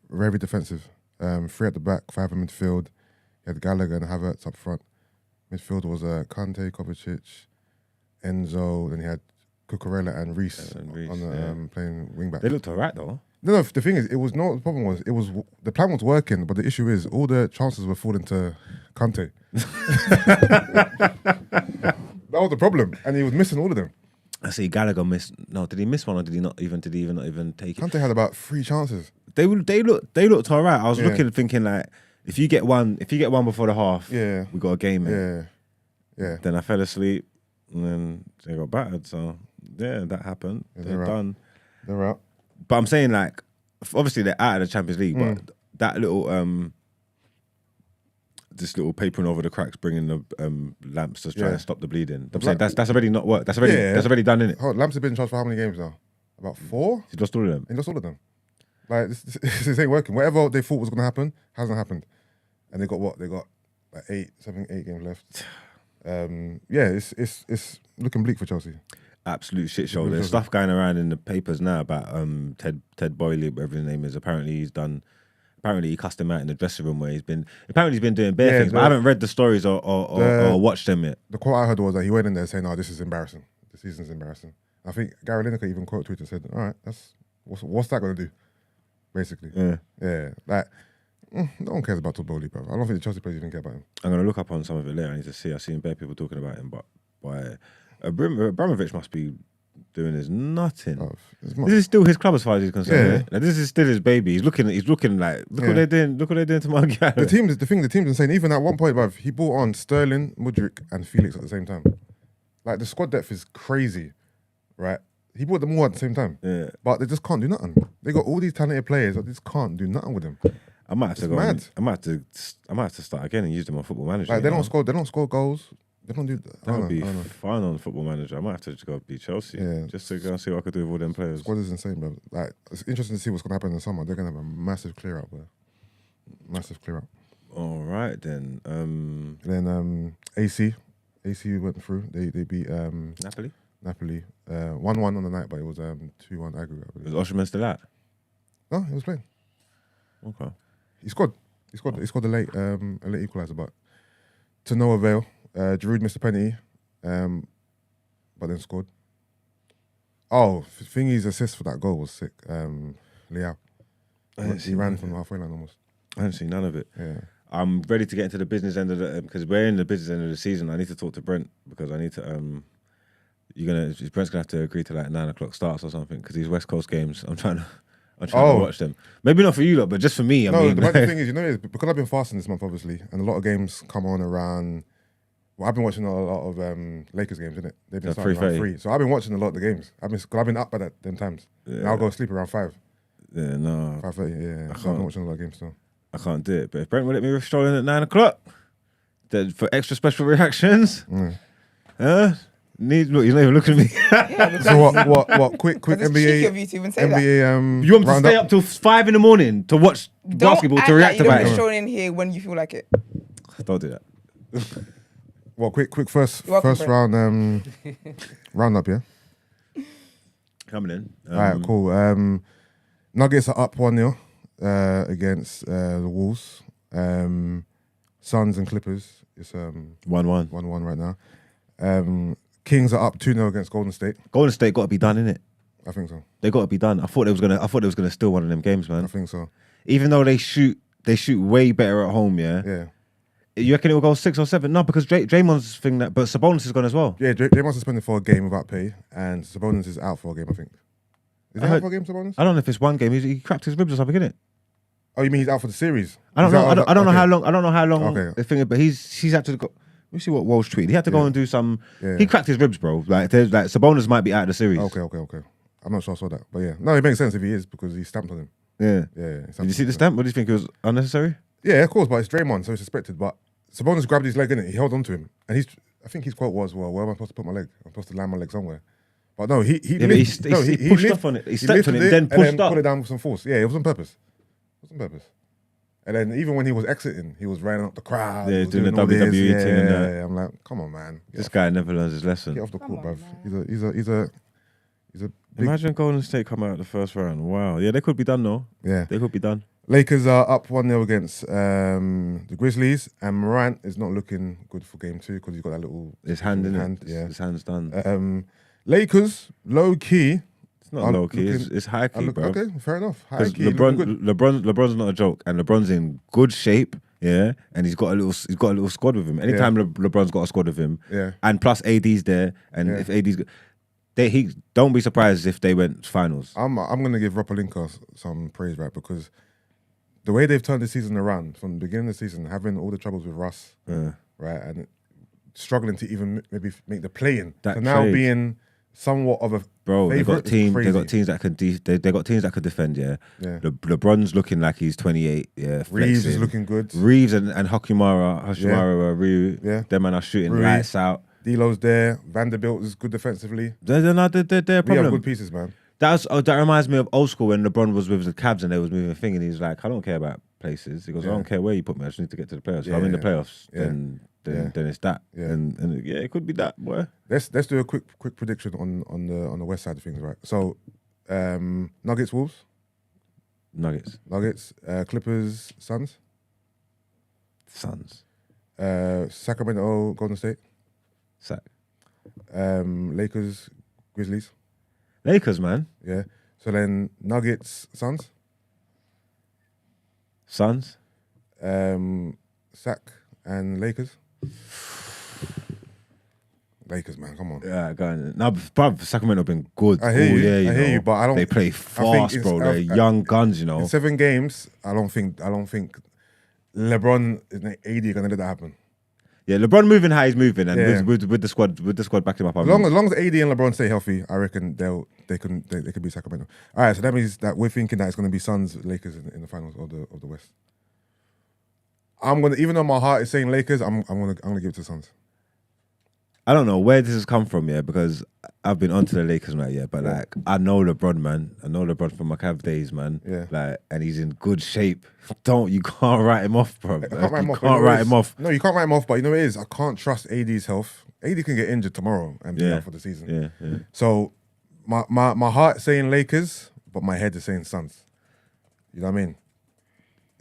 Very defensive. 3 at the back, 5 in midfield. He had Gallagher and Havertz up front. Midfield was Kante, Kovacic, Enzo. Then he had Cucurella and Reece on the playing wing back. They looked alright though. No, the thing is, the problem was, the plan was working, but the issue is all the chances were falling to Kante. That was the problem, and he was missing all of them. I see Gallagher missed. No, did he miss one or did he not even take it? Kante had about 3 chances. They looked alright. I was looking, thinking like, if you get one before the half, we got a game. Yeah. Then I fell asleep, and then they got battered. So that happened. They're done. They're out. But I'm saying, like, obviously they're out of the Champions League, but that little this little papering over the cracks, bringing the lamps to try to stop the bleeding. I'm saying that's already not worked. That's already done, innit? Oh, Lamps have been in charge for how many games now? About 4. He lost all of them. He lost all of them. Like this ain't working. Whatever they thought was gonna happen hasn't happened, and they got what? They got like 8 games left. It's looking bleak for Chelsea. Absolute shit show. There's stuff going around in the papers now about Ted Boyley, whatever his name is. Apparently he cussed him out in the dressing room where he's been doing bare things. But I haven't read the stories or watched them yet. The quote I heard was that he went in there saying, "Oh, this is embarrassing. The season's embarrassing." I think Gary Lineker even quote tweeted and said, "All right, what's that going to do?" Basically, yeah. Like No one cares about Todd Bowley, bro. I don't think the Chelsea players even care about him. I'm gonna look up on some of it later. I need to see. I've seen bare people talking about him, but Abramovich must be doing his nothing. Oh, this is still his club as far as he's concerned. Yeah. Yeah? Like, this is still his baby. He's looking like look what they're doing. Look what they're doing to my guy. The team's insane. Even at one point, bruv, he brought on Sterling, Mudryk, and Felix at the same time. Like the squad depth is crazy, right? He brought them all at the same time. Yeah. But they just can't do nothing. They got all these talented players, but they just can't do nothing with them. I might have to It's go. mad. I might have to start again and use them on Football Manager. Like they don't score goals. They don't do that. That would be fun on Football Manager. I might have to just go be Chelsea. Yeah. Just to go and see what I could do with all them players. Squad is insane, bro. Like it's interesting to see what's gonna happen in the summer. They're gonna have a massive clear out, bro. Massive clear out. All right then. Then AC went through. They beat Napoli. 1-1 on the night, but it was 2-1 aggregate. I believe. Was Osimhen still out? No, he was playing. Okay. He scored a late equaliser, but to no avail. Giroud missed a penalty, but then scored. Oh, Thingy's assist for that goal was sick. Leao. He ran from the halfway line almost. I haven't seen none of it. Yeah. I'm ready to get into the business end of the because we're in the business end of the season. I need to talk to Brent because I need to. Brent's gonna have to agree to like 9 o'clock starts or something because these West Coast games. I'm trying to watch them. Maybe not for you lot, but just for me. I mean, the thing is, because I've been fasting this month, obviously, and a lot of games come on around. Well, I've been watching a lot of Lakers games, innit? They've been starting around 3. So I've been watching a lot of the games. I've been up by them times. Yeah. Now I'll go sleep around 5. Yeah, no. 5:30, yeah. So I've been watching a lot of games still. I can't do it. But if Brent will let me stroll in at 9 o'clock, then for extra special reactions, Mm. look, you're not even looking at me. Yeah, So what? Quick It's cheeky of you to even say that. NBA. You want me to stay up till 5 in the morning to watch basketball Don't to react act like about you're it? showing in here when you feel like it. Don't do that. Well, quick first You're welcome, round roundup, yeah. Coming in. All right, cool. Nuggets are up 1-0 against the Wolves. Suns and Clippers. It's 1-1. 1-1 right now. Kings are up 2-0 against Golden State. Golden State got to be done, innit? I think so. They got to be done. I thought they was gonna steal one of them games, man. I think so. Even though they shoot way better at home, yeah. Yeah. You reckon it will go 6 or 7? No, because Draymond's thing but Sabonis is gone as well. Yeah, Draymond's suspended for a game without pay, and Sabonis is out for a game, I think. Is he out for a game, Sabonis? I don't know if it's one game. He cracked his ribs or something, innit? Oh, you mean he's out for the series? I don't know. I don't know okay. how long. I don't know how long Okay. the thing is, but he's had to go. Let me see what Walsh tweeted. He had to go and do some. Yeah. He cracked his ribs, bro. Like Sabonis might be out of the series. Okay. I'm not sure I saw that, but yeah, no, it makes sense if he is because he stamped on him. Yeah. Yeah. Did you see the stamp? What do you think it was unnecessary? Yeah, of course, but it's Draymond, so it's suspected. But Sabonis grabbed his leg, innit? He held on to him, and I think his quote was, "Well, where am I supposed to put my leg? I'm supposed to land my leg somewhere." But no, he pushed off on it. He stepped on it, then pushed up. Put it down with some force. Yeah, it was on purpose. And then even when he was exiting, he was running up the crowd. Yeah, he was doing the all this. WWE thing and that. Yeah, I'm like, come on, man. This guy never learns his lesson. Get off the court, on, bruv. He's a big, Imagine Golden State come out the first round. Wow. Yeah, they could be done though. yeah. They could be done. Lakers are up 1-0 against the Grizzlies, and Morant is not looking good for game 2 because he's got that little His hand in hand. it. Yeah. His hand's done. Lakers, low key. It's not low key. It's high key, bro. Okay, fair enough. High Because key. looking good. LeBron's not a joke, and LeBron's in good shape. Yeah, and he's got a little squad with him. Anytime LeBron's got a squad with him, Yeah. and plus AD's there, and if AD's good, he don't be surprised if they went finals. I'm gonna give Ropolinka some praise, right? Because the way they've turned the season around from the beginning of the season, having all the troubles with Russ, right, and struggling to even maybe make the play-in, That to now trade. being somewhat of a Bro, they got favourite is crazy. teams that can they got teams that could defend. Yeah, Yeah. LeBron's looking like he's 28. Yeah, Reeves is flexing. looking good. Reeves and Hachimura, Ryu, Yeah. them man are shooting Rui. lights out. D'Lo's there. Vanderbilt is good defensively. They're a We have problem. good pieces, man. That reminds me of old school when LeBron was with the Cavs and they was moving a thing and he's like, I don't care about places. He goes, I don't care where you put me. I just need to get to the playoffs. If I'm in the playoffs, then it's that. Yeah. And yeah, it could be that, boy. Let's do a quick prediction on the west side of things, right? So, Nuggets, Wolves, Nuggets, Clippers, Suns, Sacramento, Golden State, Sack. Lakers, Grizzlies. Lakers, man. Yeah. So then Nuggets, Suns, Sack and Lakers. Lakers, man, come on. Yeah, go on. No, bruv, Sacramento have been good. I hear you. Yeah, I hear you, but I don't. They play fast, bro. They're young guns, you know. In 7 games, I don't think LeBron and AD are gonna let that happen. Yeah, LeBron moving how he's moving, and Yeah. with the squad backing him up. As long as AD and LeBron stay healthy, I reckon they can beat Sacramento. All right, so that means that we're thinking that it's gonna be Suns Lakers in the finals of the West. I'm gonna, even though my heart is saying Lakers, I'm gonna give it to Suns. I don't know where this has come from, yeah, because I've been onto the Lakers now, yeah, but like I know LeBron, man. I know LeBron from my Cav days, man. Yeah. Like, and he's in good shape. You can't write him off, bro. I can't write him off. Can't write him off. No, you can't write him off, but you know what it is? I can't trust AD's health. AD can get injured tomorrow and be out for the season. Yeah. So my heart saying Lakers, but my head is saying Suns. You know what I mean?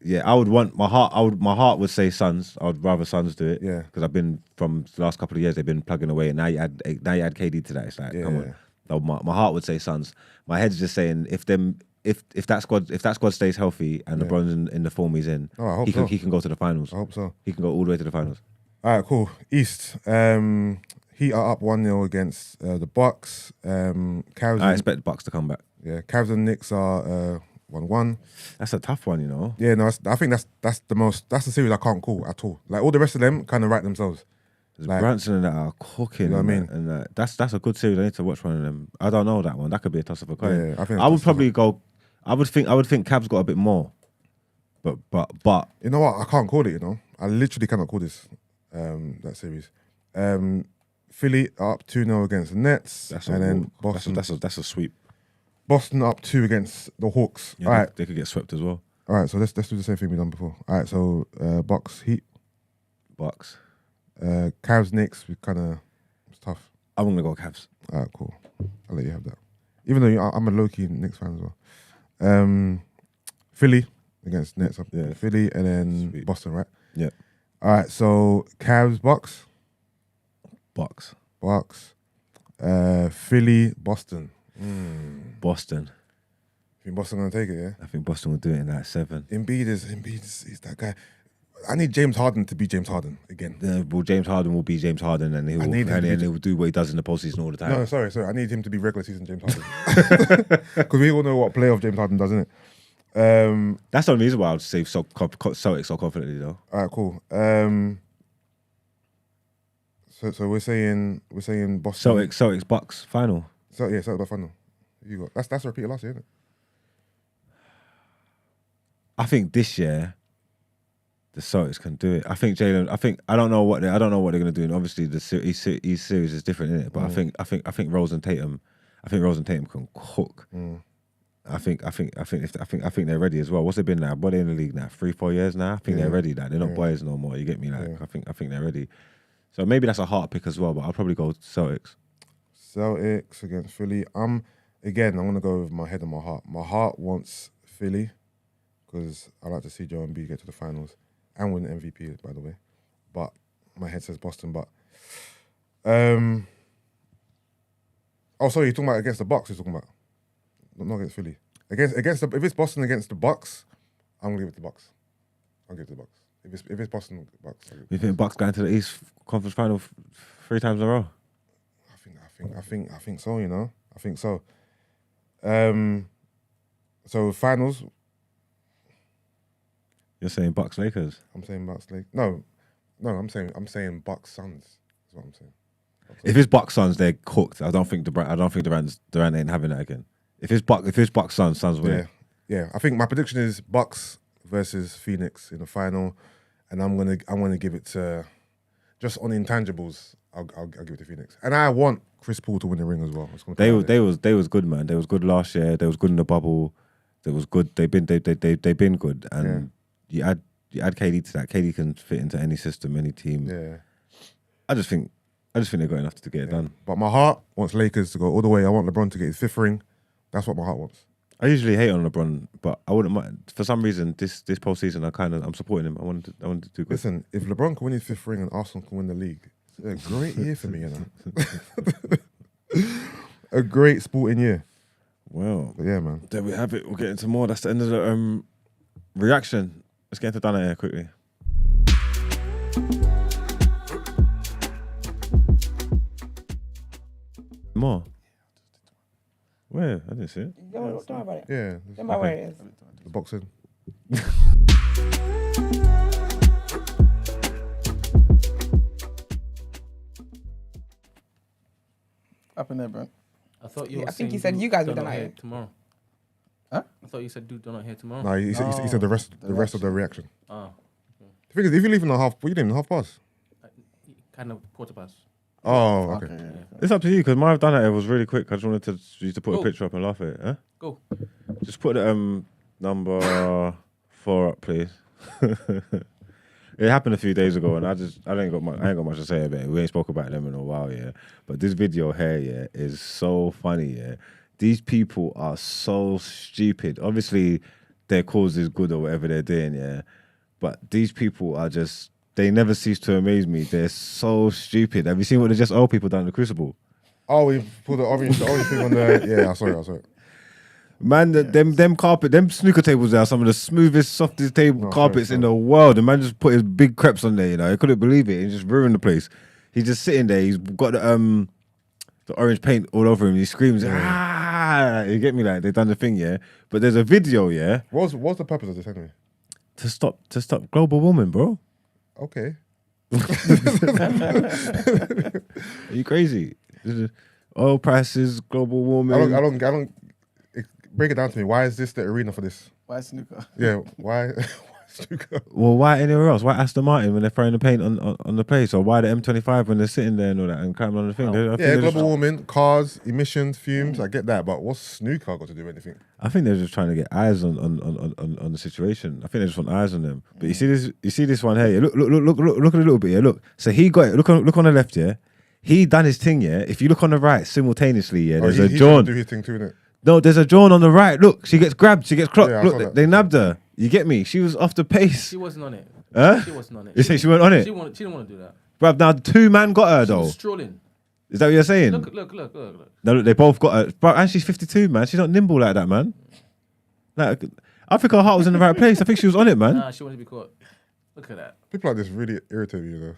Yeah, I would want my heart would say Suns. I would rather Suns do it. Yeah. Because I've been from the last couple of years, they've been plugging away, and now you add KD to that. It's like, come on. So my heart would say Suns. My head's just saying if that squad stays healthy and LeBron's in the form he's in, he can go to the finals. I hope so. He can go all the way to the finals. All right, cool. East. Heat are up 1-0 against the Bucks. Cavs. I expect the Bucks to come back. Yeah, Cavs and Knicks are 1-1. That's a tough one, you know. Yeah, no, I think that's the series I can't call at all. Like all the rest of them kind of write themselves. Like, Branson and that are cooking. You know what I mean? And that's a good series. I need to watch one of them. I don't know that one. That could be a toss of a coin. Yeah, I think I would probably go. I would think Cavs got a bit more. But you know what? I can't call it. You know, I literally cannot call this that series. Philly are up 2-0 against the Nets, and then Boston. That's a sweep. Boston up 2 against the Hawks. Yeah, all right, they could get swept as well. All right, so let's do the same thing we've done before. All right, so Bucks Heat, Bucks. Cavs Knicks. We kind of it's tough. I'm gonna go Cavs. All right, cool. I'll let you have that. Even though I'm a low-key Knicks fan as well. Philly against Nets. Yeah. Philly and then Sweet. Boston, right? Yeah. All right, so Cavs Bucks. Bucks. Philly Boston. Boston. I think Boston gonna take it, yeah? I think Boston will do it in like 7. Embiid is that guy. I need James Harden to be James Harden again. Well, James Harden will be James Harden, and he will do what he does in the postseason all the time. No, sorry. I need him to be regular season James Harden. Because we all know what playoff James Harden does, innit? That's the only reason why I would say Celtics so confidently, though. All right, cool. So we're saying Boston. Celtics Bucks final. So yeah, Celtics final. You got that's a repeat of last year, isn't it? I think this year the Celtics can do it. I think Jalen. I don't know what they're going to do. And obviously each series is different, isn't it? But I think Rose and Tatum. I think Rose and Tatum can cook. I think they're ready as well. What's it been now? What are they in the league now? 3-4 years now. I think they're ready. Like they're not boys no more. You get me? Like I think they're ready. So maybe that's a heart pick as well. But I'll probably go Celtics. Celtics against Philly. I'm gonna go with my head and my heart. My heart wants Philly because I like to see Joe Embiid get to the finals and win the MVP, by the way. But my head says Boston. But oh, sorry, you're talking about against the Bucks. You're talking about not against Philly. Against if it's Boston against the Bucks, I'm gonna give it to the Bucks. I'll give it to the Bucks. If it's Boston Bucks, You think Bucks going to the East Conference Final 3 times in a row? I think so. You know, I think so. So finals. You're saying Bucks Lakers? I'm saying Bucks Lakers. No, I'm saying Bucks Suns. That's what I'm saying. If it's Bucks Suns, they're cooked. I don't think Durant ain't having that again. If it's Bucks Suns win. Yeah. I think my prediction is Bucks versus Phoenix in the final, and I'm gonna give it to just on intangibles. I'll give it to Phoenix, and I want Chris Paul to win the ring as well. They was good, man. They was good last year. They was good in the bubble. They was good. They've been good, and you add KD to that. KD can fit into any system, any team. Yeah. I just think they've got enough to get it done. But my heart wants Lakers to go all the way. I want LeBron to get his 5th ring. That's what my heart wants. I usually hate on LeBron, but I wouldn't mind. For some reason, this postseason, I'm supporting him. I wanted to do good. Listen, if LeBron can win his 5th ring and Arsenal can win the league, it's a great year for me, you know. A great sporting year. Well, but yeah, man. There we have it. We'll get into more. That's the end of the reaction. Let's get into Out Ere quickly. More. Where? I didn't see it. Don't worry about it. Yeah. Don't worry where it is. The boxing. Up in there, bro. I thought you. Yeah, were I think he saying said you guys were do done not Out hear Ere. tomorrow. Huh? I thought you said do not hear tomorrow. No, he said the rest of the reaction. Oh, The thing is, if you leave in a half, what you leaving half past? kind of quarter past. Oh, okay. Yeah. It's up to you because my Out Ere was really quick. I just wanted to put a Go. picture up and laugh at it. Huh? Go. Just put the number 4 up, please. It happened a few days ago, and I ain't got much to say about it. We ain't spoke about them in a while, yeah. But this video here, yeah, is so funny, yeah. These people are so stupid. Obviously, their cause is good or whatever they're doing, yeah. But these people are just, they never cease to amaze me. They're so stupid. Have you seen what the Just Old people done in the Crucible? Oh, we put the orange thing on there. Yeah, I saw it. Man, them carpet, them snooker tables are some of the smoothest, softest carpets sorry. in the world. The man just put his big crepes on there, you know. He couldn't believe it. He just ruined the place. He's just sitting there. He's got the orange paint all over him. He screams, ah! You get me? Like, they done the thing, yeah. But there's a video, yeah. What's the purpose of this anyway? To stop global warming, bro. Okay. Are you crazy? Oil prices, global warming. I don't. Break it down to me. Why is this the arena for this? Why snooker? Yeah. Why snooker? Well, why anywhere else? Why Aston Martin when they're throwing the paint on the place? Or why the M25 when they're sitting there and all that and climbing on the thing? I think Yeah, they're global just- warming, cars, emissions, fumes. I get that, but what's snooker got to do with anything? I think they're just trying to get eyes on the situation. I think they just want eyes on them. But you see this one here. Yeah? Look at a little bit. Yeah, look. So he got it. Look on the left. Yeah, he done his thing. Yeah. If you look on the right simultaneously, yeah, there's a he's John. do his thing too, innit? No, there's a John on the right. Look, she gets grabbed. She gets clocked. Yeah, I Look, saw that. they nabbed her. You get me? She was off the pace. She wasn't on it. Huh? She wasn't on it. You say she weren't on it? She didn't want to do that. Bruv, now 2 man got her She though. was strolling. Is that what you're saying? Look. No, look, they both got her. But and she's 52, man. She's not nimble like that, man. Like, I think her heart was in the right place. I think she was on it, man. Nah, she wanted to be caught. Look at that. People like this really irritate me, you know.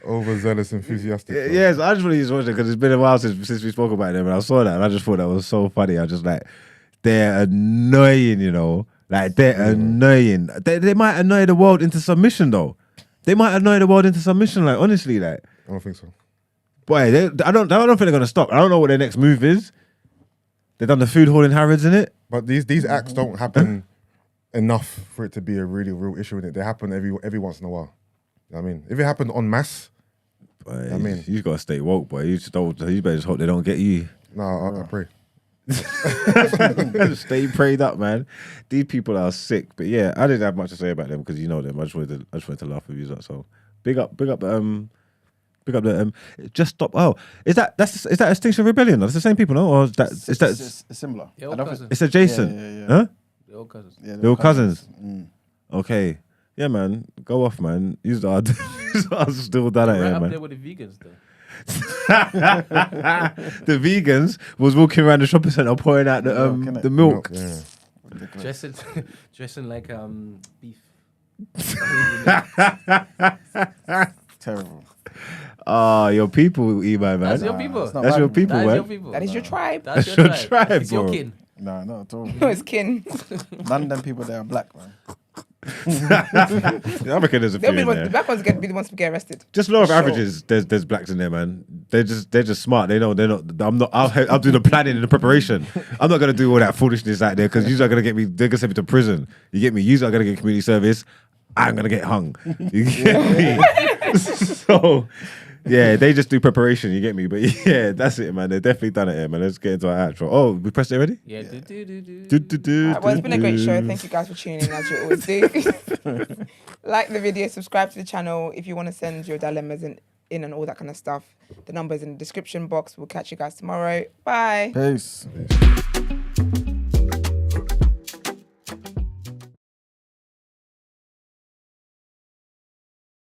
Overzealous, enthusiastic. bro. Yes, I just really just watched it because it's been a while since we spoke about them, and I saw that and I just thought that was so funny. I was just like, they're annoying, you know. Like they're annoying. They might annoy the world into submission though. They might annoy the world into submission. Like honestly, like I don't think so. boy, I don't think they're gonna stop. I don't know what their next move is. They done the food hall in Harrods, in it. But these acts don't happen enough for it to be a really real issue in it. They happen every once in a while. You know what I mean? If it happened en masse, Boy, I mean- you gotta stay woke, boy. You better just hope they don't get you. I pray. Stay prayed up, man. These people are sick, but yeah, I didn't have much to say about them because you know them. I just wanted to laugh with you. So big up the Just Stop. Oh, is that Extinction Rebellion? That's the same people, no? Or is that It's similar. Yeah, I all don't cousins. think- it's adjacent? Yeah. Huh? They're all cousins. Yeah, They're all cousins. Mm. Okay. Yeah, man. Go off, man. These are still done Right here, up man. there with the vegans, though. The vegans was walking around the shopping centre pouring out the milk. Yeah. Dressing like beef. Terrible. Your people, Iman, man. That's your people. it's not That's my your people. people, That is man. your people. That is your tribe. That's your your tribe, tribe. It's bro. your kin. No, not at all. No, it's kin. None of them people there are black, man. I reckon there's a few They'll be in the there. black ones be the ones to get arrested. Just law of Sure. averages. There's blacks in there, man. They're just smart. They know they're not. I'll do the planning and the preparation. I'm not gonna do all that foolishness out there because you are gonna get me. They're gonna send me to prison. You get me. You are gonna get community service. I'm gonna get hung. You get me. So yeah, they just do preparation. You get me. But yeah, that's it, man. They've definitely done it here, man. Let's get into our outro. Oh, we pressed it already. Yeah. Well, it's been a great show. Thank you guys for tuning in, as you always do. Like the video, subscribe to the channel if you want to send your dilemmas in and all that kind of stuff. The number's in the description box. We'll catch you guys tomorrow. Bye. Peace.